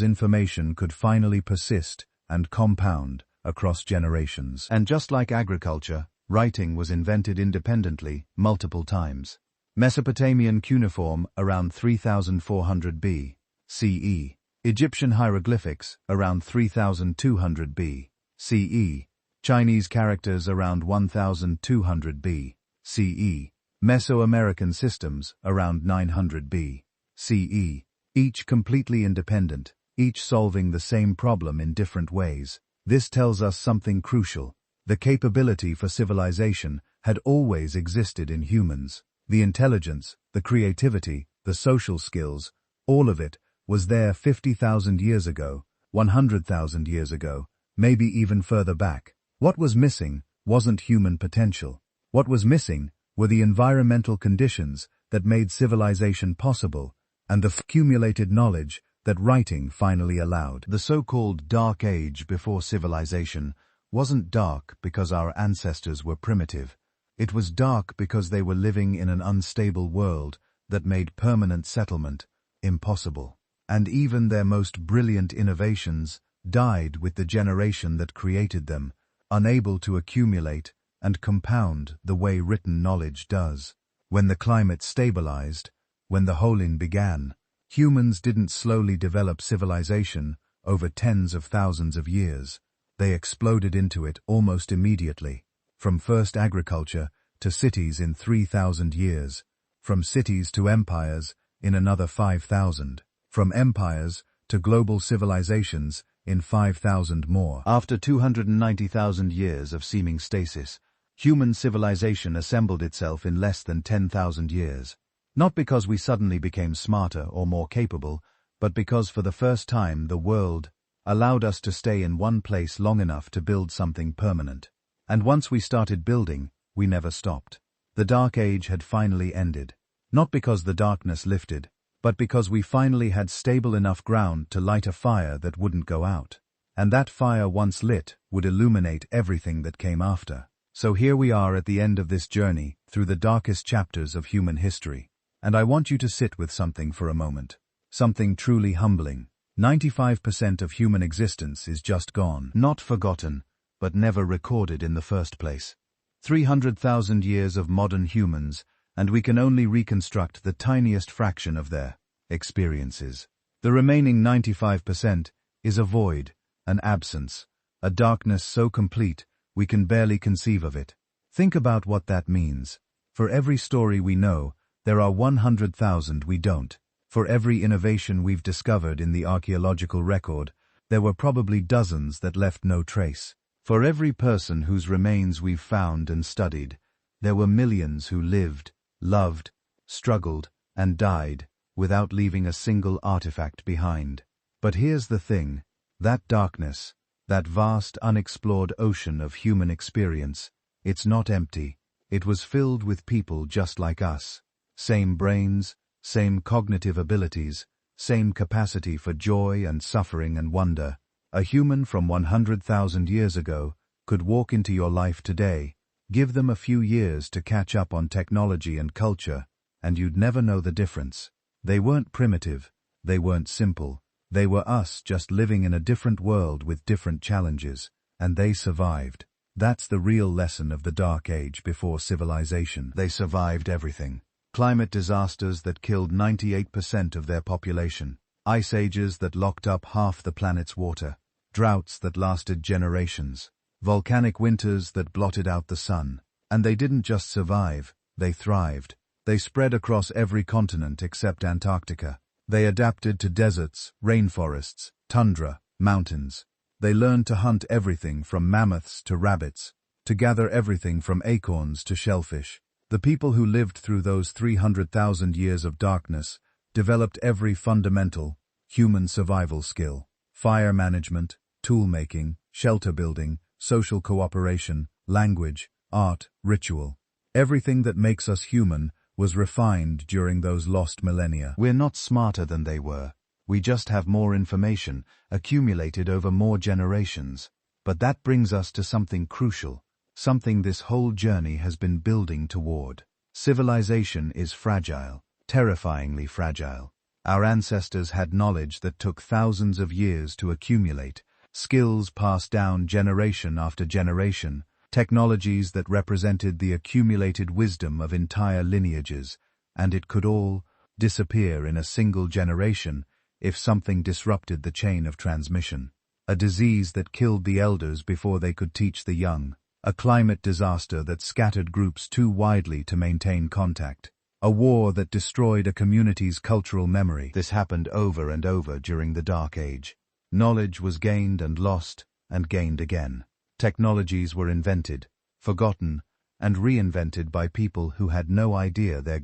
information could finally persist and compound across generations. And just like agriculture, writing was invented independently multiple times. Mesopotamian cuneiform around 3400 B.C.E. Egyptian hieroglyphics around 3200 B.C.E. Chinese characters around 1200 B.C.E. Mesoamerican systems around 900 B.C.E. Each completely independent, each solving the same problem in different ways. This tells us something crucial. The capability for civilization had always existed in humans. The intelligence, the creativity, the social skills, all of it was there 50,000 years ago, 100,000 years ago, maybe even further back. What was missing wasn't human potential. What was missing were the environmental conditions that made civilization possible and the accumulated knowledge that writing finally allowed. The so-called Dark Age before civilization wasn't dark because our ancestors were primitive. It was dark because they were living in an unstable world that made permanent settlement impossible. And even their most brilliant innovations died with the generation that created them, unable to accumulate and compound the way written knowledge does. When the climate stabilized, when the Holin began, humans didn't slowly develop civilization over tens of thousands of years. They exploded into it almost immediately. From first agriculture to cities in 3,000 years, from cities to empires in another 5,000, from empires to global civilizations in 5,000 more. After 290,000 years of seeming stasis, human civilization assembled itself in less than 10,000 years. Not because we suddenly became smarter or more capable, but because for the first time the world allowed us to stay in one place long enough to build something permanent. And once we started building, we never stopped. The Dark Age had finally ended. Not because the darkness lifted, but because we finally had stable enough ground to light a fire that wouldn't go out. And that fire, once lit, would illuminate everything that came after. So here we are at the end of this journey through the darkest chapters of human history. And I want you to sit with something for a moment. Something truly humbling. 95% of human existence is just gone. Not forgotten, but never recorded in the first place. 300,000 years of modern humans, and we can only reconstruct the tiniest fraction of their experiences. The remaining 95% is a void, an absence, a darkness so complete we can barely conceive of it. Think about what that means. For every story we know, there are 100,000 we don't. For every innovation we've discovered in the archaeological record, there were probably dozens that left no trace. For every person whose remains we've found and studied, there were millions who lived, loved, struggled, and died without leaving a single artifact behind. But here's the thing, that darkness, that vast unexplored ocean of human experience, it's not empty. It was filled with people just like us. Same brains, same cognitive abilities, same capacity for joy and suffering and wonder. A human from 100,000 years ago could walk into your life today, give them a few years to catch up on technology and culture, and you'd never know the difference. They weren't primitive, they weren't simple, they were us just living in a different world with different challenges, and they survived. That's the real lesson of the Dark Age before civilization. They survived everything. Climate disasters that killed 98% of their population, ice ages that locked up half the planet's water, droughts that lasted generations, volcanic winters that blotted out the sun. And they didn't just survive, they thrived. They spread across every continent except Antarctica. They adapted to deserts, rainforests, tundra, mountains. They learned to hunt everything from mammoths to rabbits, to gather everything from acorns to shellfish. The people who lived through those 300,000 years of darkness developed every fundamental human survival skill: fire management, tool-making, shelter building, social cooperation, language, art, ritual. Everything that makes us human was refined during those lost millennia. We're not smarter than they were. We just have more information, accumulated over more generations. But that brings us to something crucial. Something this whole journey has been building toward. Civilization is fragile, terrifyingly fragile. Our ancestors had knowledge that took thousands of years to accumulate, skills passed down generation after generation, technologies that represented the accumulated wisdom of entire lineages, and it could all disappear in a single generation if something disrupted the chain of transmission. A disease that killed the elders before they could teach the young. A climate disaster that scattered groups too widely to maintain contact. A war that destroyed a community's cultural memory. This happened over and over during the Dark Age. Knowledge was gained and lost, and gained again. Technologies were invented, forgotten, and reinvented by people who had no idea their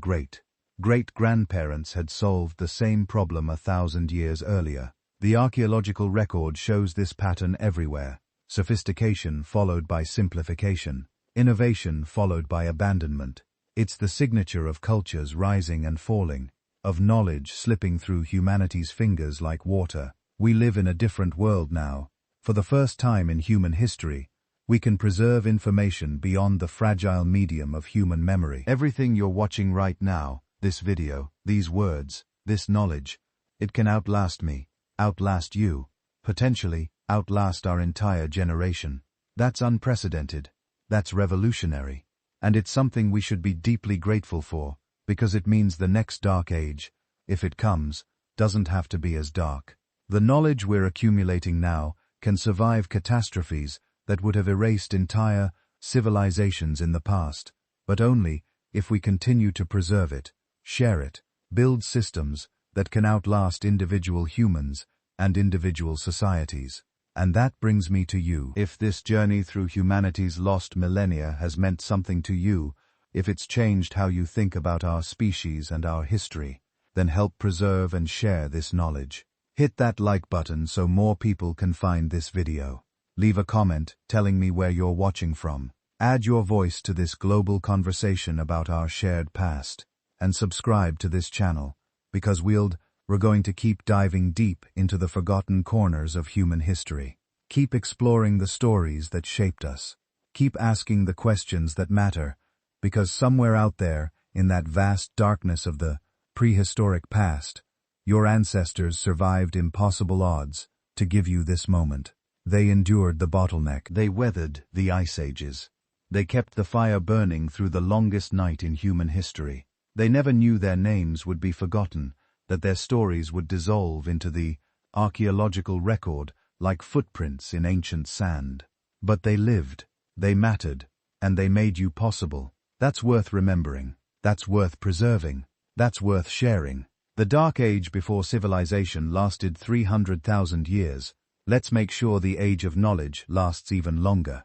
great-grandparents had solved the same problem 1,000 years earlier. The archaeological record shows this pattern everywhere. Sophistication followed by simplification, innovation followed by abandonment. It's the signature of cultures rising and falling, of knowledge slipping through humanity's fingers like water. We live in a different world now. For the first time in human history, We can preserve information beyond the fragile medium of human memory. Everything you're watching right now, this video, these words, this knowledge, it can outlast me, outlast you, potentially outlast our entire generation. That's unprecedented. That's revolutionary. And it's something we should be deeply grateful for, because it means the next dark age, if it comes, doesn't have to be as dark. The knowledge we're accumulating now can survive catastrophes that would have erased entire civilizations in the past, but only if we continue to preserve it, share it, build systems that can outlast individual humans and individual societies. And that brings me to you. If this journey through humanity's lost millennia has meant something to you, if it's changed how you think about our species and our history, then help preserve and share this knowledge. Hit that like button so more people can find this video. Leave a comment telling me where you're watching from. Add your voice to this global conversation about our shared past. And subscribe to this channel, because we're going to keep diving deep into the forgotten corners of human history. Keep exploring the stories that shaped us. Keep asking the questions that matter, because somewhere out there, in that vast darkness of the prehistoric past, your ancestors survived impossible odds to give you this moment. They endured the bottleneck. They weathered the ice ages. They kept the fire burning through the longest night in human history. They never knew their names would be forgotten, that their stories would dissolve into the archaeological record like footprints in ancient sand. But they lived, they mattered, and they made you possible. That's worth remembering. That's worth preserving. That's worth sharing. The Dark Age before civilization lasted 300,000 years. Let's make sure the Age of Knowledge lasts even longer.